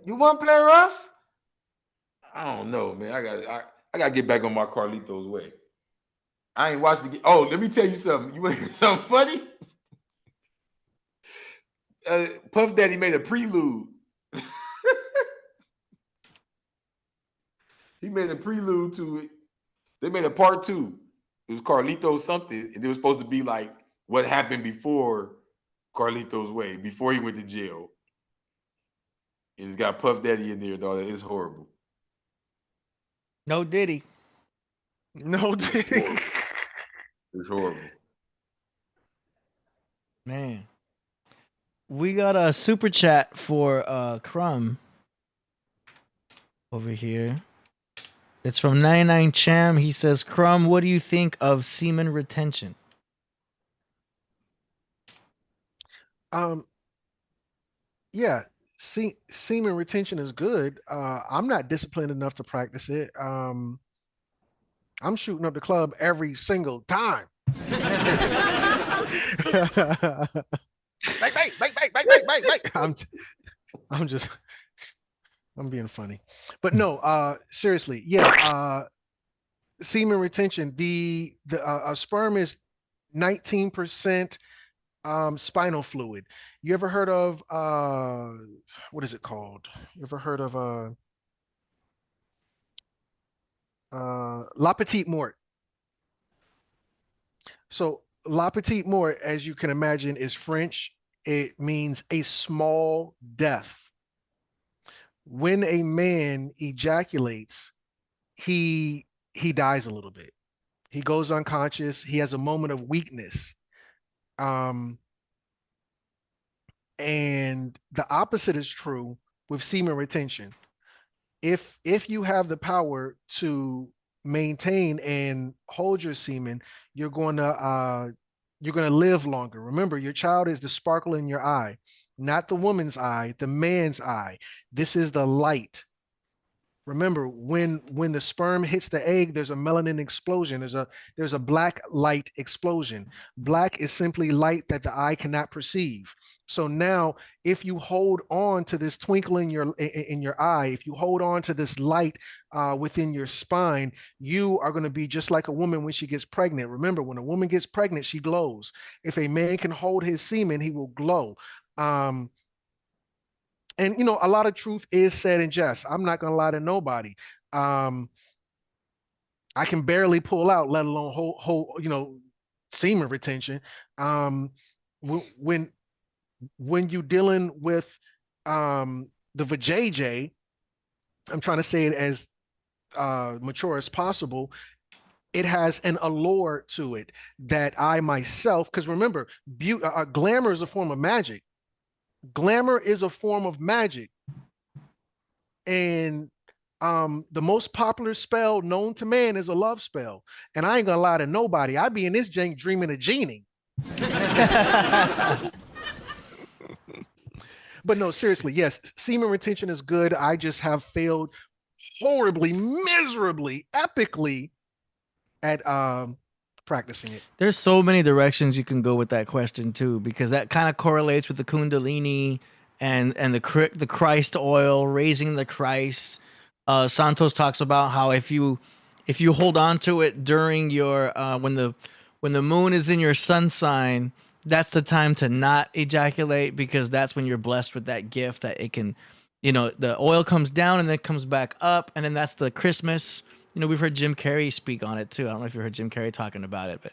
You want to play rough? I don't know, man. I gotta get back on my Carlito's Way. I ain't watched it. Oh, let me tell you something. You want to hear something funny? Puff Daddy made a prelude. He made a prelude to it. They made a part 2. It was Carlito's something, and it was supposed to be like what happened before Carlito's Way, before he went to jail. And it's got Puff Daddy in there, though. It's horrible. No Diddy. No Diddy. It's horrible. Man. We got a super chat for Crumb over here. It's from 99 Cham. He says, Crumb, what do you think of semen retention? Yeah, semen retention is good. I'm not disciplined enough to practice it. I'm shooting up the club every single time. Bang. I'm just I'm being funny, but no. Seriously, yeah. Semen retention. The sperm is 19% spinal fluid. You ever heard of what is it called? You ever heard of La Petite Mort? So La Petite Mort, as you can imagine, is French. It means a small death. When a man ejaculates, he dies a little bit. He goes unconscious. He has a moment of weakness. Um, and the opposite is true with semen retention. If you have the power to maintain and hold your semen, you're gonna live longer. Remember, your child is the sparkle in your eye, not the woman's eye, the man's eye. This is the light. Remember, when the sperm hits the egg, there's a melanin explosion. There's a black light explosion. Black is simply light that the eye cannot perceive. So now, if you hold on to this twinkle in your eye, if you hold on to this light within your spine, you are going to be just like a woman when she gets pregnant. Remember, when a woman gets pregnant, she glows. If a man can hold his semen, he will glow. And a lot of truth is said in jest. I'm not gonna lie to nobody. um I can barely pull out, let alone hold semen retention. Um when when you dealing with the vajayjay, I'm trying to say it as mature as possible. It has an allure to it that I myself, because remember, glamour is a form of magic. Glamour is a form of magic. And the most popular spell known to man is a love spell. And I ain't gonna lie to nobody. I be in this jank dreaming of genie. But no, seriously, yes, semen retention is good. I just have failed horribly, miserably, epically at practicing it. There's so many directions you can go with that question too, because that kind of correlates with the Kundalini and the Christ oil, raising the Christ. Santos talks about how if you hold on to it during your when the moon is in your sun sign, that's the time to not ejaculate, because that's when you're blessed with that gift that it can, the oil comes down and then it comes back up, and then that's the Christmas. We've heard Jim Carrey speak on it too. I don't know if you heard Jim Carrey talking about it, but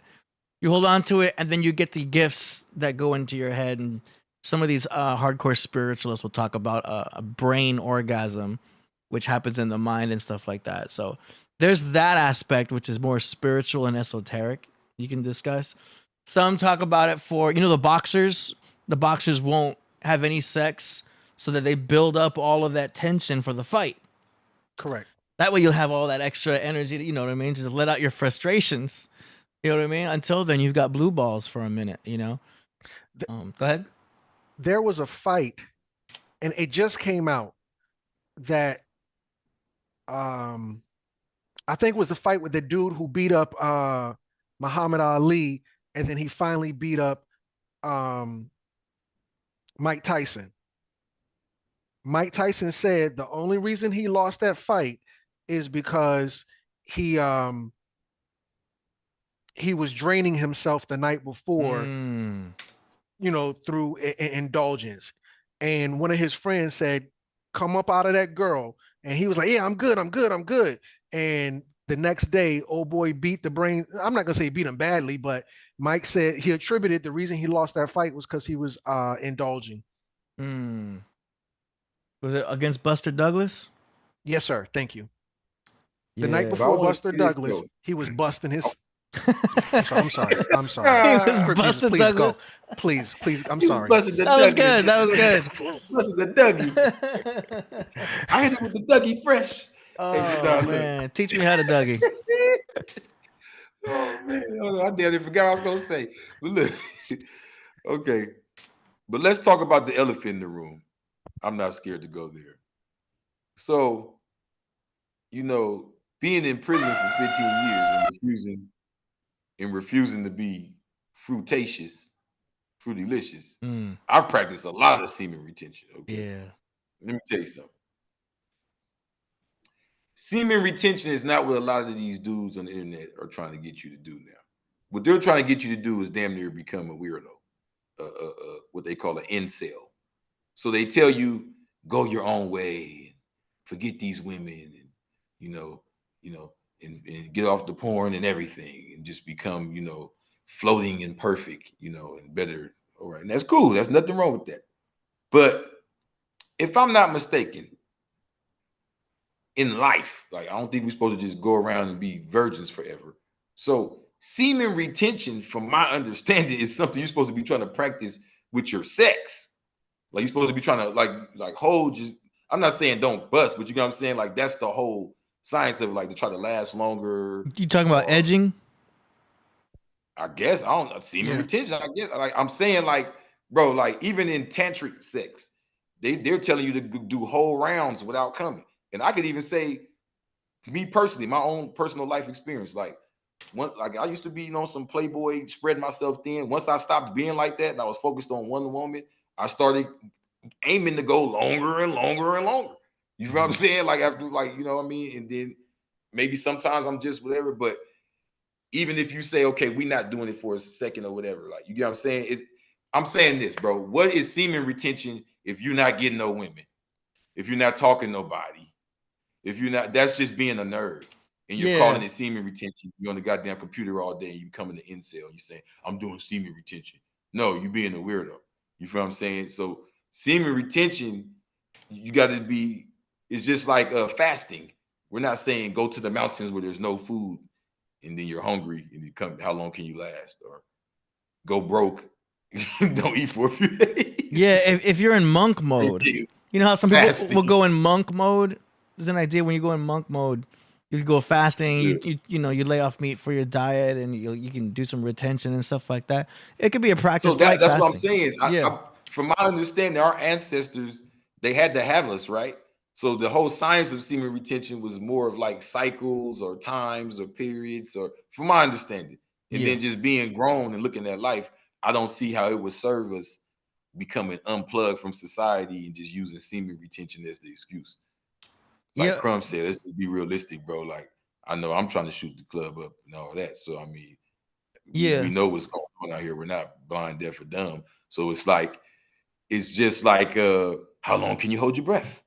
you hold on to it and then you get the gifts that go into your head. And some of these hardcore spiritualists will talk about a brain orgasm, which happens in the mind and stuff like that. So there's that aspect, which is more spiritual and esoteric, you can discuss. Some talk about it for, the boxers. The boxers won't have any sex so that they build up all of that tension for the fight. Correct. That way you'll have all that extra energy, you know what I mean? Just let out your frustrations. You know what I mean? Until then, you've got blue balls for a minute, Go ahead. There was a fight, and it just came out that I think it was the fight with the dude who beat up Muhammad Ali, and then he finally beat up Mike Tyson. Mike Tyson said the only reason he lost that fight is because he was draining himself the night before, through indulgence. And one of his friends said, "Come up out of that girl." And he was like, "Yeah, I'm good. And the next day, old boy beat the brain. I'm not gonna say he beat him badly, but Mike said he attributed the reason he lost that fight was because he was indulging. Was it against Buster Douglas? Yes, sir. Thank you. The Yeah. night before Buster Douglas, he was busting his. I'm sorry. He was busting Please Douglas. go. Please. I'm sorry. That was good. Busted the Dougie. I hit it with the Dougie fresh. Oh, man. Teach me how to Dougie. Oh, man. I damn forgot what I was going to say. But look. Okay. But let's talk about the elephant in the room. I'm not scared to go there. So, being in prison for 15 years and refusing to be fruitatious, fruitylicious, I've practiced a lot of semen retention. Okay. Yeah. Let me tell you something. semen retention is not what a lot of these dudes on the internet are trying to get you to do now. What they're trying to get you to do is damn near become a weirdo, what they call an incel. So they tell you, go your own way, forget these women, and and get off the porn and everything, and just become, floating and perfect, and better. All right, and that's cool. There's nothing wrong with that. But if I'm not mistaken, in life, like, I don't think we're supposed to just go around and be virgins forever. So semen retention, from my understanding, is something you're supposed to be trying to practice with your sex. Like, you're supposed to be trying to like hold. Just, I'm not saying don't bust, but you know what I'm saying. Like, that's the whole science of it, like, to try to last longer. You talking about edging? I guess I don't know. Semen retention. I guess, like, I'm saying, like, bro, like, even in tantric sex, they're telling you to do whole rounds without coming. And I could even say, me personally, my own personal life experience, like I used to be, some playboy, spread myself thin. Once I stopped being like that and I was focused on one woman, I started aiming to go longer and longer and longer. You know what I'm saying? Like, after, like, you know what I mean? And then maybe sometimes I'm just whatever, but even if you say, okay, we're not doing it for a second or whatever, like, you get what I'm saying? I'm saying this, bro. What is semen retention if you're not getting no women? If you're not talking to nobody? If you're not, that's just being a nerd. And you're calling it semen retention. You're on the goddamn computer all day. You becoming an incel. You're saying, I'm doing semen retention. No, you being a weirdo. You feel what I'm saying? So semen retention, you got to be, it's just like fasting. We're not saying go to the mountains where there's no food and then you're hungry and you come, how long can you last? Or go broke, don't eat for a few days. Yeah, if you're in monk mode, you know how some people will go in monk mode? There's an idea when you go in monk mode, you go fasting, you lay off meat for your diet, and you can do some retention and stuff like that. It could be a practice. So that's fasting. What I'm saying. From my understanding, our ancestors, they had to have us, right? So the whole science of semen retention was more of like cycles or times or periods, or from my understanding. And then just being grown and looking at life, I don't see how it would serve us becoming unplugged from society and just using semen retention as the excuse. Like Crumb said, let's just be realistic, bro. Like, I know I'm trying to shoot the club up and all that. So, I mean, we know what's going on out here. We're not blind, deaf, or dumb. So it's like, it's just like, how long can you hold your breath?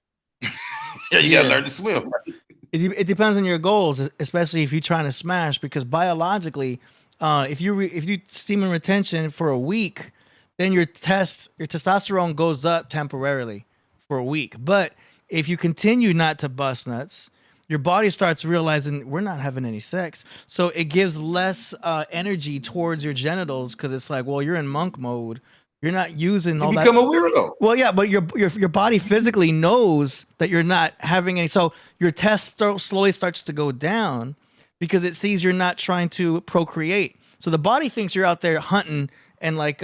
You got to learn to swim. Right? It depends on your goals, especially if you're trying to smash, because biologically, if you semen retention for a week, then your testosterone goes up temporarily for a week. But if you continue not to bust nuts, your body starts realizing we're not having any sex. So it gives less energy towards your genitals, because it's like, well, you're in monk mode. You're not using all that. You become a weirdo. Well, yeah, but your body physically knows that you're not having any. So your test slowly starts to go down because it sees you're not trying to procreate. So the body thinks you're out there hunting and like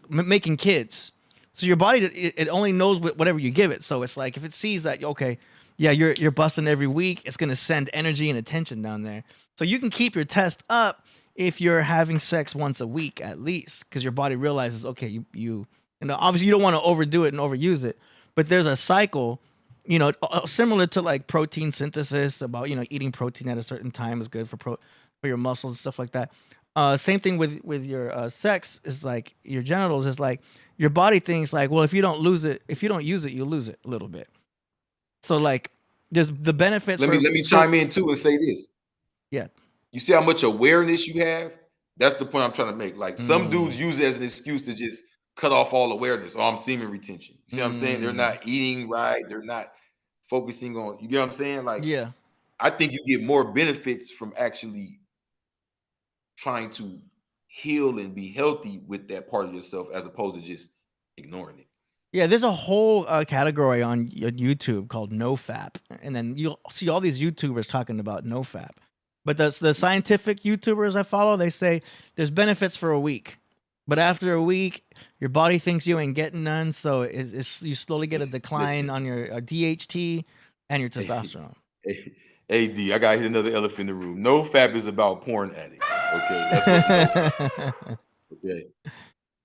making kids. So your body, it only knows whatever you give it. So it's like, if it sees that, okay, yeah, you're busting every week, it's gonna send energy and attention down there. So you can keep your test up if you're having sex once a week at least, because your body realizes, okay, you obviously you don't want to overdo it and overuse it, but there's a cycle, similar to like protein synthesis, about eating protein at a certain time is good for your muscles and stuff like that. Same thing with your sex, is like your genitals, is like your body thinks like, well, if you don't use it, you lose it a little bit. So like there's the benefits. Let me chime in too and say this. Yeah. You see how much awareness you have? That's the point I'm trying to make. Like, some dudes use it as an excuse to just cut off all awareness. Oh, I'm semen retention. You see what I'm saying? They're not eating right. They're not focusing on, you get what I'm saying? Like, yeah, I think you get more benefits from actually trying to heal and be healthy with that part of yourself, as opposed to just ignoring it. Yeah, there's a whole category on YouTube called NoFap, and then you'll see all these YouTubers talking about NoFap. But the scientific YouTubers I follow, they say there's benefits for a week, but after a week, your body thinks you ain't getting none, so you slowly get a decline on your DHT and your testosterone. AD, I got to hit another elephant in the room. NoFap is about porn addicts. Okay, that's what okay.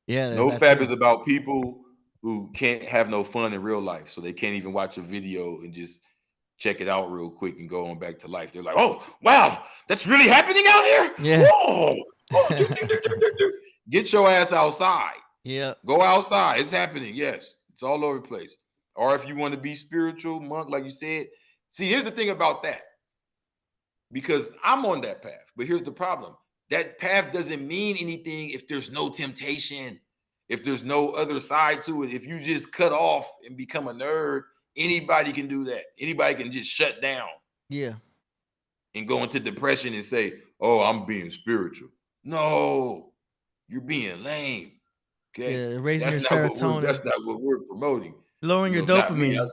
Yeah, NoFap is about people who can't have no fun in real life, so they can't even watch a video and just check it out real quick and go on back to life. They're like, oh, wow, that's really happening out here? Yeah. Whoa. Get your ass outside. Yeah. Go outside. It's happening. Yes. It's all over the place. Or if you want to be spiritual, monk, like you said. See, here's the thing about that. Because I'm on that path. But here's the problem. That path doesn't mean anything if there's no temptation, if there's no other side to it. If you just cut off and become a nerd, anybody can do that. Anybody can just shut down. Yeah. And go into depression and say, oh, I'm being spiritual. No, you're being lame. Okay. Yeah, raising your serotonin. That's not what we're promoting. Lowering your dopamine.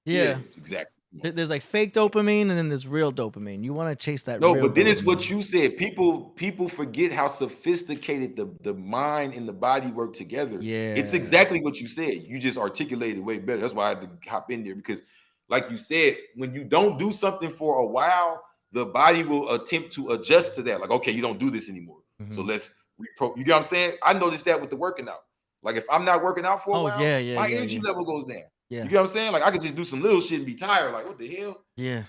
Yeah, exactly. There's like fake dopamine and then there's real dopamine. You want to chase that. No, real but then dopamine. it's what you said. People forget how sophisticated the mind and the body work together. Yeah, it's exactly what you said. You just articulated way better. That's why I had to hop in there, because like you said, when you don't do something for a while, the body will attempt to adjust to that. Like, okay, you don't do this anymore. So let's you get what I'm saying? I noticed that with the working out. Like if I'm not working out for a while, my energy level goes down. Yeah. You get what I'm saying? Like I could just do some little shit and be tired. Like, what the hell? Yeah.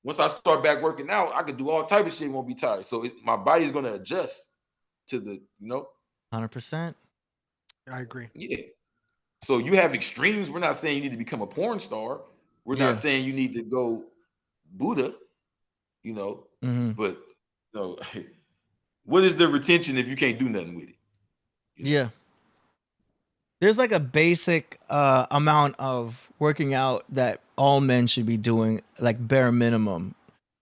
Once I start back working out, I could do all type of shit and won't be tired. So my body's going to adjust to the, 100%. I agree. Yeah. So you have extremes. We're not saying you need to become a porn star. We're not saying you need to go Buddha, but what is the retention if you can't do nothing with it? Yeah. There's like a basic amount of working out that all men should be doing, like bare minimum.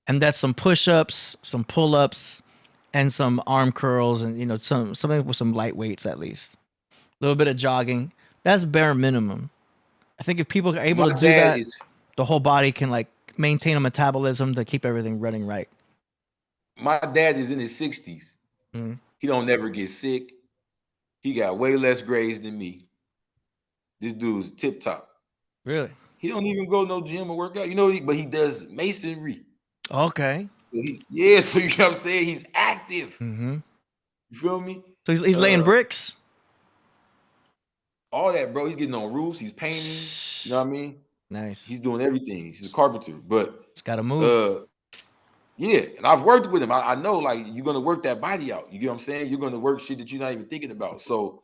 And that's some push-ups, some pull-ups, and some arm curls, and something with some light weights at least. A little bit of jogging. That's bare minimum. I think if people are able to do that, the whole body can like maintain a metabolism to keep everything running right. My dad is in his 60s. Mm-hmm. He don't never get sick. He got way less grades than me. This dude's tip top. Really? He don't even go no gym or workout, but he does masonry. Okay. So you know what I'm saying? He's active. Mm-hmm. You feel me? So he's laying bricks? All that, bro. He's getting on roofs. He's painting. You know what I mean? Nice. He's doing everything. He's a carpenter, but it's got to move. And I've worked with him. I know, like, you're going to work that body out. You get what I'm saying? You're going to work shit that you're not even thinking about. So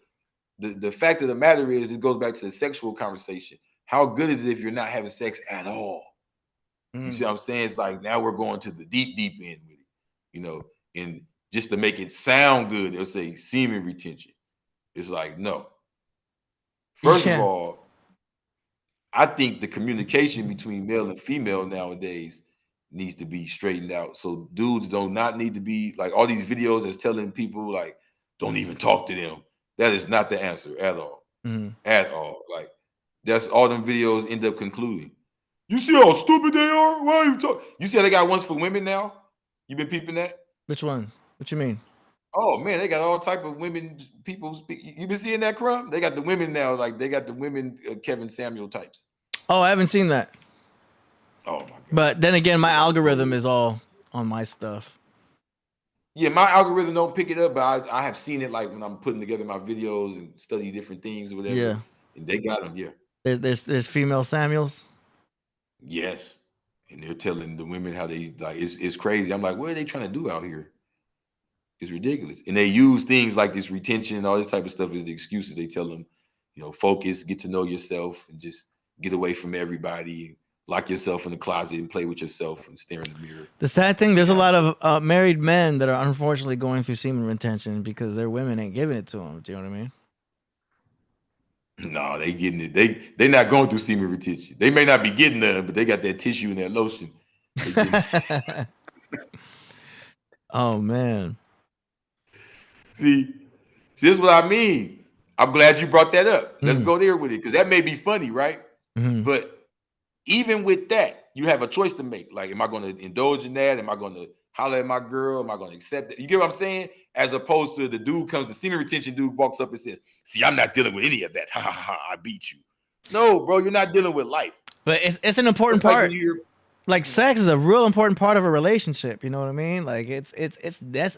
the fact of the matter is, it goes back to the sexual conversation. How good is it if you're not having sex at all? You see what I'm saying? It's like now we're going to the deep end with it, and just to make it sound good, they'll say semen retention. It's like, no. First of all, I think the communication between male and female nowadays needs to be straightened out. So dudes do not need to be like all these videos that's telling people like, don't even talk to them. That is not the answer at all. At all. Like that's all them videos end up concluding. You see how stupid they are? Why are you talking? You see how they got ones for women now? You been peeping that? Which one? What you mean? Oh man, they got all type of women people speak. You been seeing that, Crumb? They got the women now, like they got the women Kevin Samuel types. Oh, I haven't seen that. Oh my God. But then again, my algorithm is all on my stuff. Yeah, my algorithm don't pick it up, but I have seen it like when I'm putting together my videos and study different things or whatever. Yeah. And they got them, yeah. There's female Samuels. Yes. And they're telling the women how they like it's crazy. I'm like, what are they trying to do out here? It's ridiculous. And they use things like this retention and all this type of stuff as the excuses. They tell them, focus, get to know yourself, and just get away from everybody. Lock yourself in the closet and play with yourself and stare in the mirror. The sad thing, there's a lot of married men that are unfortunately going through semen retention because their women ain't giving it to them. Do you know what I mean? No, they getting it. They not going through semen retention. They may not be getting none, but they got that tissue and that lotion. Oh man. See, this is what I mean. I'm glad you brought that up. Let's go there with it, because that may be funny, right? But even with that, you have a choice to make. Like, am I going to indulge in that? Am I going to holler at my girl? Am I going to accept it? You get what I'm saying? As opposed to the dude comes, the semen retention dude walks up and says, see, I'm not dealing with any of that. Ha ha ha, I beat you. No, bro, you're not dealing with life. But it's an important part. Like sex is a real important part of a relationship. You know what I mean? Like it's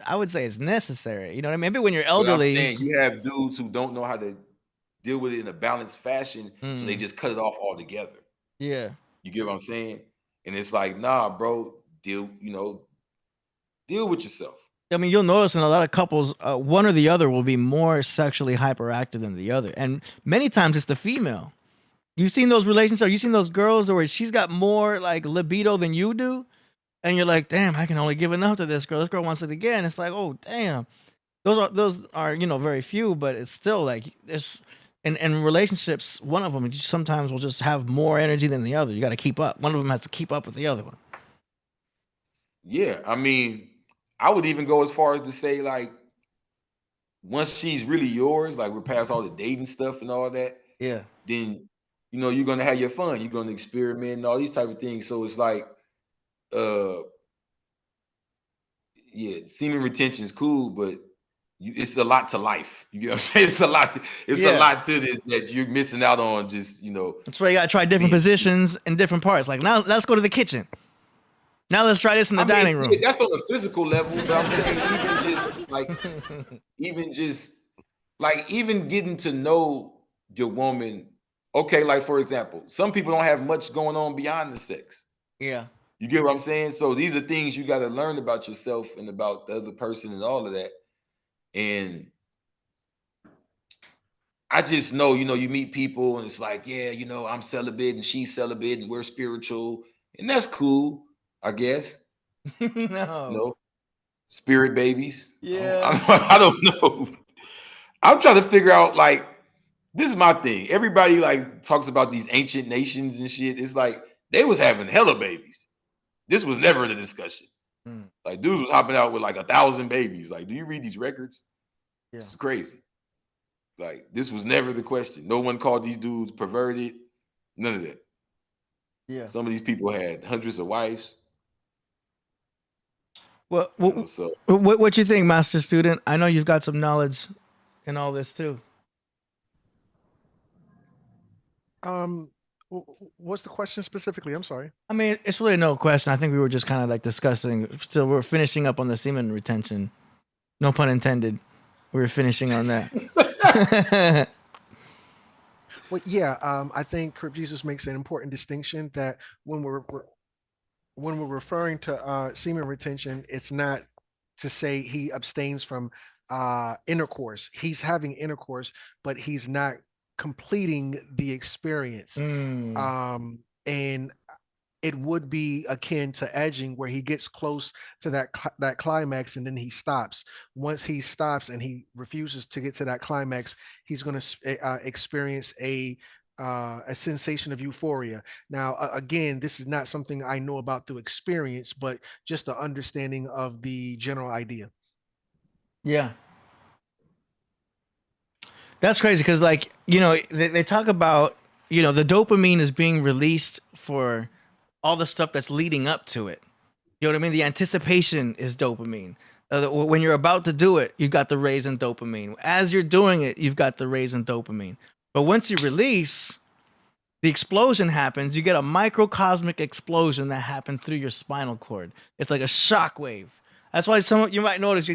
I would say it's necessary. You know what I mean? Maybe when you're elderly, I'm saying, you have dudes who don't know how to deal with it in a balanced fashion, so they just cut it off altogether. Yeah. You get what I'm saying? And it's like, nah, bro, deal with yourself. I mean, you'll notice in a lot of couples, one or the other will be more sexually hyperactive than the other. And many times it's the female. You've seen those relationships, you've seen those girls where she's got more like libido than you do. And you're like, damn, I can only give enough to this girl. This girl wants it again. It's like, oh, damn. Those are very few, but it's still like it's in relationships, one of them sometimes will just have more energy than the other. You got to keep up. One of them has to keep up with the other one. Yeah, I mean, I would even go as far as to say, like, once she's really yours, like we're past all the dating stuff and all that, Yeah. then you're gonna have your fun. You're gonna experiment and all these type of things. So it's like, yeah, semen retention is cool, but it's a lot to life. You know what I'm saying? It's a lot. It's a lot to this that you're missing out on. Just That's why you gotta try different positions in different parts. Like now, let's go to the kitchen. Now let's try this in the dining room. Yeah, that's on a physical level, but I'm saying even getting to know your woman. Okay, like for example, some people don't have much going on beyond the sex. Yeah. You get what I'm saying? So these are things you got to learn about yourself and about the other person and all of that. And I just know, you meet people and it's like, yeah, I'm celibate and she's celibate and we're spiritual. And that's cool, I guess. No. Spirit babies. Yeah. I don't know. I'm trying to figure out, like, this is my thing. Everybody like talks about these ancient nations and shit. It's like they was having hella babies. This was never the discussion. Like dudes was hopping out with like 1,000 babies. Like, do you read these records? Yeah. It's crazy. Like, this was never the question. No one called these dudes perverted. None of that. Yeah. Some of these people had hundreds of wives. Well, what you think, master student? I know you've got some knowledge in all this too. What's the question specifically? I'm sorry. I mean, it's really no question. I think we were just kind of like discussing. Still, we're finishing up on the semen retention. No pun intended. We were finishing on that. Well, yeah. I think Crip Jesus makes an important distinction that when we're referring to semen retention, it's not to say he abstains from intercourse. He's having intercourse, but he's not completing the experience. And it would be akin to edging, where he gets close to that climax and then he stops. Once he stops and he refuses to get to that climax, he's going to experience a sensation of euphoria. Now, again, this is not something I know about through experience, but just the understanding of the general idea. Yeah. That's crazy because, like, they talk about, the dopamine is being released for all the stuff that's leading up to it. You know what I mean? The anticipation is dopamine. When you're about to do it, you've got the raise in dopamine. As you're doing it, you've got the raise in dopamine. But once you release, the explosion happens. You get a microcosmic explosion that happens through your spinal cord. It's like a shock wave. That's why you might notice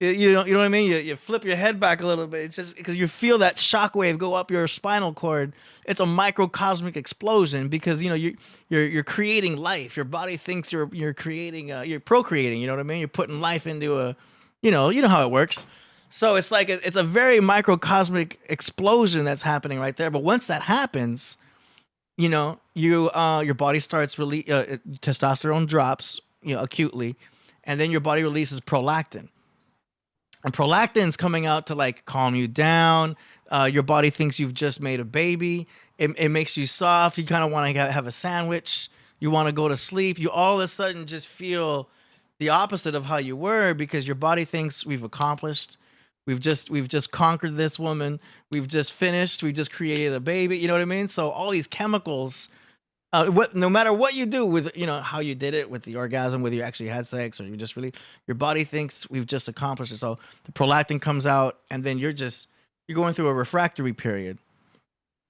you know what I mean? You flip your head back a little bit. It's just because you feel that shock wave go up your spinal cord. It's a microcosmic explosion because you're creating life. Your body thinks you're creating, you're procreating. You know what I mean? You're putting life into a, you know how it works. So it's like it's a very microcosmic explosion that's happening right there. But once that happens, your body starts testosterone drops, acutely, and then your body releases prolactin. And prolactin's coming out to like calm you down. Your body thinks you've just made a baby. It makes you soft. You kind of want to have a sandwich. You want to go to sleep. You all of a sudden just feel the opposite of how you were because your body thinks we've accomplished. We've just conquered this woman. We've just finished. We've just created a baby. You know what I mean? So all these chemicals, no matter what you do with, how you did it with the orgasm, whether you actually had sex or you just really, your body thinks we've just accomplished it. So the prolactin comes out and then you're going through a refractory period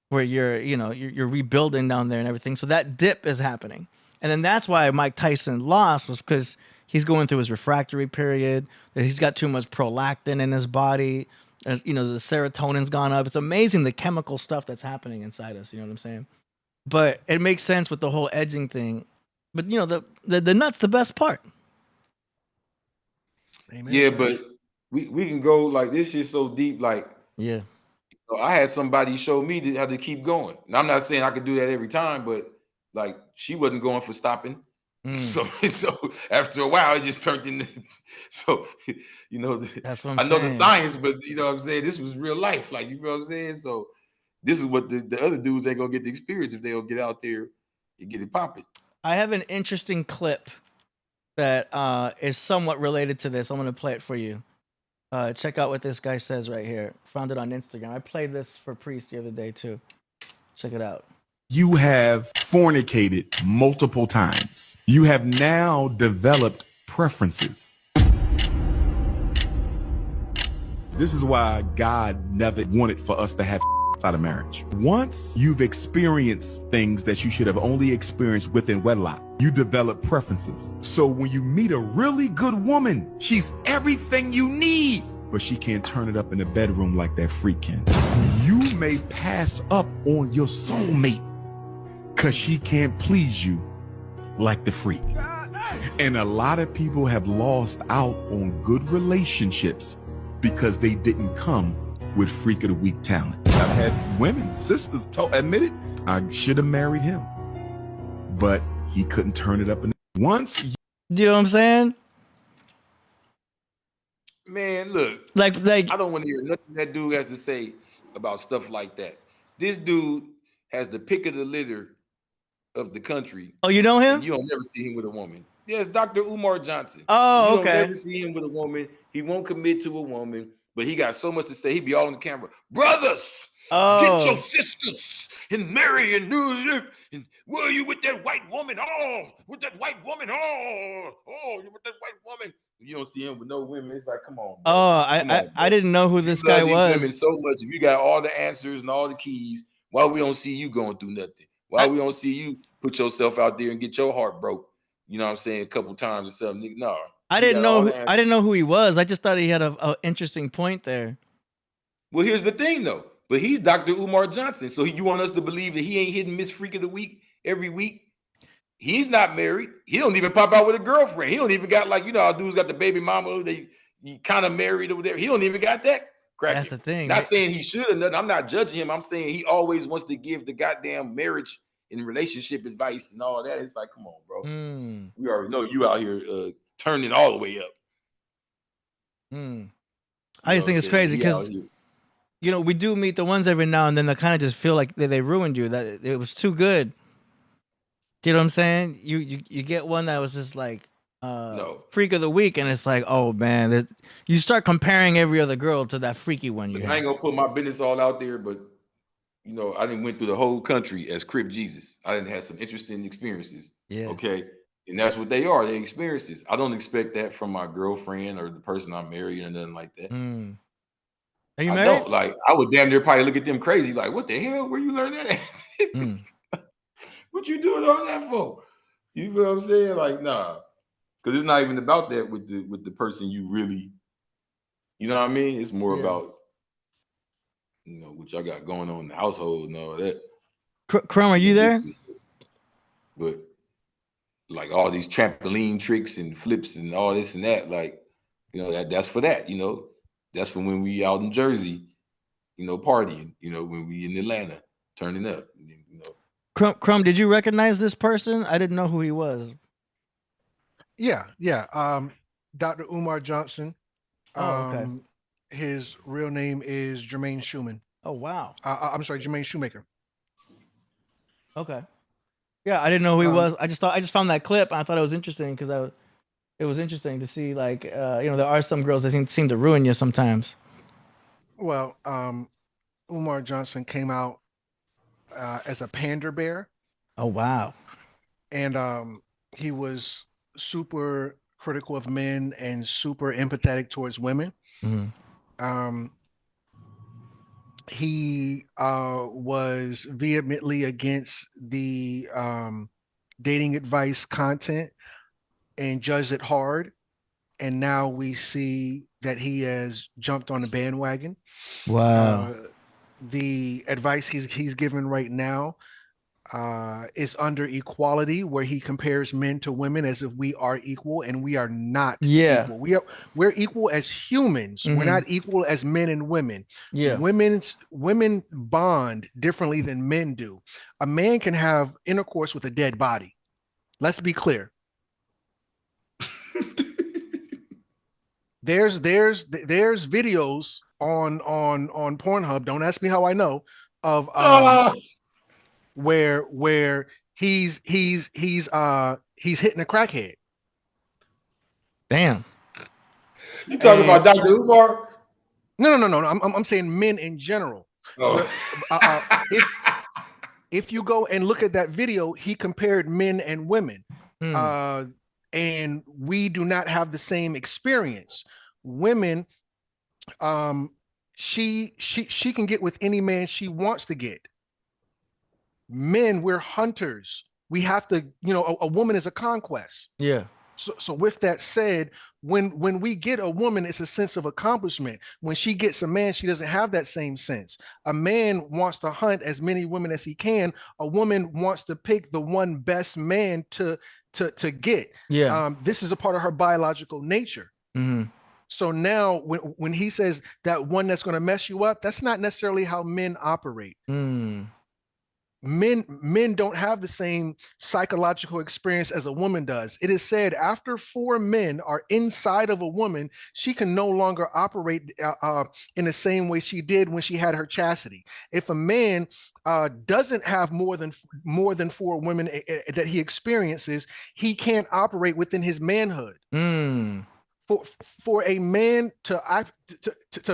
where you're rebuilding down there and everything. So that dip is happening. And then that's why Mike Tyson lost, was because he's going through his refractory period. He's got too much prolactin in his body. The serotonin's gone up. It's amazing the chemical stuff that's happening inside us. You know what I'm saying? But it makes sense with the whole edging thing. But you know, the nut's the best part. Amen, Yeah, sir. but we can go like this shit so deep. Like Yeah. I had somebody show me how to keep going. Now I'm not saying I could do that every time, but like she wasn't going for stopping. So after a while, it just turned into. So you know, That's what I'm I know the saying. science, but you know what I'm saying. This was real life, like you know what I'm saying. So this is what the other dudes ain't gonna get the experience if they don't get out there and get it popping. I have an interesting clip that is somewhat related to this. I'm gonna play it for you. Check out what this guy says right here. Found it on Instagram. I played this for Priest the other day too. Check it out. You have fornicated multiple times. You have now developed preferences. This is why God never wanted for us to have outside of marriage. Once you've experienced things that you should have only experienced within wedlock, you develop preferences. So when you meet a really good woman, she's everything you need, but she can't turn it up in the bedroom like that freak can. You may pass up on your soulmate because she can't please you like the freak. And a lot of people have lost out on good relationships because they didn't come with freak of the week talent. I've had women, sisters, admit it, I should have married him, but he couldn't turn it up. Once Do you know what I'm saying? Man, look, Like I don't want to hear nothing that dude has to say about stuff like that. This dude has the pick of the litter of the country. Oh, you know him? And you don't never see him with a woman. Yes, Dr. Umar Johnson. Oh, you okay. don't never see him with a woman. He won't commit to a woman, but he got so much to say. He be all on the camera. Brothers, get your sisters and marry and do. And were you with that white woman? Oh, with that white woman. Oh, you're with that white woman. You don't see him with no women. It's like, come on, bro. Oh, I didn't know who this guy these was. women so much. If you got all the answers and all the keys, why we don't see you going through nothing? Why we don't see you put yourself out there and get your heart broke? You know what I'm saying? A couple times or something. No, I didn't know who he was. I just thought he had a interesting point there. Well, here's the thing though. But he's Dr. Umar Johnson. So you want us to believe that he ain't hitting Miss Freak of the Week every week? He's not married. He don't even pop out with a girlfriend. He don't even got like, you know, how dudes got the baby mama. They kind of married or whatever. He don't even got that. Cracking. That's the thing. Not saying he should or nothing. I'm not judging him. I'm saying he always wants to give the goddamn marriage and relationship advice and all that. It's like, come on, bro. We already know you out here turning all the way up. I just think it's crazy because, you know, we do meet the ones every now and then that kind of just feel like they ruined you, that it was too good. Do you know what I'm saying? You get one that was just like freak of the week, and it's like, oh man, you start comparing every other girl to that freaky one. I ain't gonna put my business all out there, but you know, I didn't went through the whole country as Crip Jesus. I didn't have some interesting experiences. Yeah. Okay. And that's what they are, they experiences. I don't expect that from my girlfriend or the person I'm married or nothing like that. Are you married? I don't. Like, I would damn near probably look at them crazy, like, what the hell? Where you learn that? What you doing all that for? You know what I'm saying? Like, nah. Because it's not even about that with the person you really, you know what I mean? It's more about, you know, what y'all got going on in the household and all that. Crumb, are you there? But like all these trampoline tricks and flips and all this and that, like, you know, that's for that, you know. That's for when we out in Jersey, you know, partying, you know, when we in Atlanta, turning up, you know. Crumb, did you recognize this person? I didn't know who he was. Yeah. Dr. Umar Johnson. Okay. His real name is Jermaine Schumann. Oh wow. I'm sorry, Jermaine Shoemaker. Okay. Yeah, I didn't know who he was. I just found that clip and I thought it was interesting because it was interesting to see, like, you know, there are some girls that seem to ruin you sometimes. Well, Umar Johnson came out as a pander bear. Oh wow. And he was super critical of men and super empathetic towards women. He was vehemently against the dating advice content and judged it hard. And now we see that he has jumped on the bandwagon. Wow. The advice he's given right now is under equality, where he compares men to women as if we are equal, and we are not Yeah. equal. We're equal as humans. We're not equal as men and women. Yeah. Women bond differently than men do. A man can have intercourse with a dead body. Let's be clear. There's videos on Pornhub. Don't ask me how I know, of where he's hitting a crackhead. Damn. You talking about Dr. Umar? No. I'm saying men in general. Oh. If you go and look at that video, he compared men and women. And we do not have the same experience. Women, she can get with any man she wants to get. Men, we're hunters. We have to, a woman is a conquest. Yeah. So with that said, when we get a woman, it's a sense of accomplishment. When she gets a man, she doesn't have that same sense. A man wants to hunt as many women as he can. A woman wants to pick the one best man to get. Yeah. This is a part of her biological nature. So now when he says that one that's going to mess you up, that's not necessarily how men operate. Men don't have the same psychological experience as a woman does. It is said after 4 men are inside of a woman, she can no longer operate in the same way she did when she had her chastity. If a man doesn't have more than 4 women that he experiences, he can't operate within his manhood. For a man to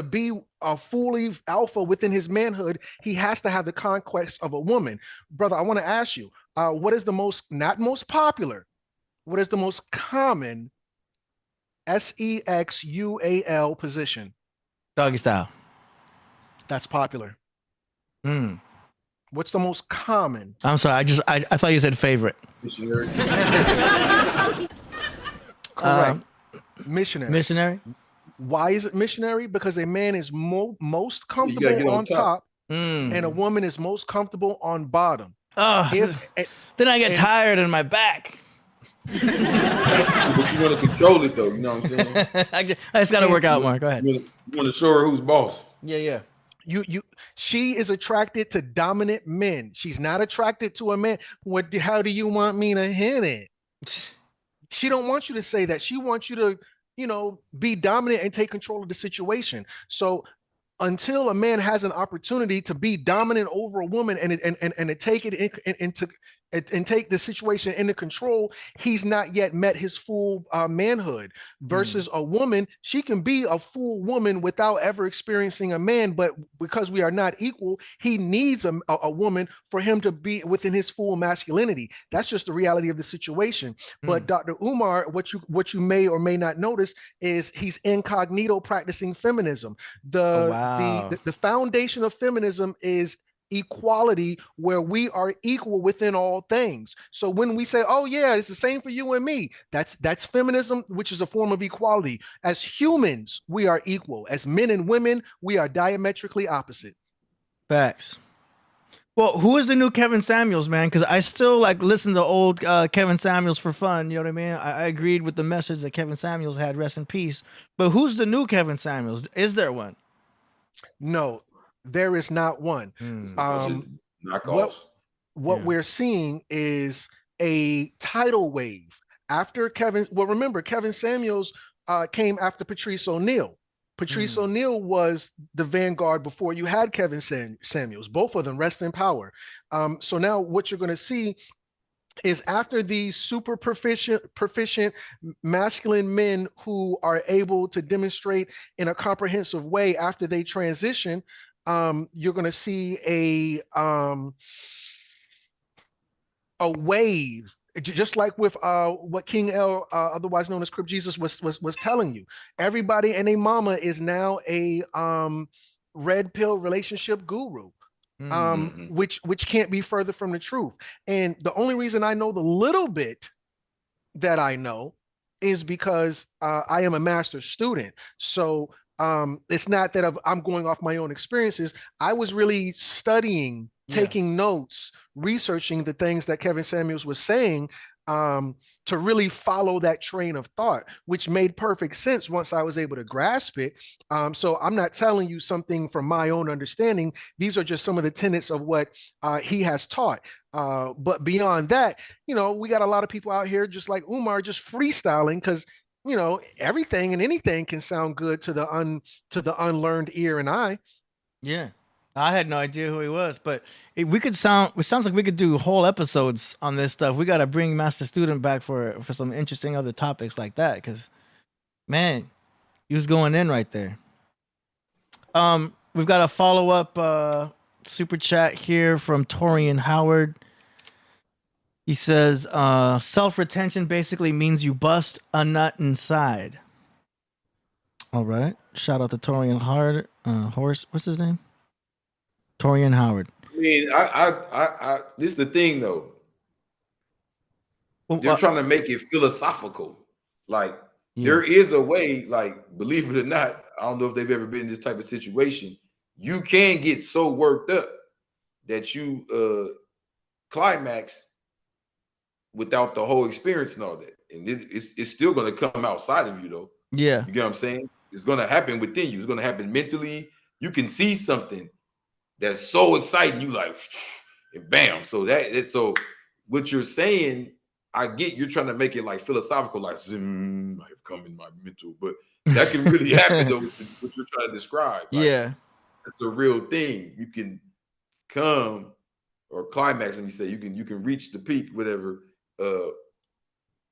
be a fully alpha within his manhood, he has to have the conquest of a woman. Brother, I want to ask you, what is the not most popular, what is the most common sexual position? Doggy style. That's popular. What's the most common? I'm sorry, I thought you said favorite. Missionary. Correct. Missionary. Missionary. Why is it missionary? Because a man is most comfortable on top, and a woman is most comfortable on bottom. Then I get tired in my back. But you want to control it, though. You know what I'm saying? I just got to work out more. Go ahead. You want to show her who's boss. Yeah. She is attracted to dominant men. She's not attracted to a man. How do you want me to hit it? She don't want you to say that. She wants you to, be dominant and take control of the situation. So until a man has an opportunity to be dominant over a woman and to take it into and take the situation into control, he's not yet met his full manhood. Versus a woman, she can be a full woman without ever experiencing a man, but because we are not equal, he needs a woman for him to be within his full masculinity. That's just the reality of the situation. But Dr. Umar, what you may or may not notice is he's incognito practicing feminism. The foundation of feminism is equality, where we are equal within all things. So when we say, oh yeah, it's the same for you and me, that's feminism, which is a form of equality. As humans, we are equal. As men and women, we are diametrically opposite. Facts. Well, who is the new Kevin Samuels, man? Because I still listen to old Kevin Samuels for fun. You know what I mean? I agreed with the message that Kevin Samuels had, rest in peace. But who's the new Kevin Samuels? Is there one? No, there is not one. What we're seeing is a tidal wave after Kevin. Well, remember, Kevin Samuels came after Patrice O'Neal. Patrice O'Neal was the vanguard before you had Kevin Samuels. Both of them rest in power. So now what you're going to see is after these super proficient masculine men who are able to demonstrate in a comprehensive way, after they transition, you're going to see a wave, just like with what King L, otherwise known as Crip Jesus, was telling you. Everybody and a mama is now a red pill relationship guru, which can't be further from the truth. And the only reason I know the little bit that I know is because I am a master's student. So It's not that I'm going off my own experiences. I was really studying, taking notes, researching the things that Kevin Samuels was saying, to really follow that train of thought, which made perfect sense once I was able to grasp it. So I'm not telling you something from my own understanding. These are just some of the tenets of what he has taught. But beyond that, we got a lot of people out here just like Umar, just freestyling, because everything and anything can sound good to the unlearned ear and eye. Yeah. I had no idea who he was, but it sounds like we could do whole episodes on this stuff. We got to bring Master Student back for some interesting other topics like that, because man, he was going in right there. We've got a follow-up super chat here from Torian Howard. He says, self-retention basically means you bust a nut inside. All right. Shout out to Torian Howard. What's his name? Torian Howard. I mean, I this is the thing though. They're trying to make it philosophical. Like there is a way, like, believe it or not, I don't know if they've ever been in this type of situation. You can get so worked up that you climax without the whole experience and all that. And it's still going to come outside of you though. Yeah. You get what I'm saying? It's going to happen within you. It's going to happen mentally. You can see something that's so exciting, you like, and bam. So so what you're saying, I get you're trying to make it like philosophical, like I have come in my mental, but that can really happen though, what you're trying to describe. Like, yeah. It's a real thing. You can come or climax, and you say you can reach the peak, whatever,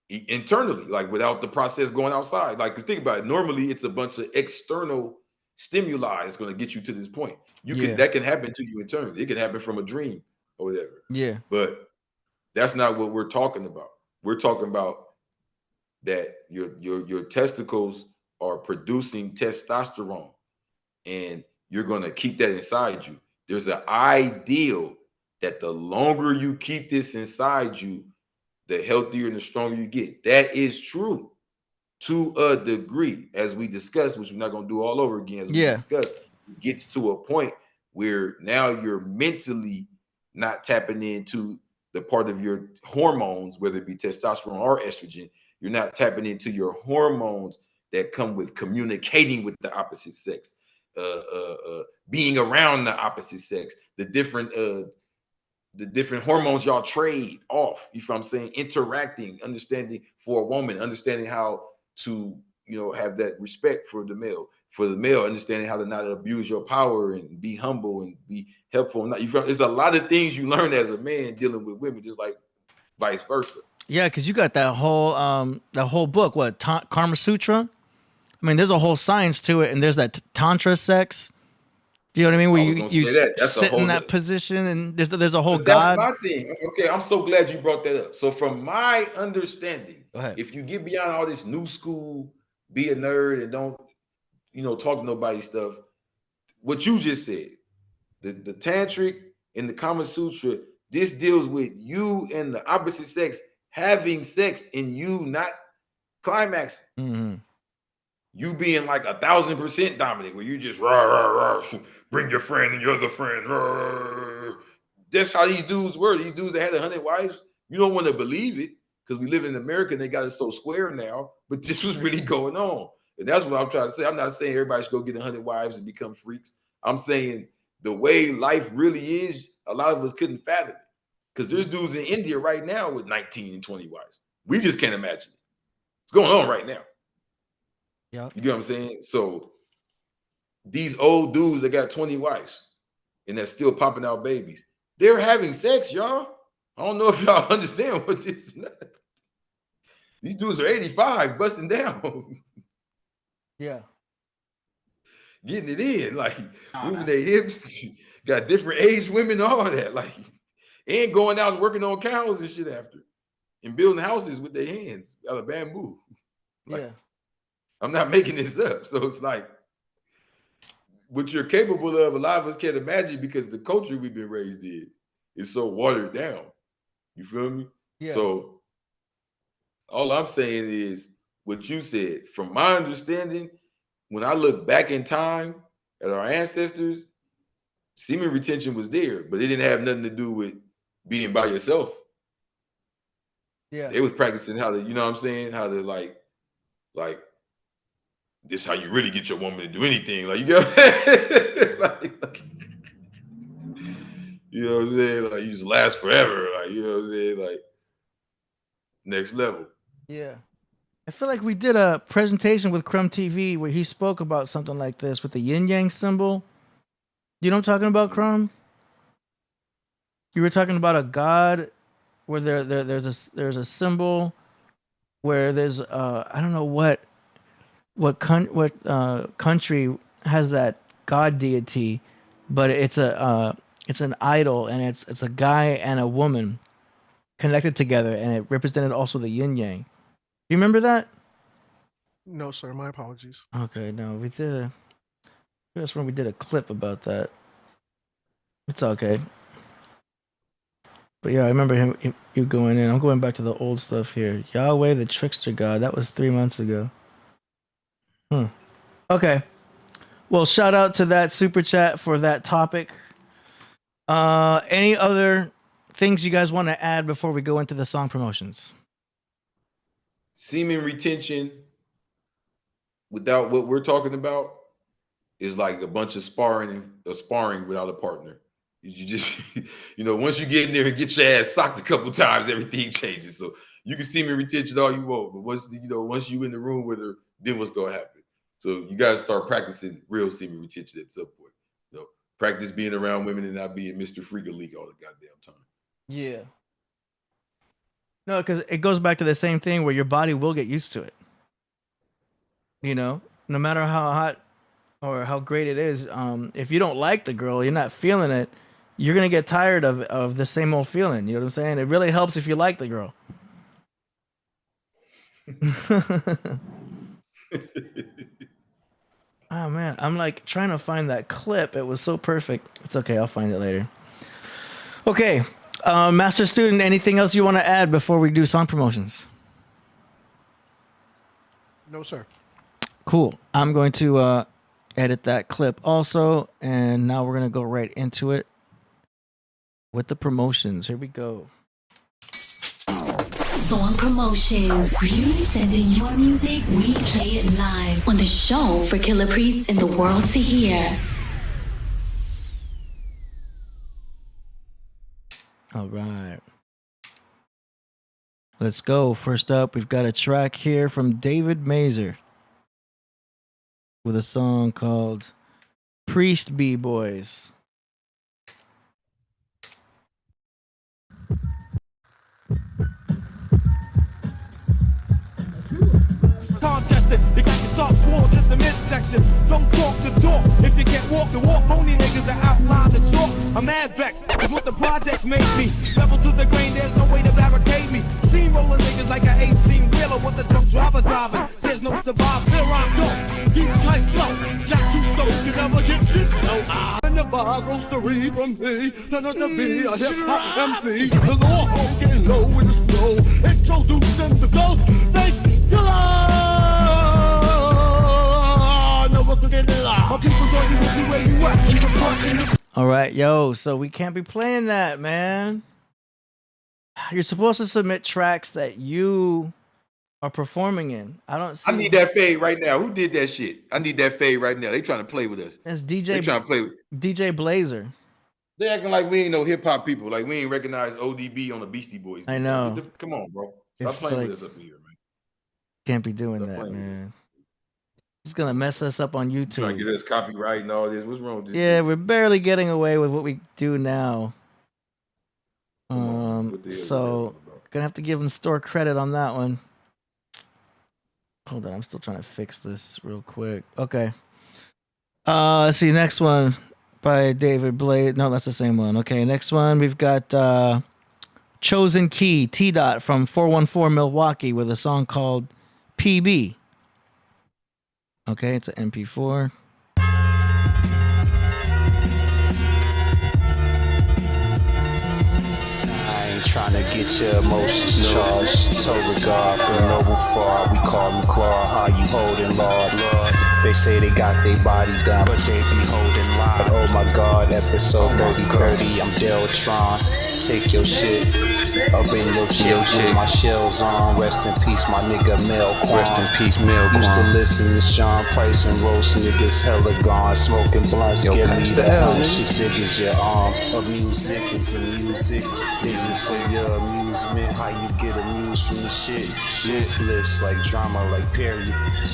internally, like without the process going outside. Like, because think about it, normally it's a bunch of external stimuli that's going to get you to this point. That can happen to you internally. It can happen from a dream or whatever. Yeah. But that's not what we're talking about. We're talking about that your testicles are producing testosterone, and you're going to keep that inside you. There's an ideal that the longer you keep this inside you, the healthier and the stronger you get. That is true to a degree, as we discussed, which we're not going to do all over again. As we discussed, it gets to a point where now you're mentally not tapping into the part of your hormones, whether it be testosterone or estrogen. You're not tapping into your hormones that come with communicating with the opposite sex, being around the opposite sex, the different hormones y'all trade off. You know what I'm saying? Interacting, understanding for a woman, understanding how to, have that respect for the male. For the male, understanding how to not abuse your power and be humble and be helpful. There's a lot of things you learn as a man dealing with women, just like vice versa. Yeah, because you got that whole book, what, Karma Sutra? I mean, there's a whole science to it, and there's that Tantra sex. Do you know what I mean? Where you sit in that position, and there's a whole God. That's my thing. Okay, I'm so glad you brought that up. So from my understanding, if you get beyond all this new school, be a nerd and don't, talk to nobody stuff, what you just said, the tantric and the Kama Sutra, this deals with you and the opposite sex having sex and you not climaxing. Mm-hmm. You being like 1,000% dominant, where you just rah, rah, rah, bring your friend and your other friend. Rah. That's how these dudes were. These dudes that had 100 wives. You don't want to believe it because we live in America and they got it so square now. But this was really going on. And that's what I'm trying to say. I'm not saying everybody should go get 100 wives and become freaks. I'm saying the way life really is, a lot of us couldn't fathom it. Because there's dudes in India right now with 19 and 20 wives. We just can't imagine it. It's going on right now. Yeah. You get what I'm saying? So these old dudes that got 20 wives and they're still popping out babies, they're having sex, y'all. I don't know if y'all understand what this is. These dudes are 85, busting down. Yeah. Getting it in, like moving their hips, got different age women, all that, like, and going out and working on cows and shit after, and building houses with their hands out of bamboo. Like, yeah. I'm not making this up. So it's like what you're capable of, a lot of us can't imagine because the culture we've been raised in is so watered down. You feel me? Yeah. So all I'm saying is what you said. From my understanding, when I look back in time at our ancestors, semen retention was there, but it didn't have nothing to do with being by yourself. Yeah. They was practicing how to, you know what I'm saying? How to like this how you really get your woman to do anything. Like, you know what I'm saying? like, you know what I'm saying? Like, you just last forever. Like, you know what I'm saying? Like, next level. Yeah. I feel like we did a presentation with CrumbTV where he spoke about something like this with the yin yang symbol. You know what I'm talking about, Crumb? You were talking about a god where there's a symbol where there's I don't know what country has that god deity, but it's an idol, and it's a guy and a woman connected together, and it represented also the yin yang. You remember that? No, sir. My apologies. Okay, no, we did that's when we did a clip about that. It's okay. But yeah, I remember you going in. I'm going back to the old stuff here. Yahweh, the trickster god. That was 3 months ago. Okay. Well, shout out to that super chat for that topic. Any other things you guys want to add before we go into the song promotions? Semen retention without what we're talking about is like a bunch of sparring without a partner. You just, you know, once you get in there and get your ass socked a couple times, everything changes. So you can semen retention all you want, but once you in the room with her, then what's gonna happen? So you guys start practicing real semen retention at some point. You know, practice being around women and not being Mr. Freaker League all the goddamn time. Yeah. No, because it goes back to the same thing where your body will get used to it. You know, no matter how hot or how great it is, if you don't like the girl, you're not feeling it, you're gonna get tired of the same old feeling. You know what I'm saying? It really helps if you like the girl. Oh man, I'm like trying to find that clip. It was so perfect. It's okay, I'll find it later. Okay, Master Student, anything else you want to add before we do song promotions? No, sir. Cool. I'm going to edit that clip also, and now we're gonna go right into it with the promotions. Here we go. Song promotions. You send in your music, we play it live on the show for Killah Priest and the world to hear. All right. Let's go. First up, we've got a track here from David Mazer with a song called Priest B-Boys. Contested, you got your soft swords at the midsection. Don't talk the talk if you can't walk the walk. Only niggas that outline the chalk. I'm mad vexed, is what the projects make me. Level to the grain, there's no way to barricade me. Steamrolling niggas like an 18-wheeler. What the drunk driver's driving, there's no survival. Here I go, keep tight flow. Jack two stones, you never get this low. And the bar roastery from me, turn out to be a hip-hop MC. The law getting low in the snow. Introducing the ghost face killer. All right, yo, so we can't be playing that, man. You're supposed to submit tracks that you are performing in. I need that fade right now. Who did that shit? I need that fade right now. They trying to play with us. It's DJ. They trying to play with DJ Blazer. They acting like we ain't no hip hop people. Like we ain't recognize ODB on the Beastie Boys. I know. Come on, bro. Stop It's playing like, with us up here, man. Can't be doing that, man. It's gonna mess us up on YouTube. Trying to get us copyright and all this. What's wrong with this? Yeah, we're barely getting away with what we do now. So gonna have to give them store credit on that one. Hold on, I'm still trying to fix this real quick. Okay. Let's see, next one by David Blade. No, that's the same one. Okay, next one we've got Chosen Key, T-Dot from 414 Milwaukee with a song called PB. Okay, it's an MP4. Trying to get get your emotions charged. Tow regard from noble far. We call me Claw. How you holding, Lord? They say they got their body down, but they be holding live. Oh my God, episode 3030. I'm Deltron. Take your shit up in your chill. Get my shells on. Rest in peace, my nigga Mel Quan. Rest in peace, Mel Quan. Used to listen to Sean Price and roast niggas hella gone. Smoking blunts, give me the hunch as big as your arm. Of music is a music. Is it for your amusement? How you get amused from the shit? Ruthless like drama, like Perry.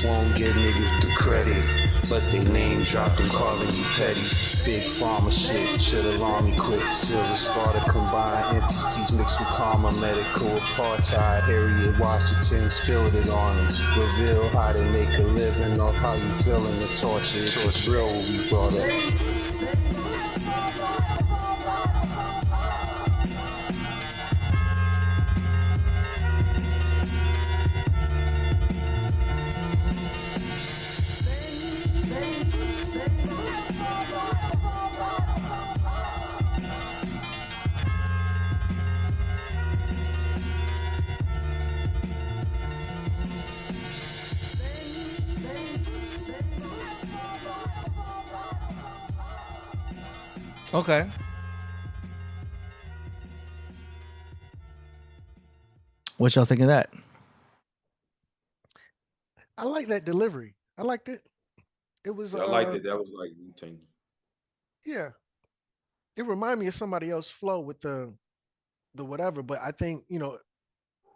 Won't give niggas the credit, but they name dropped and calling you petty. Big pharma shit, should alarm me quick. Seals of Sparta combined entities mixed with karma, medical apartheid. Harriet Washington spilled it on them. Reveal how they make a living off how you feeling the torture. It's real what we brought up. Okay. What y'all think of that? I like that delivery. I liked it. It was. Yeah, I liked it. That was like Wu-Tang. Yeah, it reminded me of somebody else's flow with the whatever. But I think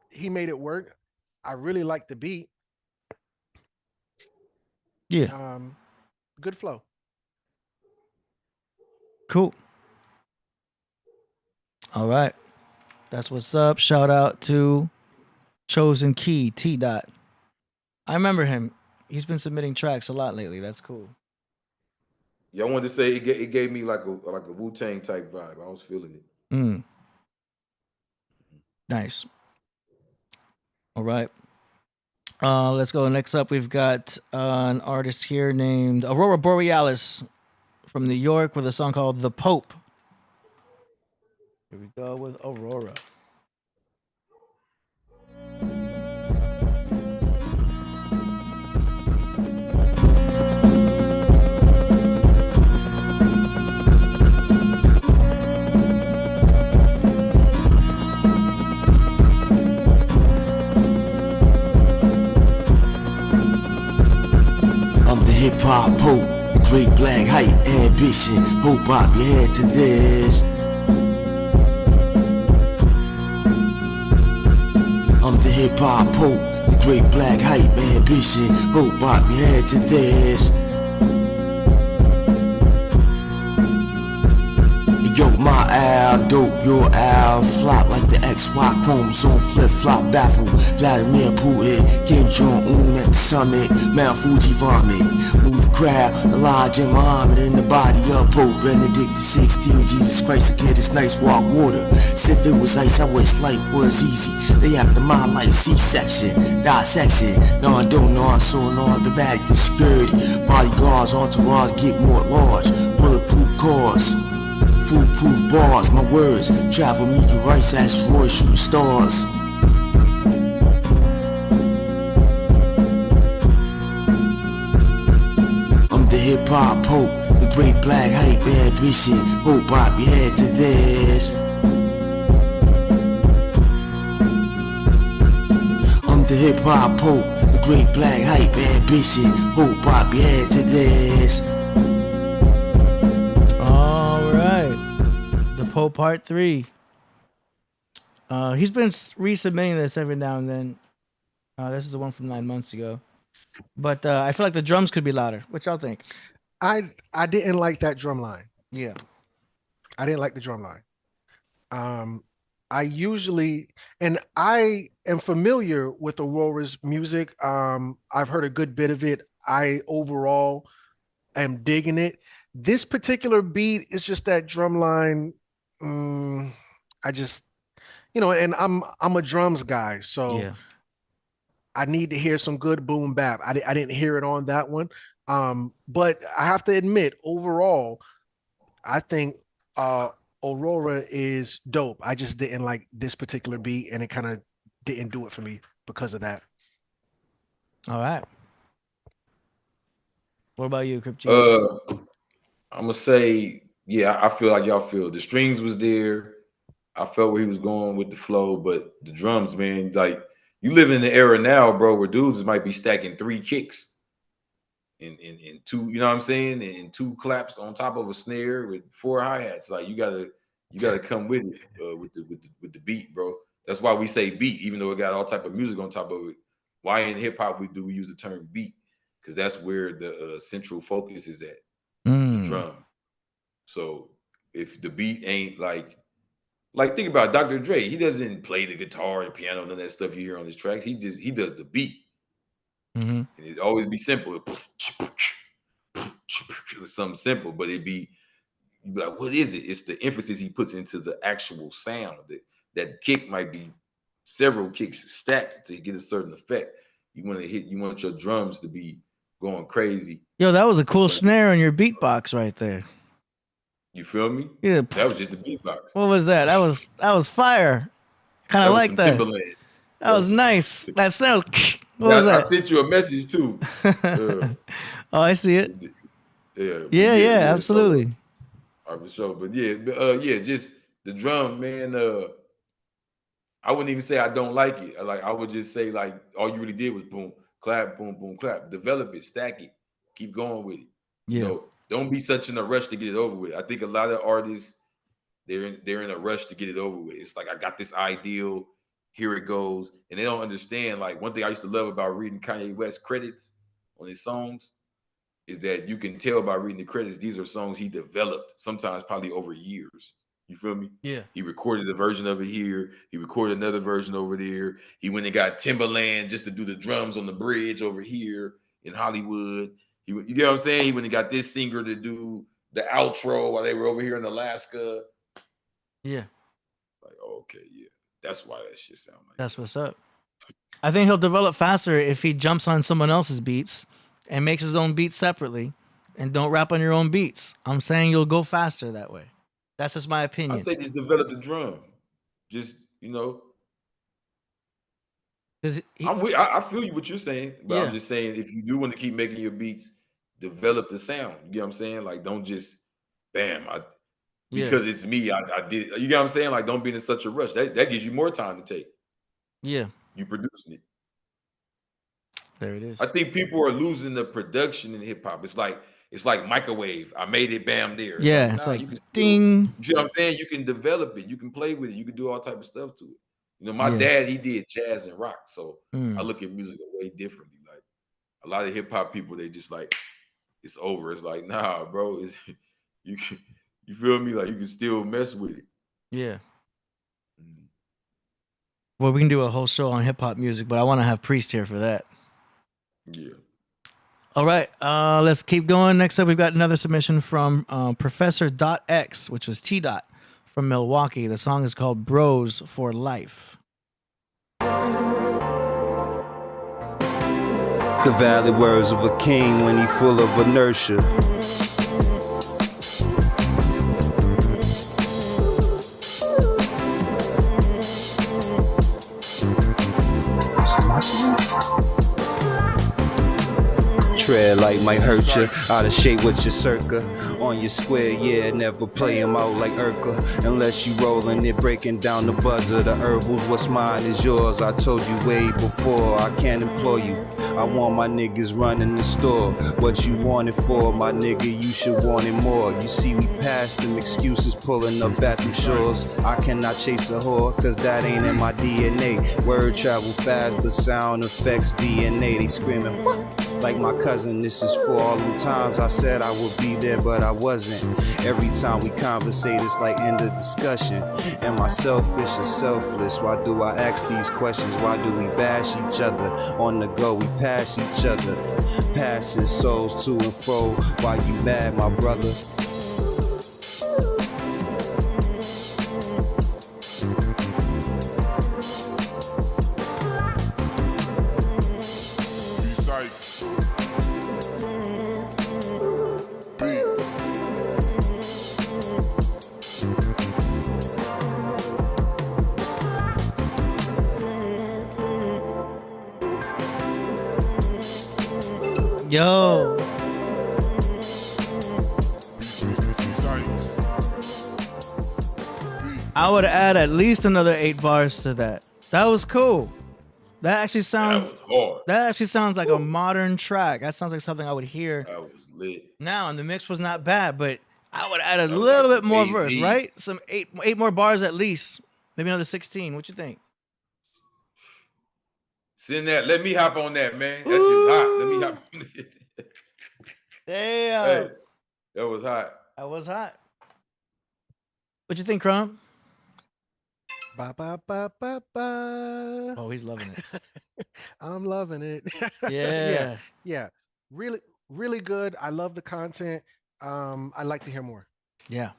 he made it work. I really like the beat. Yeah. Good flow. Cool. All right. That's what's up. Shout out to Chosen Key, T Dot. I remember him. He's been submitting tracks a lot lately. That's cool. Yeah, I wanted to say it gave me like a Wu-Tang type vibe. I was feeling it. Nice. All right. Let's go. Next up, we've got an artist here named Aurora Borealis from New York with a song called The Pope. Here we go with Aurora. I'm the hip hop pope, the great black hype, ambition. Hope I be head to this. I'm the hip hop pope, the great black hype, ambition. Hope I be head to this. Yo, my al dope, your al flop like the XY chromosome flip-flop baffle. Vladimir Putin, Kim Jong-un at the summit, Mount Fuji vomit. Move the crowd, Elijah Muhammad in the body of Pope Benedict XVI. Jesus Christ, I get this nice walk water. If it was ice, I wish life was easy. They after my life, C-section, dissection. No, I don't know, I saw no the Vatican security. Bodyguards, entourage get more large. Bulletproof cars. Foolproof bars, my words travel meteorites, asteroids, shooting stars. I'm the hip hop pope, the great black hype, ambition. Hope I be head to this. I'm the hip hop pope, the great black hype, ambition. Hope I be head to this. Pope Part 3. He's been resubmitting this every now and then. This is the one from 9 months ago. But I feel like the drums could be louder. What y'all think? I didn't like that drum line. Yeah. I didn't like the drum line. I usually, and I am familiar with Aurora's music. I've heard a good bit of it. I overall am digging it. This particular beat is just that drum line. I just, and I'm a drums guy, so yeah. I need to hear some good boom bap. I didn't hear it on that one, but I have to admit, overall, I think Aurora is dope. I just didn't like this particular beat, and it kind of didn't do it for me because of that. All right. What about you, Crypt G? I'm gonna say, yeah, I feel like y'all feel. The strings was there. I felt where he was going with the flow, but the drums, man, like you live in the era now, bro, where dudes might be stacking 3 kicks in 2, you know what I'm saying, and 2 claps on top of a snare with 4 hi-hats. Like you gotta come with it with the beat, bro. That's why we say beat, even though it got all type of music on top of it. Why in hip hop we use the term beat? Because that's where the central focus is at, the drum. So if the beat ain't like think about Dr. Dre, he doesn't play the guitar, the piano, none of that stuff you hear on his tracks. He does the beat, and it always be simple, something simple, but you be like, what is it? It's the emphasis he puts into the actual sound. That kick might be several kicks stacked to get a certain effect. You want your drums to be going crazy. Yo, that was a cool snare on your beatbox right there. You feel me? Yeah. That was just the beatbox. What was that? That was fire. Kind of like that. Timberland. That was nice. That snare. What was that? I sent you a message too. Oh, I see it. Yeah, absolutely. All right, for sure. But just the drum, man. I wouldn't even say I don't like it. I would just say like all you really did was boom, clap, boom, boom, clap. Develop it, stack it, keep going with it. Yeah. You know, don't be such in a rush to get it over with. I think a lot of artists, they're in a rush to get it over with. It's like, I got this ideal, here it goes. And they don't understand, like, one thing I used to love about reading Kanye West credits on his songs is that you can tell by reading the credits, these are songs he developed, sometimes probably over years. You feel me? Yeah. He recorded a version of it here. He recorded another version over there. He went and got Timberland just to do the drums on the bridge over here in Hollywood. You get what I'm saying? He went and got this singer to do the outro while they were over here in Alaska. Yeah. Like, okay, yeah. That's why that shit sound like That's what's up. I think he'll develop faster if he jumps on someone else's beats and makes his own beats separately and don't rap on your own beats. I'm saying you'll go faster that way. That's just my opinion. I say just develop the drum. Just, you know. I feel you what you're saying, but Yeah. I'm just saying if you do want to keep making your beats, develop the sound. You get what I'm saying? Like, don't just bam, because it's me, I did it. You get what I'm saying? Like, don't be in such a rush. That gives you more time to take. Yeah. You producing it. There it is. I think people are losing the production in hip hop. It's like microwave. I made it, bam, there. It's like, ding. You know what I'm saying? You can develop it. You can play with it. You can do all type of stuff to it. You know, my dad, he did jazz and rock. So I look at music way differently. Like, a lot of hip hop people, they just like, it's over. It's like, nah, bro. You feel me? Like, you can still mess with it. Yeah. Well, we can do a whole show on hip hop music, but I want to have Priest here for that. Yeah. All right, let's keep going. Next up, we've got another submission from Professor X, which was T. from Milwaukee. The song is called Bros for Life. The valid words of a king when he full of inertia. Tread like might hurt you, out of shape with your circa. On your square, yeah, never play him out like Urkel. Unless you rolling it, breaking down the buzzer. The herbals, what's mine is yours. I told you way before, I can't employ you. I want my niggas running the store. What you want it for, my nigga, you should want it more. You see, we passed them excuses, pulling up at them shores. I cannot chase a whore, cause that ain't in my DNA. Word travel fast, but sound affects DNA. They screaming, what? Like my cousin, this is for all them times I said I would be there, but I wasn't. Every time we conversate, it's like end of discussion. Am I selfish or selfless? Why do I ask these questions? Why do we bash each other? On the go, we pass each other. Passing souls to and fro. Why you mad, my brother? Yo. I would add at least another 8 bars to that. That was cool. That actually sounds hard. That actually sounds like a modern track. That sounds like something I would hear That was lit. now, and the mix was not bad, but I would add a That was little like bit more some verse, AZ. right? Some eight more bars at least. Maybe another 16. What you think? Send that. Let me hop on that, man. That shit was hot. Let me hop on it. Damn. Hey, that was hot. That was hot. What you think, Crumb? Ba ba ba ba ba. Oh, he's loving it. I'm loving it. Yeah. Yeah. Really, really good. I love the content. I'd like to hear more. Yeah.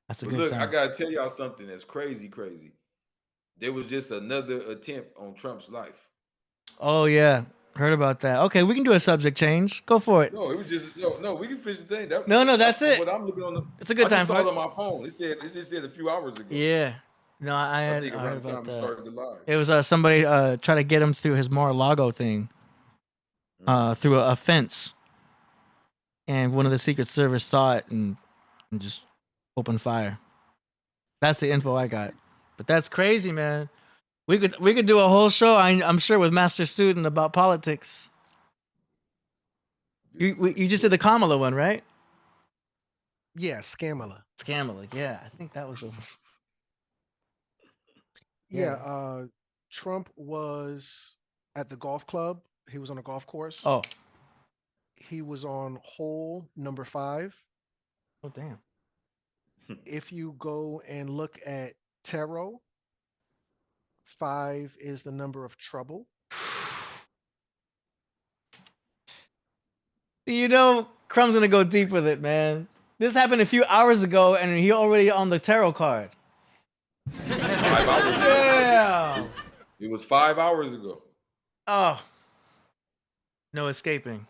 That's a But good look, sound. I gotta tell y'all something that's crazy. There was just another attempt on Trump's life. Oh yeah. Heard about that. Okay, we can do a subject change. Go for it. No, it was just no. We can finish the thing. No, that's it. What I'm looking on. It's a good I time just for saw it. it on my phone. It just said a few hours ago. Yeah. No, I I think heard around the time about we that. started the live. It was somebody trying to get him through his Mar-a-Lago thing, through a fence, and one of the Secret Service saw it and just opened fire. That's the info I got. But that's crazy, man. We could do a whole show, I'm sure, with Master Student about politics. You just did the Kamala one, right? Yeah, Scamala. Scamala, yeah. I think that was the one. Yeah. Trump was at the golf club. He was on a golf course. Oh. He was on hole number 5. Oh, damn. If you go and look at tarot, 5 is the number of trouble. You know, Crumb's gonna go deep with it, man. This happened a few hours ago, and he already on the tarot card. 5 hours ago. Yeah. It was 5 hours ago. Oh. No escaping.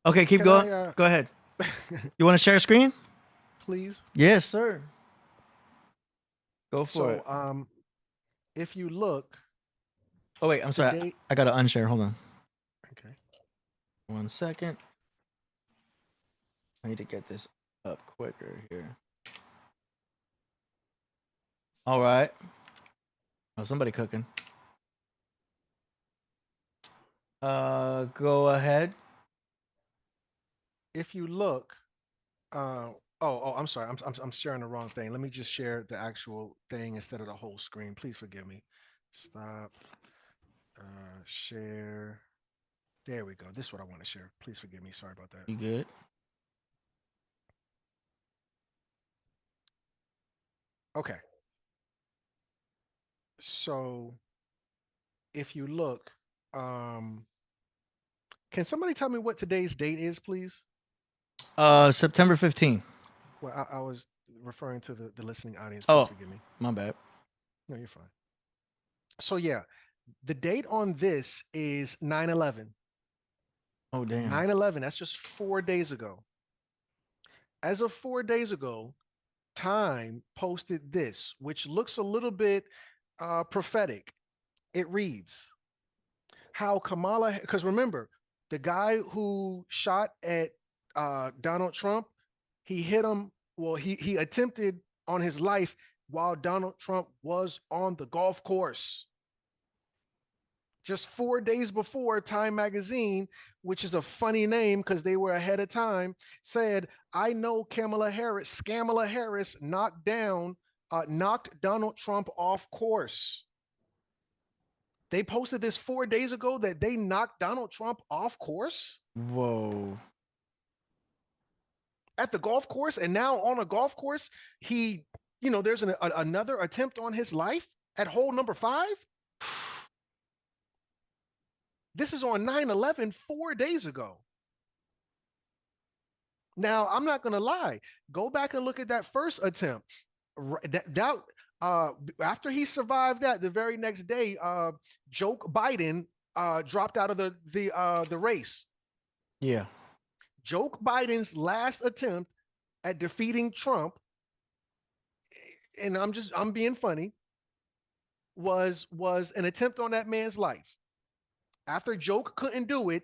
Okay, keep Can going. I, Go ahead. You want to share a screen? Please. Yes, sir. Go for it. So, if you look. Oh wait, I'm sorry. today- I gotta unshare. Hold on. Okay. 1 second. I need to get this up quicker here. All right. Oh, somebody cooking. Go ahead. If you look, I'm sorry. I'm sharing the wrong thing. Let me just share the actual thing instead of the whole screen. Please forgive me. Stop. Share. There we go. This is what I want to share. Please forgive me. Sorry about that. You good? Okay. So if you look, can somebody tell me what today's date is, please? September 15th. Well, I was referring to the listening audience. Oh. Please forgive me. My bad. No, you're fine. So yeah, the date on this is 9/11. Oh, damn. 9/11. That's just 4 days ago. As of 4 days ago, Time posted this, which looks a little bit prophetic. It reads, how Kamala, because remember, the guy who shot at Donald Trump, he hit him, well, he attempted on his life while Donald Trump was on the golf course. Just 4 days before, Time Magazine, which is a funny name because they were ahead of time, said, I know Scamala Harris knocked Donald Trump off course. They posted this 4 days ago that they knocked Donald Trump off course Whoa. at the golf course. And now on a golf course, there's another attempt on his life at hole number 5. This is on 9/11, 4 days ago. Now, I'm not going to lie. Go back and look at that first attempt. After he survived that, the very next day, Joe Biden dropped out of the race. Yeah. Joe Biden's last attempt at defeating Trump, and I'm being funny, was an attempt on that man's life. After Joe couldn't do it,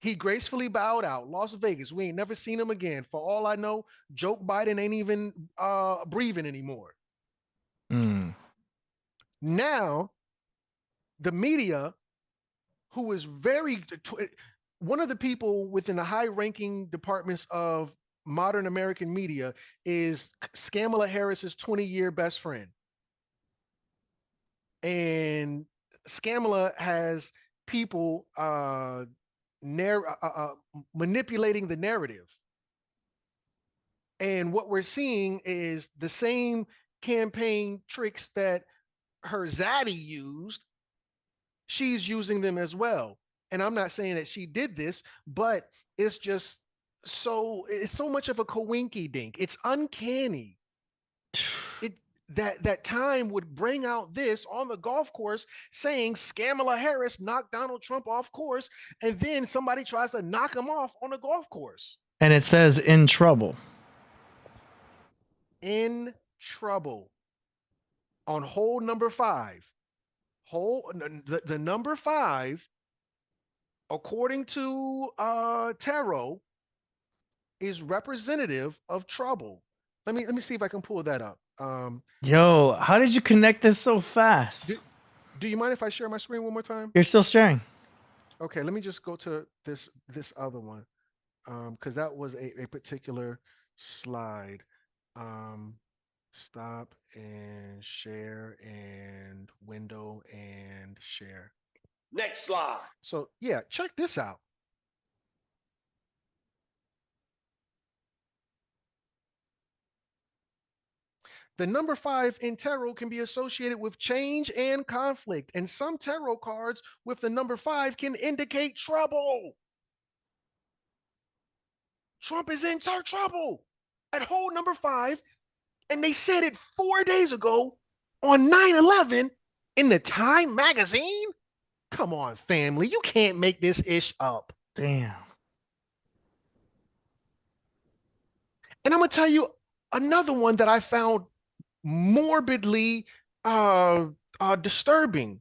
He gracefully bowed out. Las Vegas. We ain't never seen him again. For all I know, Joe Biden ain't even breathing anymore. Now, the media, who is one of the people within the high-ranking departments of modern American media, is Kamala Harris's 20-year best friend. And Kamala has people manipulating the narrative. And what we're seeing is the same campaign tricks that her zaddy used. She's using them as well. And I'm not saying that she did this, but it's just it's so much of a coinky dink. It's uncanny. That time would bring out this on the golf course saying Kamala Harris knocked Donald Trump off course, and then somebody tries to knock him off on the golf course. And it says in trouble. In trouble. On hole number 5. The number 5, according to tarot, is representative of trouble. Let me see if I can pull that up. Yo, how did you connect this so fast? Do you mind if I share my screen one more time? You're still sharing. Okay, let me just go to this other one, because that was a particular slide. Stop and share and window and share. Next slide. So yeah, check this out. The number 5 in tarot can be associated with change and conflict, and some tarot cards with the number 5 can indicate trouble. Trump is in trouble at hole number 5, and they said it 4 days ago on 9/11 in the Time magazine. Come on, family, you can't make this ish up. Damn. And I'm gonna tell you another one that I found morbidly disturbing.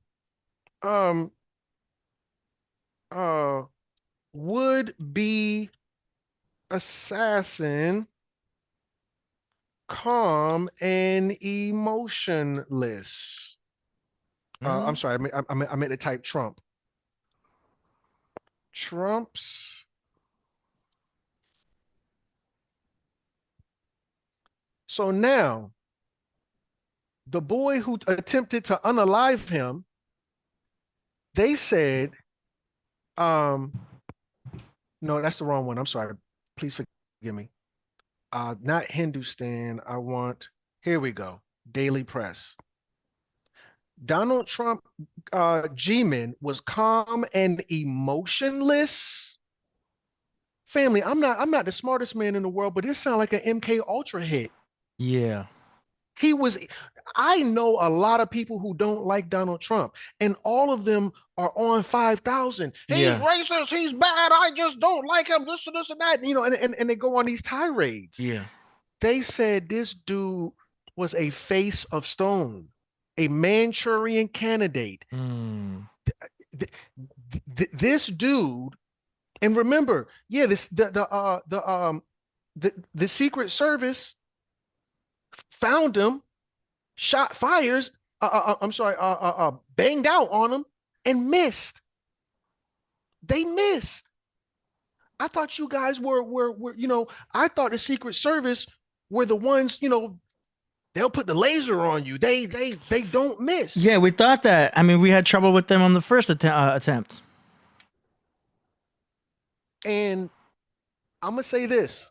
Would be assassin, calm and emotionless. I'm sorry, I meant to type Trump. Trump's so now the boy who attempted to unalive him, they said, no, that's the wrong one. I'm sorry. Please forgive me. Not Hindustan. I want, here we go. Daily Press. Donald Trump G-Man was calm and emotionless. Family, I'm not the smartest man in the world, but this sounds like an MK Ultra hit. Yeah. I know a lot of people who don't like Donald Trump, and all of them are on 5,000. He's racist, he's bad, I just don't like him, this and that, and they go on these tirades. Yeah. They said this dude was a face of stone, a Manchurian candidate. This dude, and remember, yeah, the Secret Service found him, banged out on him and missed. They missed. I thought you guys were I thought the Secret Service were the ones, they'll put the laser on you. They don't miss. Yeah, we thought that. I mean, we had trouble with them on the first attempt. And I'm going to say this.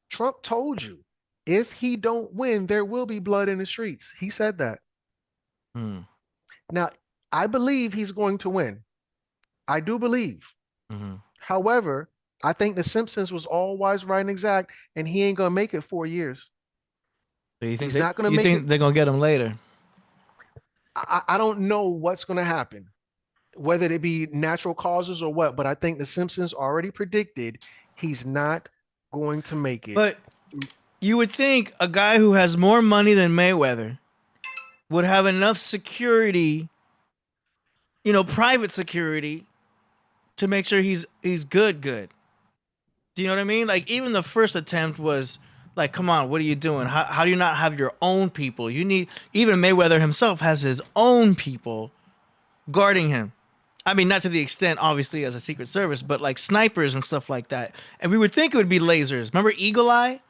Trump told you, if he don't win, there will be blood in the streets. He said that. Now, I believe he's going to win. I do believe. However, I think The Simpsons was all wise, right, and exact, and he ain't going to make it 4 years. So you think he's not going to make it. They're going to get him later? I don't know what's going to happen, whether it be natural causes or what, but I think The Simpsons already predicted he's not going to make it. But you would think a guy who has more money than Mayweather would have enough security, private security, to make sure he's good. Do you know what I mean? Like, even the first attempt was like, come on, what are you doing? How do you not have your own people? You need, even Mayweather himself has his own people guarding him. I mean, not to the extent, obviously, as a Secret Service, but like snipers and stuff like that. And we would think it would be lasers. Remember Eagle Eye?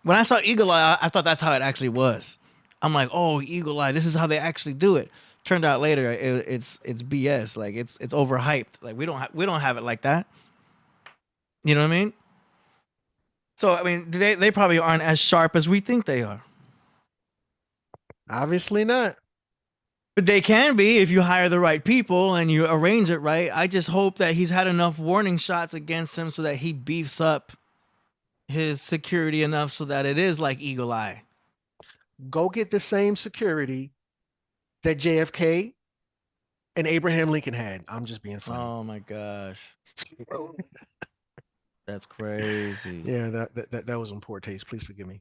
When I saw Eagle Eye, I thought that's how it actually was. I'm like, oh, Eagle Eye, this is how they actually do it. Turned out later, it's BS. Like, it's overhyped. Like, we don't have it like that. You know what I mean? So, I mean, they probably aren't as sharp as we think they are. Obviously not. But they can be if you hire the right people and you arrange it right. I just hope that he's had enough warning shots against him so that he beefs up his security enough so that it is like Eagle Eye. Go get the same security that JFK and Abraham Lincoln had. I'm just being funny. Oh my gosh. That's crazy. Yeah, that was in poor taste. Please forgive me.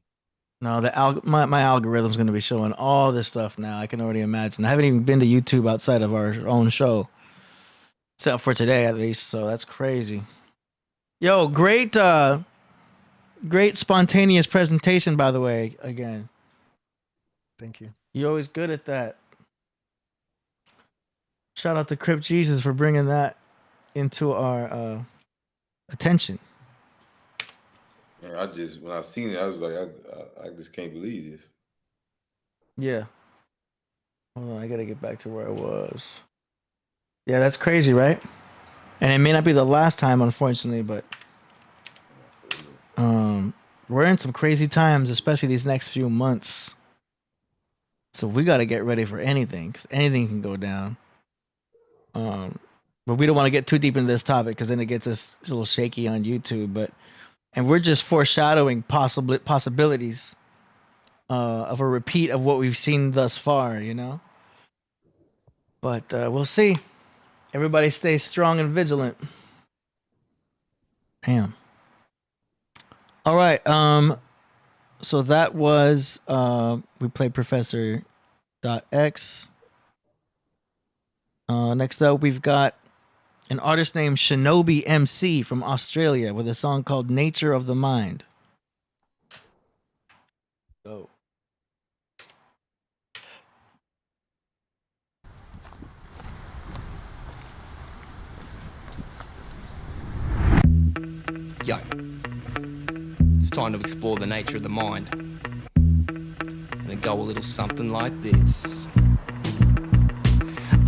No, my algorithm's going to be showing all this stuff now. I can already imagine. I haven't even been to YouTube outside of our own show, except for today at least. So that's crazy. Yo, great spontaneous presentation, by the way. Again, thank you. You're always good at that. Shout out to Crypt Jesus for bringing that into our attention. Man, when I seen it, I was like, I just can't believe this. Yeah. Hold on, I gotta get back to where I was. Yeah, that's crazy, right? And it may not be the last time, unfortunately, but we're in some crazy times, especially these next few months. So we gotta get ready for anything, because anything can go down. But we don't want to get too deep into this topic because then it gets us a little shaky on YouTube. And we're just foreshadowing possibilities of a repeat of what we've seen thus far, you know? But we'll see. Everybody stay strong and vigilant. Damn. All right. So that was, we played Professor.X. Next up, we've got an artist named Shinobi MC from Australia with a song called Nature of the Mind. Go. Yo, it's time to explore the nature of the mind. And it go a little something like this.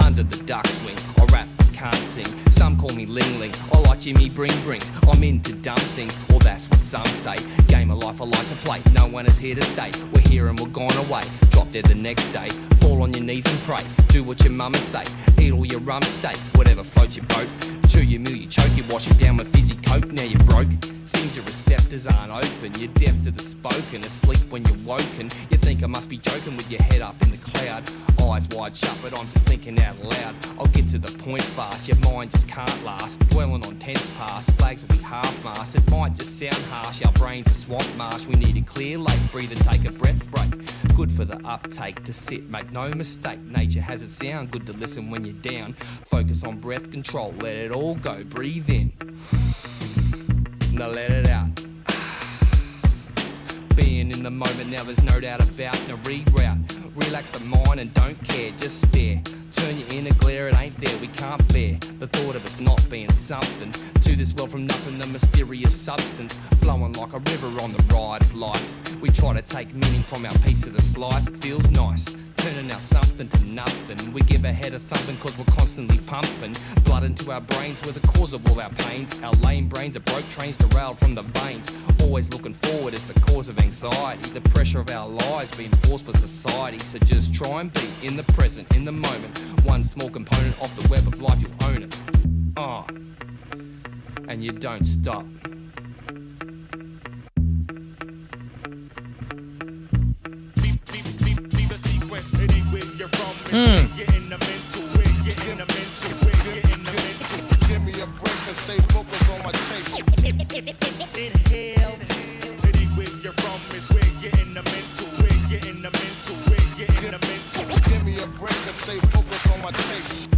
Under the duck's wing, I rap, can't sing. Some call me Ling Ling, I like Jimmy Brings. I'm into dumb things, or that's what some say. Game of life I like to play, no one is here to stay. We're here and we're gone away, drop dead the next day. Fall on your knees and pray, do what your mama say. Eat all your rum steak, whatever floats your boat. Chew your meal, you choke, you wash it down with fizzy coke. Now you're broke, seems your receptors aren't open. You're deaf to the spoken, asleep when you're woken. You think I must be joking with your head up in the cloud. Eyes wide shut, but I'm just thinking out loud. I'll get to the point fast, your mind just can't last. Dwelling on tense past, flags will be half-mast. It might just sound harsh, our brains are swamp marsh. We need a clear lake, breathe and take a breath break. Good for the uptake, to sit, make no mistake. Nature has its sound, good to listen when you're down. Focus on breath control, let it all go, breathe in. Now let it out. Being in the moment, now there's no doubt about. Now reroute, relax the mind and don't care, just stare. Turn your inner glare, it ain't there, we can't bear the thought of us not being something. To this world from nothing, a mysterious substance flowing like a river on the ride of life. We try to take meaning from our piece of the slice, it feels nice. Turning our something to nothing. We give our head a thumping cause we're constantly pumping blood into our brains, we're the cause of all our pains. Our lame brains are broke trains derailed from the veins. Always looking forward is the cause of anxiety. The pressure of our lives being forced by society. So just try and be in the present, in the moment. One small component of the web of life, you'll own it. And you don't stop. Anywhere you're from, you're in the mental, you're in the mental, you're in the mental. Give me a break and stay focused on my taste. Anywhere you're from is where you're in the mental, you're in the mental, you're in the mental. Give me a break and stay focused on my taste.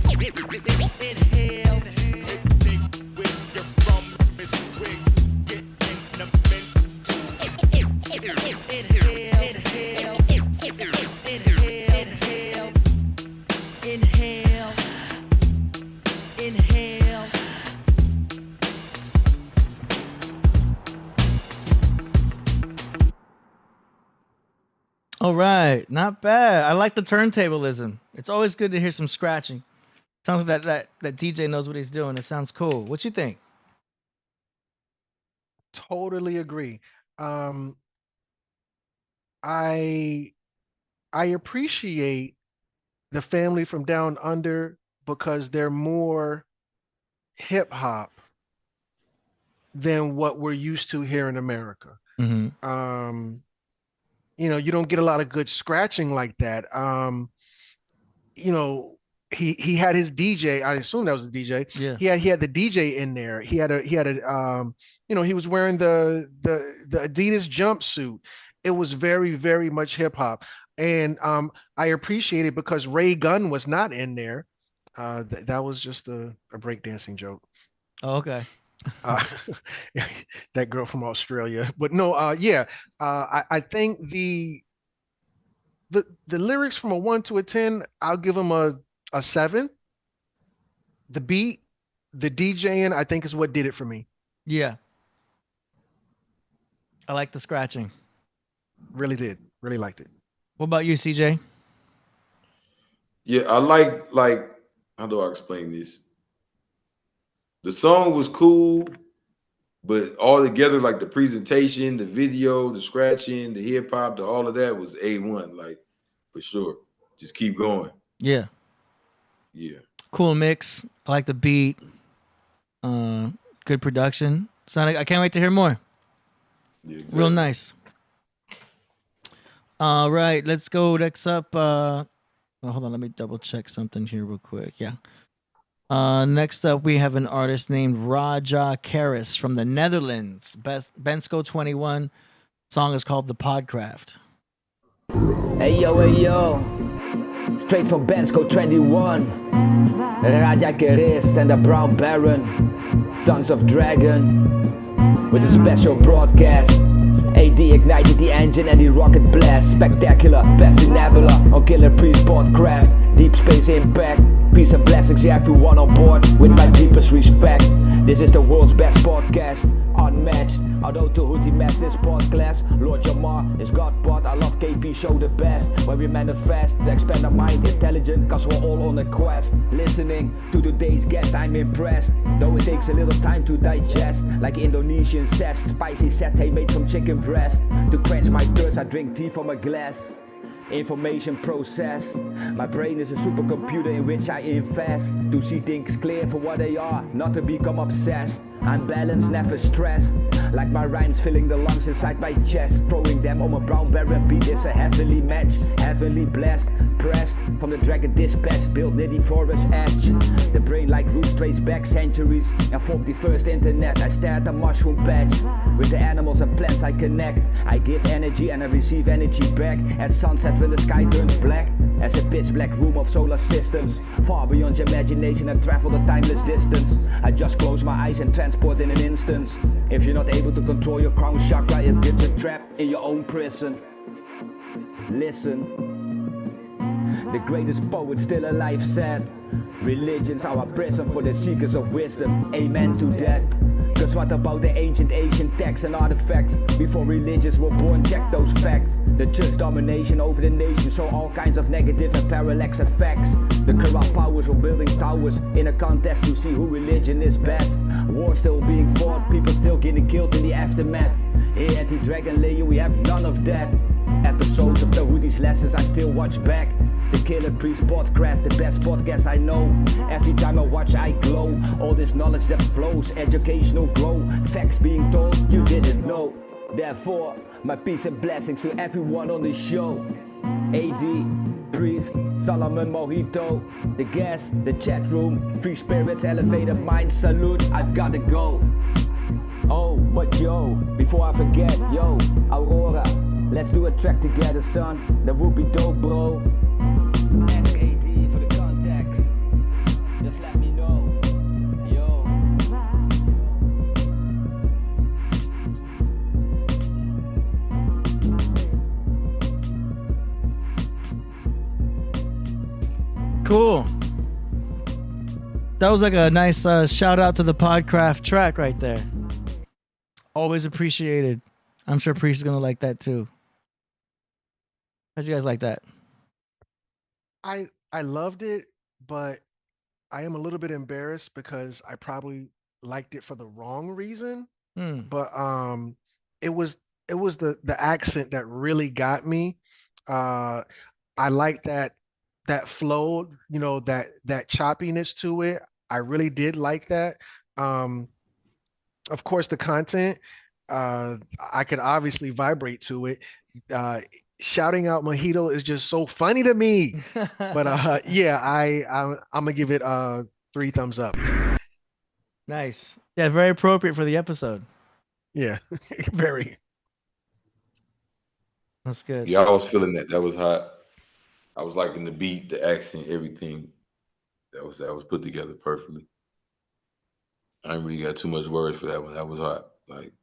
All right, not bad. I like the turntablism. It's always good to hear some scratching. Sounds like that DJ knows what he's doing. It sounds cool. What you think? Totally agree. I appreciate the family from down under because they're more hip hop than what we're used to here in America. Mm-hmm. You don't get a lot of good scratching like that. He had his DJ. I assume that was the DJ. Yeah. He had the DJ in there. He had a he was wearing the Adidas jumpsuit. It was very, very much hip hop. And I appreciate it because Ray Gunn was not in there. That was just a breakdancing joke. Oh, okay. That girl from Australia. But no, I think the lyrics from a 1 to a 10, I'll give them a 7. The beat, the DJing, I think is what did it for me. Yeah. I like the scratching. Really did. Really liked it. What about you, CJ? Yeah, I like how do I explain this? The song was cool, but all together, like the presentation, the video, the scratching, the hip hop, all of that was A1, like for sure. Just keep going. Yeah. Yeah. Cool mix. I like the beat. Good production. Sonic, I can't wait to hear more. Yeah, exactly. Real nice. All right, let's go next up. Hold on, let me double check something here real quick. Yeah. Next up, we have an artist named Raja Karis from the Netherlands. Bensko 21. Song is called The Podcraft. Hey yo, straight from Bensko 21. Raja Karis and the Brown Baron, Sons of Dragon, with a special broadcast. AD ignited the engine and the rocket blast. Spectacular, best in Nebula on Killah Priest Podcraft. Deep space impact, peace and blessings, everyone on board with my deepest respect. This is the world's best podcast, unmatched. Although to Houthi mess this podcast, Lord Jamar is God, but I love KP show the best. When we manifest, to expand our mind intelligent, cause we're all on a quest. Listening to today's guest, I'm impressed. Though it takes a little time to digest, like Indonesian zest, spicy satay made from chicken breast. To quench my thirst, I drink tea from a glass. Information processed. My brain is a supercomputer in which I invest to see things clear for what they are, not to become obsessed. I'm balanced, never stressed. Like my rhymes filling the lungs inside my chest. Throwing them on a brown baron beat is a heavenly match. Heavenly blessed, pressed from the dragon dispatch, built near the forest edge. The brain like roots trace back centuries and formed the first internet. I stare at a mushroom patch. With the animals and plants I connect. I give energy and I receive energy back. At sunset when the sky turns black, as a pitch black room of solar systems. Far beyond your imagination and travel the timeless distance. I just close my eyes and transport in an instance. If you're not able to control your crown chakra, it gets you trapped in your own prison. Listen. The greatest poet still alive said, religion's our prison for the seekers of wisdom. Amen to that. Cause what about the ancient Asian texts and artifacts? Before religions were born, check those facts. The church domination over the nation saw all kinds of negative and parallax effects. The corrupt powers were building towers in a contest to see who religion is best. War still being fought, people still getting killed in the aftermath. Here at the Dragon Layer we have none of that. Episodes of the Hoodie's lessons I still watch back. The Killah Priest Podcraft, the best podcast I know. Every time I watch I glow. All this knowledge that flows, educational glow. Facts being told you didn't know. Therefore, my peace and blessings to everyone on the show. AD, Priest, Solomon, MoreMito, the guests, the chat room, free spirits, elevated minds, salute, I've gotta go. Oh, but yo, before I forget, yo, Aurora, let's do a track together, son. That would be dope, bro. Ask AD for the context. Just let me know. Yo. Cool. That was like a nice shout out to the Podcraft track right there. Always appreciated. I'm sure Priest is gonna like that too. How'd you guys like that? I loved it, but I am a little bit embarrassed because I probably liked it for the wrong reason. But it was the accent that really got me. I like that flow, that choppiness to it. I really did like that. Of course, the content, I could obviously vibrate to it. Shouting out Mojito is just so funny to me. But yeah, I'm gonna give it 3 thumbs up. Nice. Yeah, very appropriate for the episode. Yeah, very. That's good. Yeah, I was feeling that. That was hot. I was liking the beat, the accent, everything. That was put together perfectly. I ain't really got too much words for that one. That was hot. Like,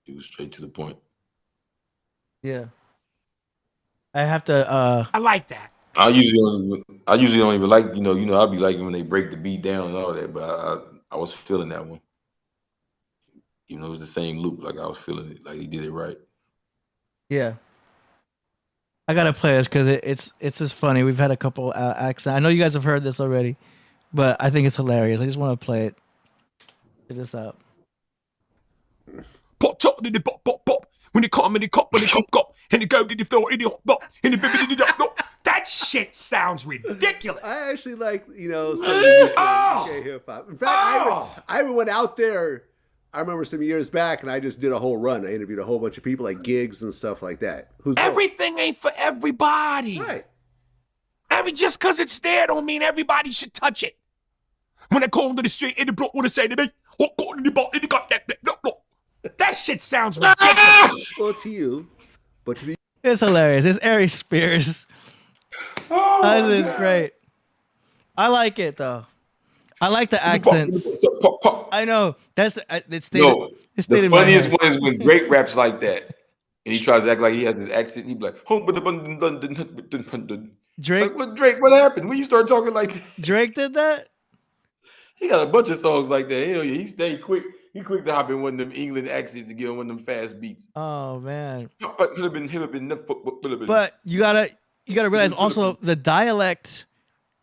it was straight to the point. Yeah. I have to. I like that. I usually don't even like, I'll be liking when they break the beat down and all that, but I was feeling that one. It was the same loop. Like, I was feeling it. Like, he did it right. Yeah. I gotta play this because it's just funny. We've had a couple accents. I know you guys have heard this already, but I think it's hilarious. I just want to play it. Check this out. Pop, chop, did it pop, pop, pop. When it come, and it cop, when it cop, and it go, did it throw, and it hop, and it that shit sounds ridiculous. I actually like, some of the UK hip hop. In fact, I even went out there. I remember some years back, and I just did a whole run. I interviewed a whole bunch of people, like gigs and stuff like that. Everything ain't for everybody. Right. Just because it's there don't mean everybody should touch it. When I call into the street, and the block want to say to me, that shit sounds ridiculous. Well, to you, but to the... It's hilarious. It's Ari Spears. That is great. I like it, though. I like the accents. I know. It's the funniest one is when Drake raps like that. And he tries to act like he has this accent. He be like, Drake? Like, what, Drake, what happened? When you start talking like that? Drake did that? He got a bunch of songs like that. Hell yeah, he stayed quick. He quick to hop in one of them England accents and give him one of them fast beats. Oh, man. But you gotta realize also the dialect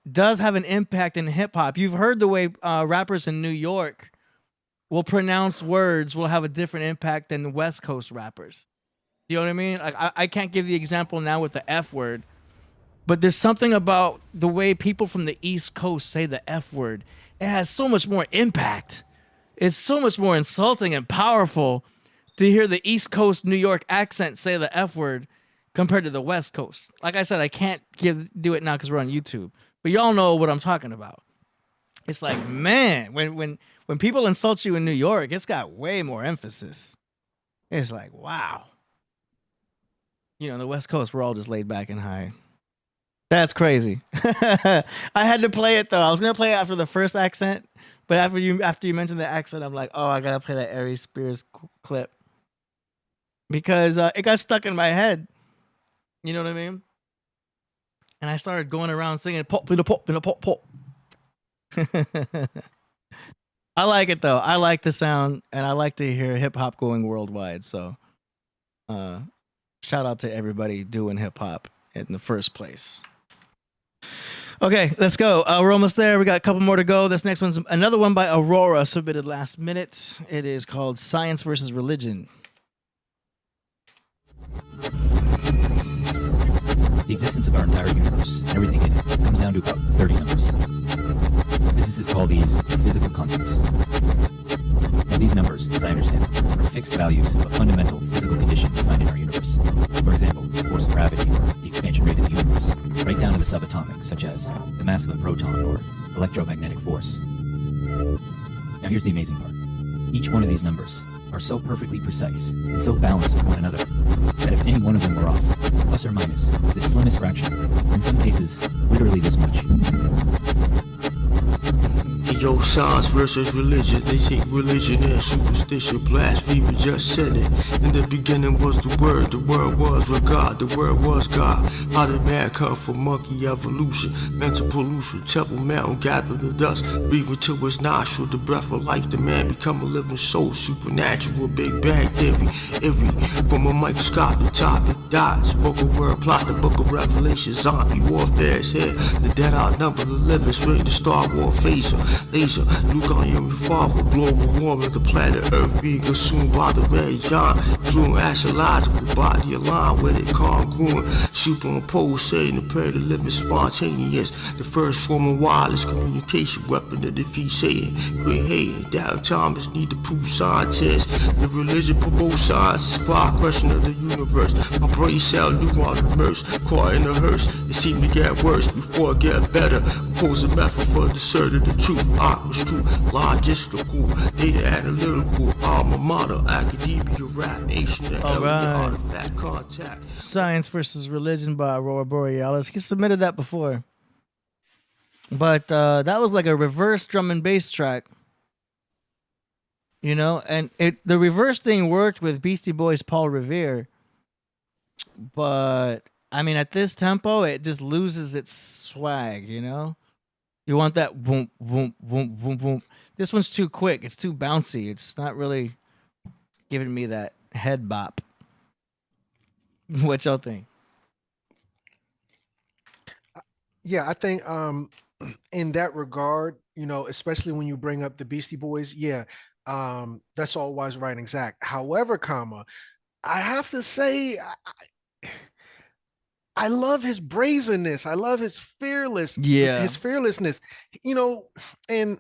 does have an impact in hip hop. You've heard the way rappers in New York will pronounce words will have a different impact than the West Coast rappers. You know what I mean? Like I can't give the example now with the F word, but there's something about the way people from the East Coast say the F word. It has so much more impact. It's so much more insulting and powerful to hear the East Coast New York accent say the F word compared to the West Coast. Like I said, I can't do it now because we're on YouTube. But y'all know what I'm talking about. It's like, man, when people insult you in New York, it's got way more emphasis. It's like, wow. The West Coast, we're all just laid back and high. That's crazy. I had to play it, though. I was going to play it after the first accent. But after you mentioned the accent, I'm like, oh, I got to play that Ari Spears clip. Because it got stuck in my head. You know what I mean? And I started going around singing pop, in a pop, in a pop, pop. I like it, though. I like the sound, and I like to hear hip-hop going worldwide. So shout out to everybody doing hip-hop in the first place. Okay, let's go. We're almost there. We got a couple more to go. This next one's another one by Aurora, submitted last minute. It is called Science versus Religion. The existence of our entire universe and everything in it comes down to about 30 numbers. Physicists call these physical constants. Now, these numbers, as I understand them, are fixed values of a fundamental physical condition defined in our universe. For example, the force of gravity or the expansion rate of the universe, right down to the subatomic, such as the mass of a proton or electromagnetic force. Now, here's the amazing part. Each one of these numbers are so perfectly precise and so balanced with one another that if any one of them were off, plus or minus the slimmest fraction, in some cases, literally this much. Yo, Pseudoscience versus religion. They take religion and superstition. Blasphemy just said it. In the beginning was the word was with God, the word was God. How did man come from monkey evolution? Mental pollution, temple mountain, gather the dust, breathe into his nostril, the breath of life, the man become a living soul, supernatural, big bang theory, from a microscopic topic, die, spoken word plot, the book of Revelation, zombie warfare is here, the dead outnumber the living, straight to Star Wars phaser, laser, Luke on your father, global warming, the planet Earth being consumed by the red giant, fluent astrological body aligned with it, congruent, superimposed, saying to pray to living spontaneous, the first form of wireless communication weapon to defeat Satan, great hating, down Thomas need to prove scientists, the religion promotes science, spark question of the universe, my brain cell neuron immersed, caught in a hearse, it seemed to get worse before it get better, oppose a method for discerning the truth, aqua's true, logistical, data analytical, alma mater, academia, rap, nation, and artifact, contact. Science versus Religion by Aurora Borealis. He submitted that before. But that was like a reverse drum and bass track. You know, and the reverse thing worked with Beastie Boys' Paul Revere. But, I mean, at this tempo, it just loses its swag, you know? You want that boom, boom, boom, boom, boom. This one's too quick. It's too bouncy. It's not really giving me that head bop. What y'all think? Yeah, I think in that regard, you know, especially when you bring up the Beastie Boys, yeah, that's all wise, right, and exact. However, I have to say, I love his brazenness. I love his fearlessness. You know, and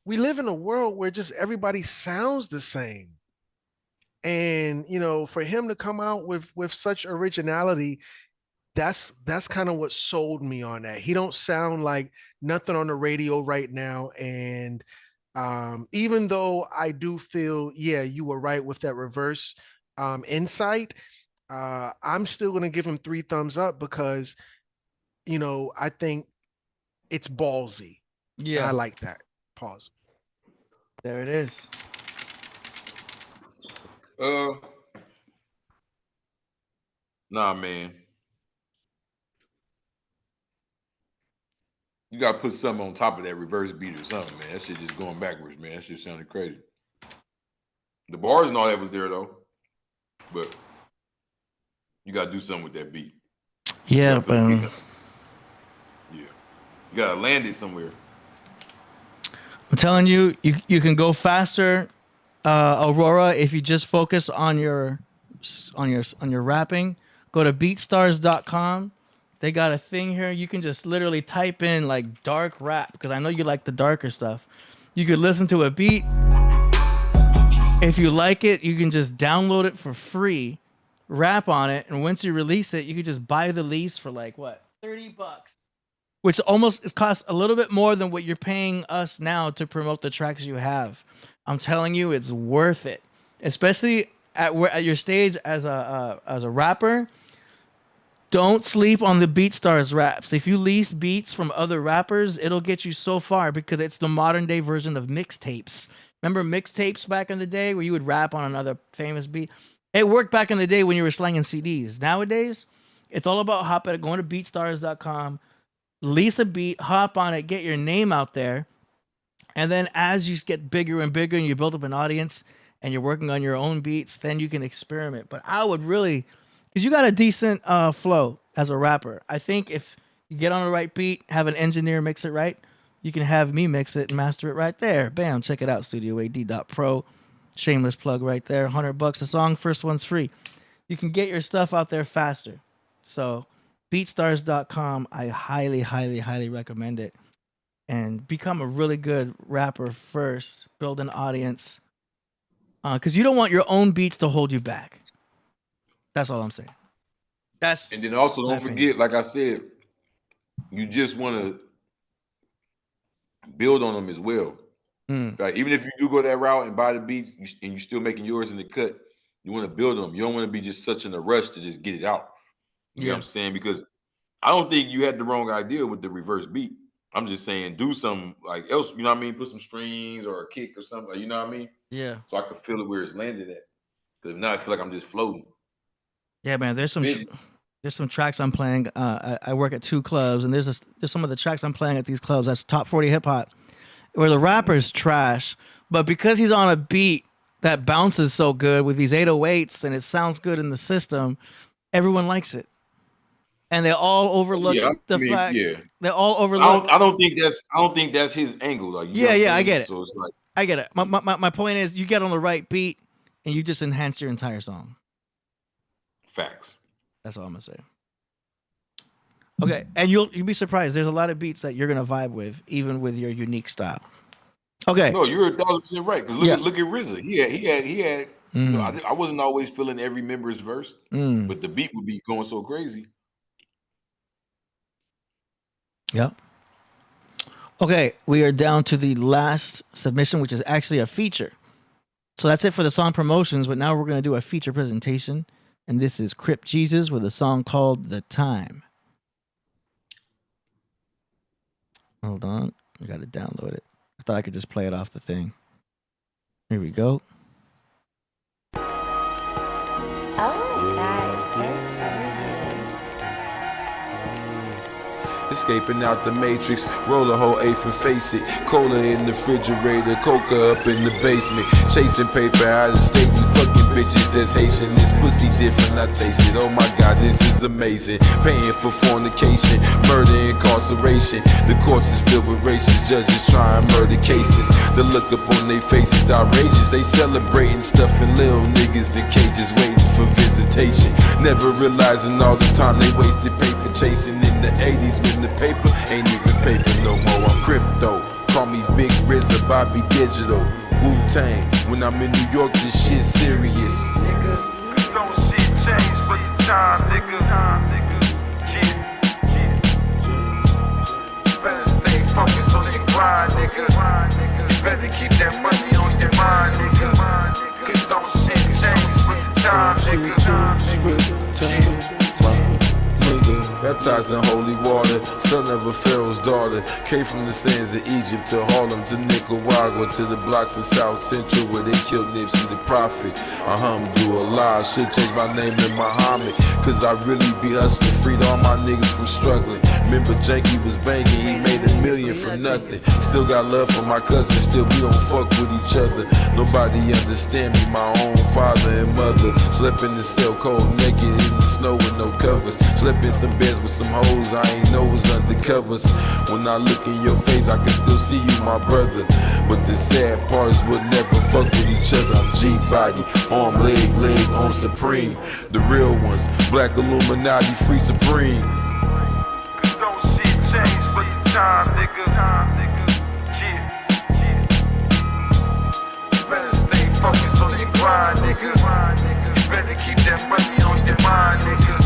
we live in a world where just everybody sounds the same. And, you know, for him to come out with such originality, that's kind of what sold me on that. He don't sound like nothing on the radio right now. And even though I do feel, yeah, you were right with that reverse insight, I'm still going to give him 3 thumbs up because, you know, I think it's ballsy. Yeah. And I like that. Pause. There it is. Nah, man. You gotta put something on top of that reverse beat or something, man. That shit just going backwards, man. That shit sounded crazy. The bars and all that was there though, but you gotta do something with that beat. Yeah, but yeah, you gotta land it somewhere. I'm telling you, you can go faster, Aurora, if you just focus on your rapping. Go to beatstars.com. They got a thing here. You can just literally type in like dark rap because I know you like the darker stuff. You could listen to a beat. If you like it, you can just download it for free, rap on it, and once you release it, you can just buy the lease for like what, $30, which almost costs a little bit more than what you're paying us now to promote the tracks you have. I'm telling you, it's worth it, especially at your stage as a rapper. Don't sleep on the BeatStars raps. If you lease beats from other rappers, it'll get you so far because it's the modern day version of mixtapes. Remember mixtapes back in the day where you would rap on another famous beat? It worked back in the day when you were slanging CDs. Nowadays, it's all about going to beatstars.com, lease a beat, hop on it, get your name out there. And then as you get bigger and bigger and you build up an audience and you're working on your own beats, then you can experiment. But I would really... because you got a decent flow as a rapper. I think if you get on the right beat, have an engineer mix it right, you can have me mix it and master it right there. Bam, check it out, studioad.pro. Shameless plug right there. $100 a song, first one's free. You can get your stuff out there faster. So beatstars.com, I highly, highly, highly recommend it. And become a really good rapper first. Build an audience. Because you don't want your own beats to hold you back. That's all I'm saying. And then also don't forget, like I said, you just want to build on them as well. Like even if you do go that route and buy the beats and you're still making yours in the cut, you want to build them. You don't want to be just such in a rush to just get it out. You know what I'm saying? Because I don't think you had the wrong idea with the reverse beat. I'm just saying, do some like else. You know what I mean? Put some strings or a kick or something. Like, you know what I mean? Yeah. So I can feel it where it's landed at. Because now I feel like I'm just floating. Yeah, man. There's some tracks I'm playing. I work at 2 clubs, and there's some of the tracks I'm playing at these clubs. That's top 40 hip hop, where the rapper's trash, but because he's on a beat that bounces so good with these 808s and it sounds good in the system, everyone likes it, and they all overlook the fact. Yeah. They all overlook. I don't think that's his angle. Like, you know what I'm I saying? get it. So it's like, I get it. My point is, you get on the right beat, and you just enhance your entire song. Facts. That's all I'm gonna say. Okay, and you'll be surprised. There's a lot of beats that you're gonna vibe with, even with your unique style. Okay. No, you're 1,000% right. Because look at RZA. He had. You know, I wasn't always feeling every member's verse, but the beat would be going so crazy. Yep. Okay, we are down to the last submission, which is actually a feature. So that's it for the song promotions, but now we're going to do a feature presentation. And this is Crip Jesus with a song called The Time. Hold on. I got to download it. I thought I could just play it off the thing. Here we go. Escaping out the matrix, roll a whole eighth and face it. Cola in the refrigerator, coca up in the basement. Chasing paper out of state and fucking bitches that's Haitian. This pussy different, I taste it. Oh my god, this is amazing. Paying for fornication, murder, incarceration. The courts is filled with racist judges trying murder cases. The look up on their faces outrageous. They celebrating, stuffing little niggas in cages, waiting for visitation. Never realizing all the time they wasted paper chasing in the 80s when the paper ain't even paper no more. I'm crypto, call me Big RZA, Bobby Digital, Wu-Tang. When I'm in New York, this shit serious. Niggas, don't shit change for the time, nigga. You better stay focused on your grind, nigga. You better keep that money on your mind, nigga. Cause don't shit change for the time, nigga. Baptized in holy water, son of a pharaoh's daughter. Came from the sands of Egypt to Harlem to Nicaragua to the blocks of South Central where they killed Nipsey the Prophet. Alhamdulillah, should change my name to Muhammad, cause I really be hustling, freed all my niggas from struggling. Remember Janky was banging, he made $1 million from nothing. Still got love for my cousin, still we don't fuck with each other. Nobody understand me, my own father and mother. Slept in the cell cold naked in the snow with no covers. Slept in some beds with some hoes I ain't know was undercovers. When I look in your face, I can still see you, my brother. But the sad part is we'll never fuck with each other. I'm G-body, arm, leg, arm supreme. The real ones, black Illuminati, free supreme. Don't shit change for the time, nigga. You better stay focused on your grind, nigga. You better keep that money on your mind, nigga.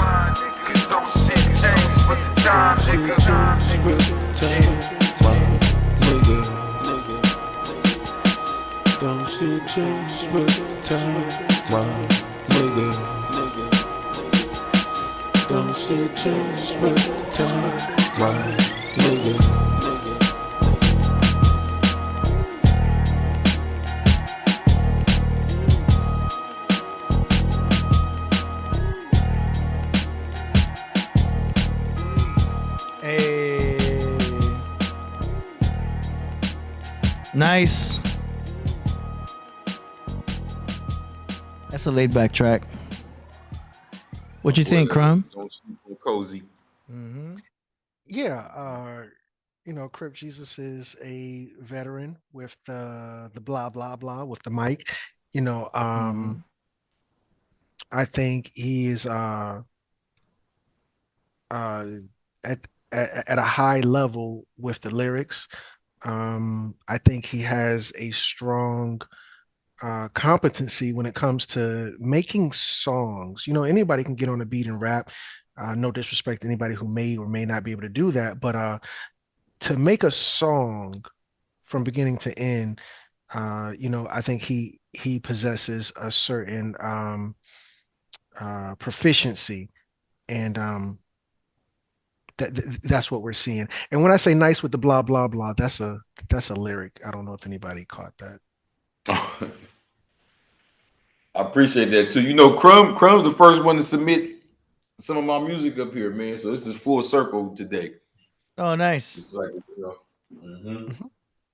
Cause don't shit change for the time, nigga. Don't shit change but the time, my nigga. Don't shit change but the time, my nigga. Nice. That's a laid back track. What you think, Crumb? Don't sleep on Cozy. Yeah, you know, Crip Jesus is a veteran with the blah blah blah with the mic. You know, I think he is at a high level with the lyrics. I think he has a strong competency when it comes to making songs. You know, anybody can get on a beat and rap. No disrespect to anybody who may or may not be able to do that, but to make a song from beginning to end, you know, I think he possesses a certain proficiency and that's what we're seeing. And when I say nice with the blah blah blah, that's a lyric. I don't know if anybody caught that. I appreciate that too. You know, Crumb's the first one to submit some of my music up here, man. So this is full circle today. Oh, nice. It's like, you know,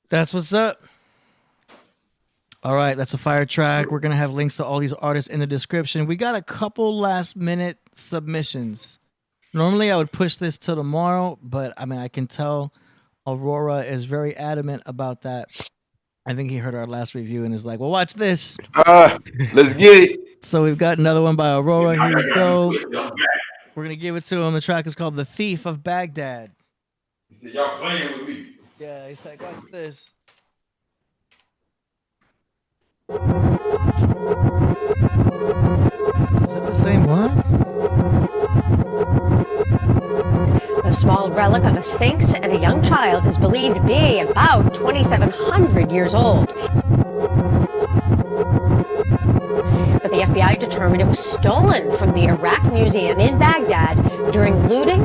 That's what's up. All right, that's a fire track. We're gonna have links to all these artists in the description. We got a couple last minute submissions. Normally I would push this till tomorrow, but I mean I can tell Aurora is very adamant about that. I think he heard our last review and is like, well, watch this. Let's get it. So we've got another one by Aurora. Here we go. We're going to give it to him. The track is called The Thief of Baghdad. He said, y'all playing with me. Yeah, he's like, watch this. Is that the same one? The small relic of a sphinx and a young child is believed to be about 2,700 years old. But the FBI determined it was stolen from the Iraq Museum in Baghdad during looting.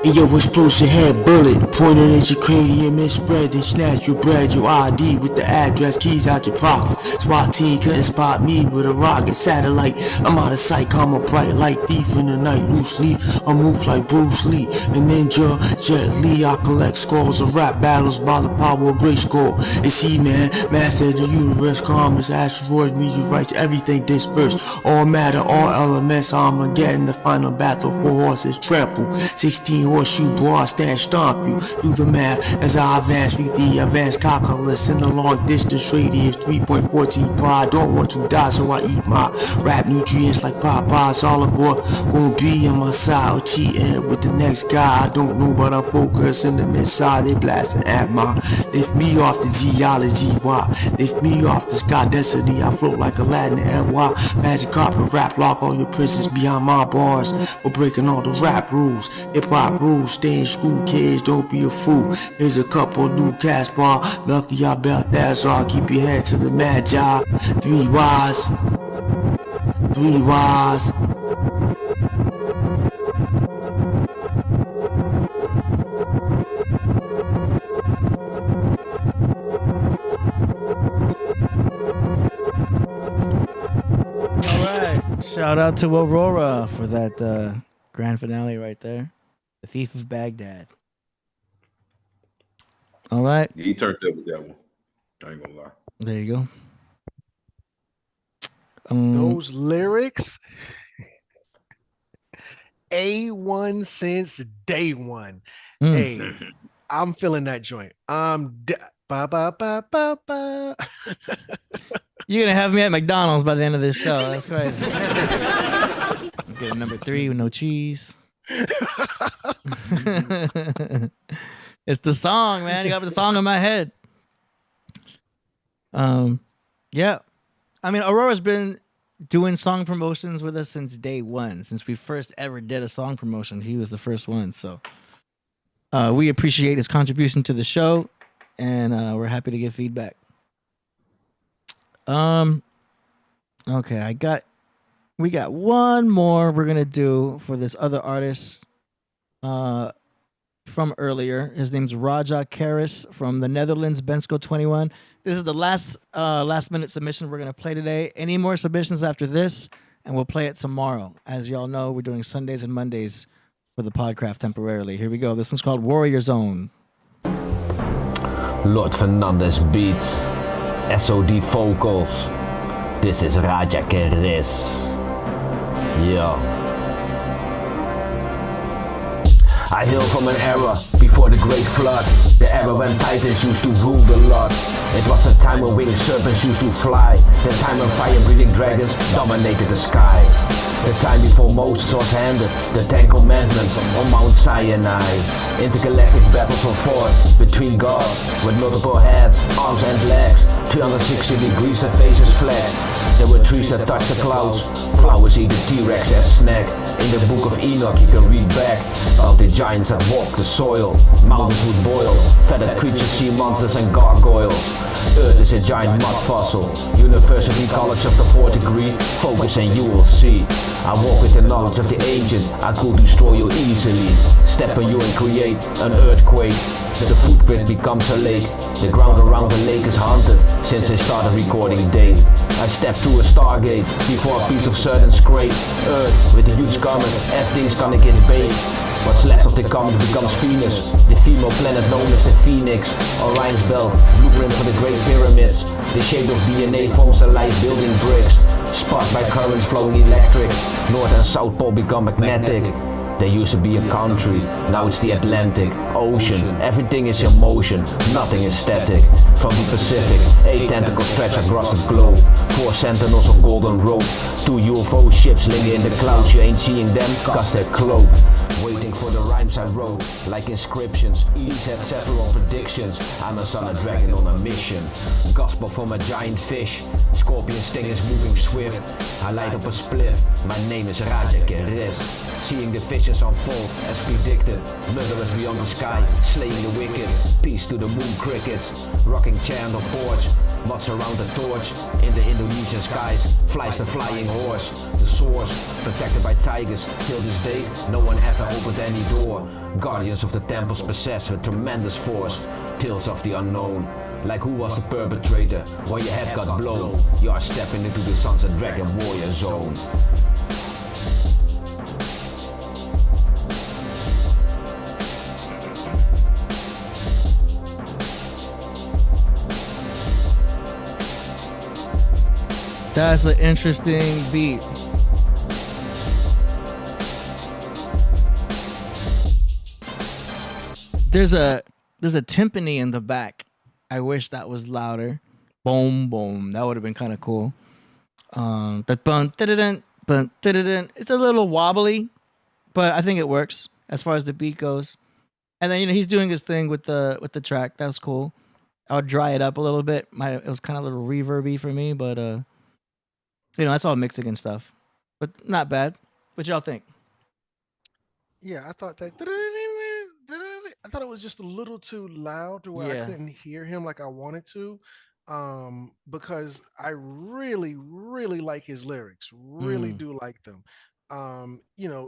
Yo, explosive head bullet pointed at your cranium and spread. They snatch your bread, your ID with the address, keys out your pockets. SWAT team couldn't spot me with a rocket satellite. I'm out of sight, I'm a bright light thief in the night. Loosely, I move like Bruce Lee, and ninja Jet Li. I collect scores of rap battles by the power of great score. It's He-Man, master of the universe, commerce, asteroid, meteorites, everything dispersed. All matter, all elements, Armageddon, the final battle for horses trample. 16 horseshoe bar, stand stomp you. Do the math as I advance with the advanced calculus in the long distance radius 3.14 pi. Don't want to die, so I eat my rap nutrients like Popeyes. Olive oil won't be on my side or cheating with the next guy. I don't know, but I'm focused in the mid-side. They blasting at my lift me off the geology. Why? Lift me off the sky density. I float like Aladdin and why? Magic carpet rap lock all your prisons behind my bars for breaking all the rap rules. Hip hop rules, stay in school, kids, don't be a fool. Here's a couple new cats bar, Milky, y'all belt that's all. Keep your head to the magi. 3 wise. All right, shout out to Aurora for that grand finale right there. The Thief of Baghdad. All right. Yeah, he turned up with that one. I ain't gonna lie. There you go. Those lyrics, A1 since day one. Hey, I'm feeling that joint. Ba ba ba ba ba. You're gonna have me at McDonald's by the end of this show. That's crazy. I'm getting number 3 with no cheese. It's the song, man. You got the song in my head. Yeah. I mean, Aurora's been doing song promotions with us since day one. Since we first ever did a song promotion, he was the first one. So we appreciate his contribution to the show, and we're happy to give feedback. Okay, we got one more we're gonna do for this other artist from earlier. His name's Raja Karis from the Netherlands, Bensko 21. This is the last minute submission we're gonna play today. Any more submissions after this, and we'll play it tomorrow. As y'all know, we're doing Sundays and Mondays for the Podcraft temporarily. Here we go. This one's called Warrior Zone. Lord Fernandez beats, SOD vocals. This is Raja Karis. Yeah. I hail from an era before the great flood. The era when titans used to rule the lot. It was a time when winged serpents used to fly. The time when fire-breathing dragons dominated the sky. The time before Moses was handed the 10 commandments on Mount Sinai. Intergalactic battles were fought between gods with multiple heads, arms and legs. 360 degrees their faces flexed. There were trees that touched the clouds. Flowers eat the T-Rex as snack. In the book of Enoch you can read back about the giants that walk the soil. Mountains would boil, feathered creatures, sea monsters and gargoyles. Earth is a giant mud fossil. University College of the fourth degree, focus and you will see. I walk with the knowledge of the ancient, I could destroy you easily. Step on you and create an earthquake. The footprint becomes a lake. The ground around the lake is haunted since they started recording date. I step through a stargate before a piece of certain scrape. Earth with a huge comet, everything's gonna get baked. What's left of the comet becomes Venus, the female planet known as the Phoenix. Orion's belt, blueprint for the Great Pyramids. The shape of DNA forms a light building bricks. Sparked by currents flowing electric. North and South Pole become magnetic. There used to be a country, now it's the Atlantic Ocean. Everything is in motion, nothing is static. From the Pacific, 8 tentacles stretch across the globe. 4 sentinels of golden rope. 2 UFO ships linger in the clouds, you ain't seeing them cause they're cloaked. Waiting for the rhymes I wrote, like inscriptions. Each had several predictions. I'm a son of dragon on a mission. Gospel from a giant fish. Scorpion sting is moving swift. I light up a spliff. My name is Raja Keres. Seeing the visions unfold as predicted. Murderers beyond the sky, slaying the wicked. Peace to the moon crickets. Rocking chair on the porch. Moths around the torch. In the Indonesian skies flies the flying horse. The source, protected by tigers. Till this day, no one ever opened any door. Guardians of the temples possessed with tremendous force. Tales of the unknown. Like who was the perpetrator? While your head got blown. You are stepping into the Sons of Dragon warrior zone. That's an interesting beat. There's a timpani in the back. I wish that was louder. Boom, boom. That would have been kind of cool. That bun, bun, it's a little wobbly, but I think it works as far as the beat goes. And then he's doing his thing with the track. That was cool. I would dry it up a little bit. It was kind of a little reverby for me, but that's all Mexican stuff. But not bad. What y'all think? Yeah, I thought that. I thought it was just a little too loud to where I couldn't hear him like I wanted to, because I really, really like his lyrics. Really do like them.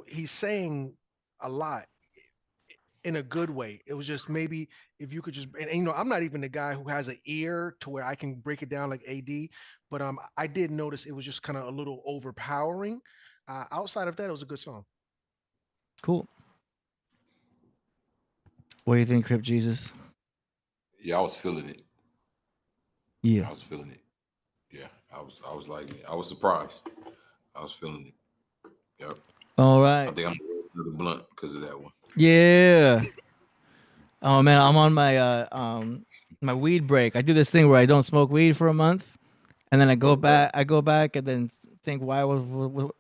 He's saying a lot in a good way. It was just maybe if you could just, and I'm not even the guy who has an ear to where I can break it down like AD, but I did notice it was just kind of a little overpowering. Outside of that, it was a good song. Cool. What do you think, Crip Jesus? Yeah, I was feeling it. Yeah, I was feeling it. Yeah, I was like, I was surprised. I was feeling it. Yep. All right. I think I'm gonna roll another blunt because of that one. Yeah. Oh man, I'm on my my weed break. I do this thing where I don't smoke weed for a month, and then I go back. I go back and then think, what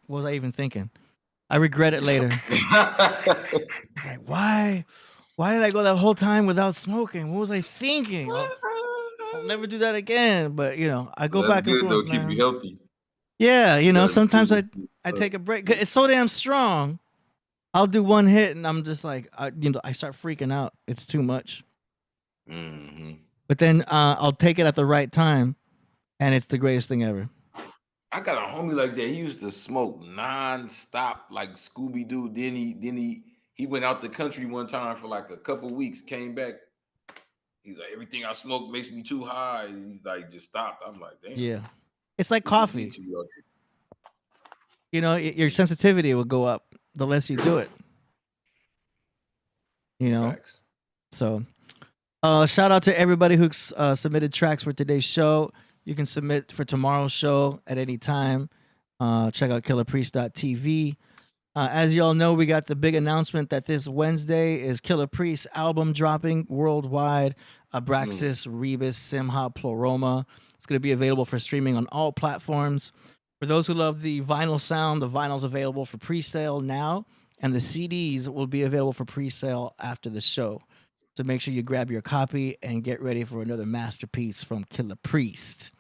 was I even thinking? I regret it later. It's like, why did I go that whole time without smoking? What was I thinking? I'll never do that again. But I go back and forth. That's good though. Keep you healthy. Yeah, sometimes I take a break. It's so damn strong. I'll do one hit and I'm just like, I start freaking out. It's too much. Mm-hmm. But then I'll take it at the right time, and it's the greatest thing ever. I got a homie like that. He used to smoke non-stop like Scooby Doo. Then he went out the country one time for like a couple weeks. Came back. He's like, everything I smoke makes me too high. He's like, just stopped. I'm like, damn. Yeah, it's like coffee. Your sensitivity will go up the less you do it. Facts. So shout out to everybody who submitted tracks for today's show. You can submit for tomorrow's show at any time. Check out KillahPriest.tv. As y'all know, we got the big announcement that this Wednesday is Killah Priest's album dropping worldwide. Abraxas, Rebus, Simha, Ploroma. It's going to be available for streaming on all platforms. For those who love the vinyl sound, the vinyl's available for pre-sale now, and the CDs will be available for pre-sale after the show. So make sure you grab your copy and get ready for another masterpiece from Killah Priest.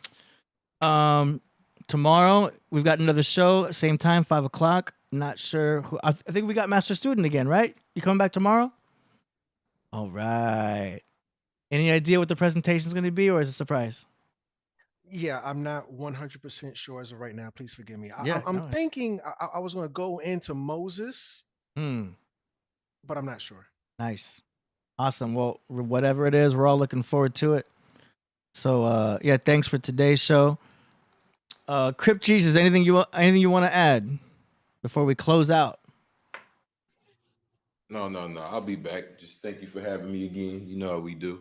Tomorrow, we've got another show, same time, 5 o'clock. Not sure who. I think we got Master Student again, right? You coming back tomorrow? All right. Any idea what the presentation is going to be, or is it a surprise? Yeah, I'm not 100% sure as of right now. Please forgive me. Yeah, I'm no, thinking I was going to go into Moses, but I'm not sure. Nice. Awesome. Well, whatever it is, we're all looking forward to it. So, yeah, thanks for today's show. Crypt Jesus, anything you want to add before we close out? No. I'll be back. Just thank you for having me again. You know how we do.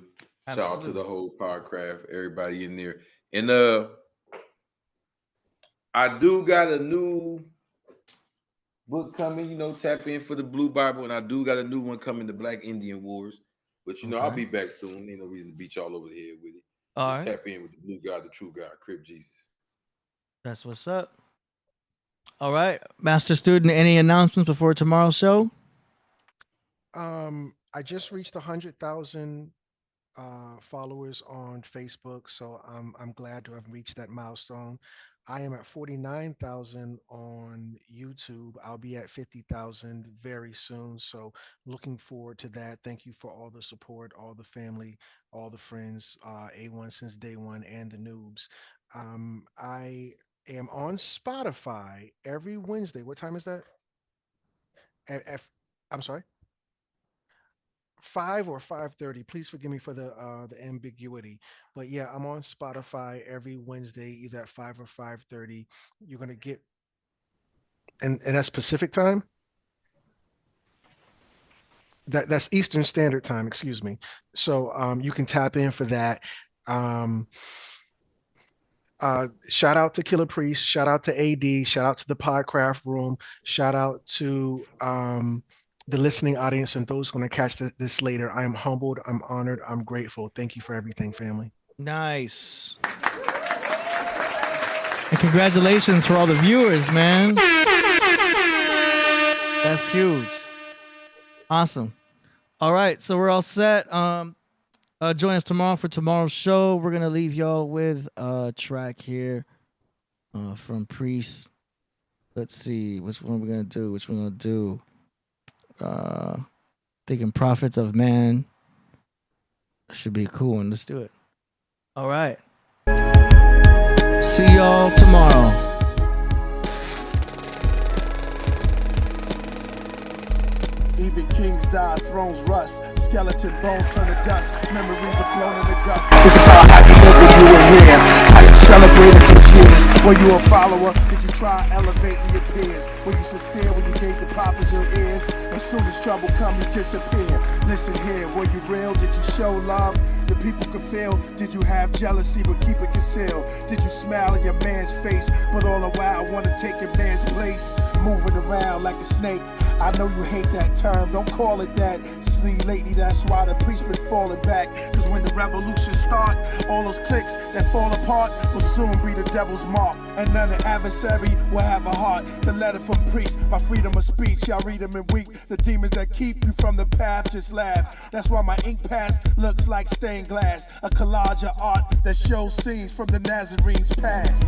Shout out to Absolutely. the whole Podcraft, everybody in there. And I do got a new book coming, you know, tap in for the Blue Bible, and I do got a new one coming, the Black Indian Wars. But you know, I'll be back soon. Ain't no reason to beat y'all over the head with it. All Just right. tap in with the blue God, the true God, Crypt Jesus. That's what's up. All right, Master Student, any announcements before tomorrow's show? I just reached 100,000 followers on Facebook, so I'm glad to have reached that milestone. I am at 49,000 on YouTube. I'll be at 50,000 very soon, so looking forward to that. Thank you for all the support, all the family, all the friends, A1 since day one, and the noobs. I am on Spotify every Wednesday. What time is that? I'm sorry. 5 or 5:30. Please forgive me for the ambiguity, but yeah, I'm on Spotify every Wednesday, either at 5 or 5:30. You're gonna get, and that's Pacific time. That's Eastern Standard Time. Excuse me. So you can tap in for that. Shout out to Killah Priest. Shout out to AD. Shout out to the Podcraft Room. Shout out to the listening audience and those going to catch this later. I am humbled. I'm honored. I'm grateful. Thank you for everything, family. Nice. And congratulations for all the viewers, man. That's huge. Awesome. All right, so we're all set. Join us tomorrow for tomorrow's show. We're gonna leave y'all with a track here from Priest. Let's see, which one we're gonna do. Thinking Prophets of Man. Should be a cool one. Let's do it. All right. See y'all tomorrow. Even kings die, thrones rust, skeleton bones turn to dust, memories are blown in the dust. It's about how you live when you were here, how you celebrated your years. Were you a follower? Did you try elevating your peers? Were you sincere when you gave the prophets your ears? As soon as trouble come, you disappear. Listen here, were you real? Did you show love? The people could feel. Did you have jealousy but keep it concealed? Did you smile in your man's face, but all the while want to take your man's place? Moving around like a snake. I know you hate that term, don't call it that. See, lately, that's why the priest been falling back. Cause when the revolution start, all those cliques that fall apart will soon be the devil's mark. And none of adversary will have a heart. The letter from priest, my freedom of speech. Y'all read them and weep. The demons that keep you from the path just laugh. That's why my ink pass looks like stained glass. A collage of art that shows scenes from the Nazarenes past.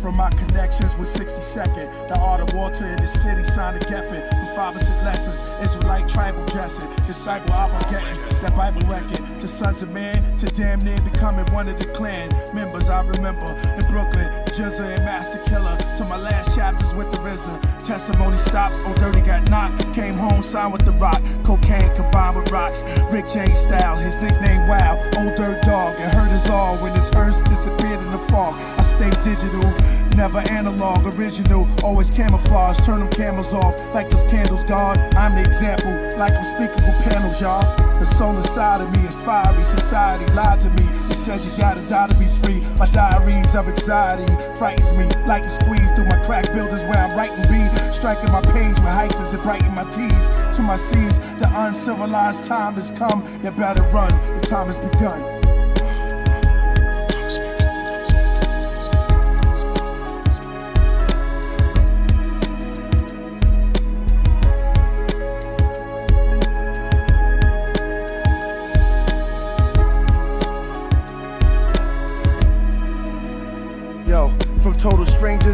From my connections with 62nd, the art of water in the city signed to Geffen. For 5% lessons, Israelite tribal dressing, disciple Armageddons, that Bible record. To sons of man, to damn near becoming one of the clan members. I remember in Brooklyn, Jizza and Master Killah. To my last chapters with the RZA. Testimony stops, oh dirty got knocked. Came home, signed with the rock. Cocaine combined with rocks. Rick James style, his nickname Wow. Old dirt dog, it hurt us all when his hearse disappeared in the fog. I stay digital. Never analog, original, always camouflage. Turn them cameras off like those candles, God. I'm the example, like I'm speaking from panels, y'all. The soul inside of me is fiery. Society lied to me. They said you gotta die to be free. My diaries of anxiety frightens me. Like to squeeze through my crack buildings where I'm writing B. Striking my page with hyphens and brighten my T's. To my C's, the uncivilized time has come. You better run, the time has begun.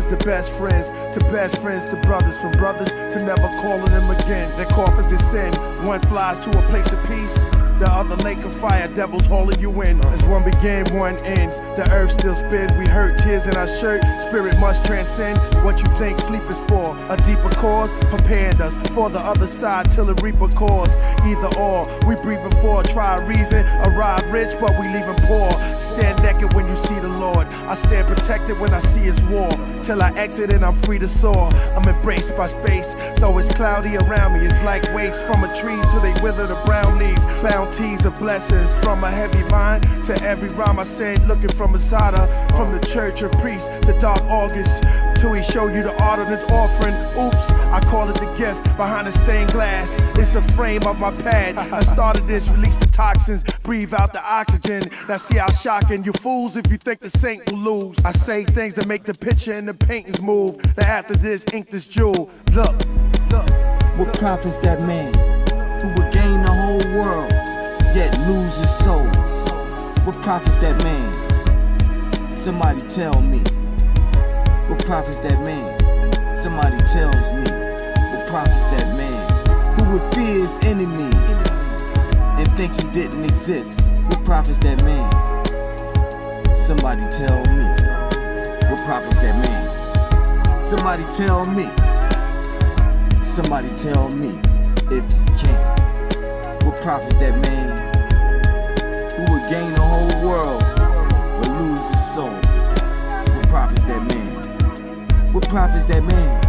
to best friends to brothers, from brothers to never calling them again. Their coffers descend, one flies to a place of peace, the other lake of fire, devils hauling you in. As one begin, one ends. The earth still spins, we hurt, tears in our shirt. Spirit must transcend what you think sleep is for. A deeper cause, preparing us for the other side till the reaper cause. Either or, we breathing for, try a reason. Arrive rich, but we leaving poor. Stand naked when you see the Lord. I stand protected when I see his war. Till I exit and I'm free to soar. I'm embraced by space, though it's cloudy around me. It's like waves from a tree till they wither the brown leaves. Bounties of blessings from a heavy mind to every rhyme I said, looking from inside her. From the church of priests, the dark August, till he show you the art of his offering. Oops, I call it the gift behind the stained glass. It's a frame of my pad. I started this, release the toxins, breathe out the oxygen. Now see how shocking you fools if you think the saint will lose. I say things that make the picture and the paintings move. Now after this, ink this jewel. Look. What profits that man who would gain the whole world, yet lose his soul? What profits that man? Somebody tell me. What profits that man? Somebody tells me. What profits that man who would fear his enemy and think he didn't exist? What profits that man? Somebody tell me. What profits that man? Somebody tell me. Somebody tell me if you can. What profits that man who would gain the whole world but lose his soul? What profits that man? What profits that man?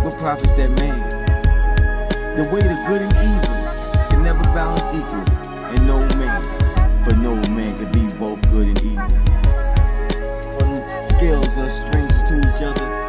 What profits that man? The way to good and evil can never balance equal, and no man, for no man can be both good and evil. For scales are strangers to each other,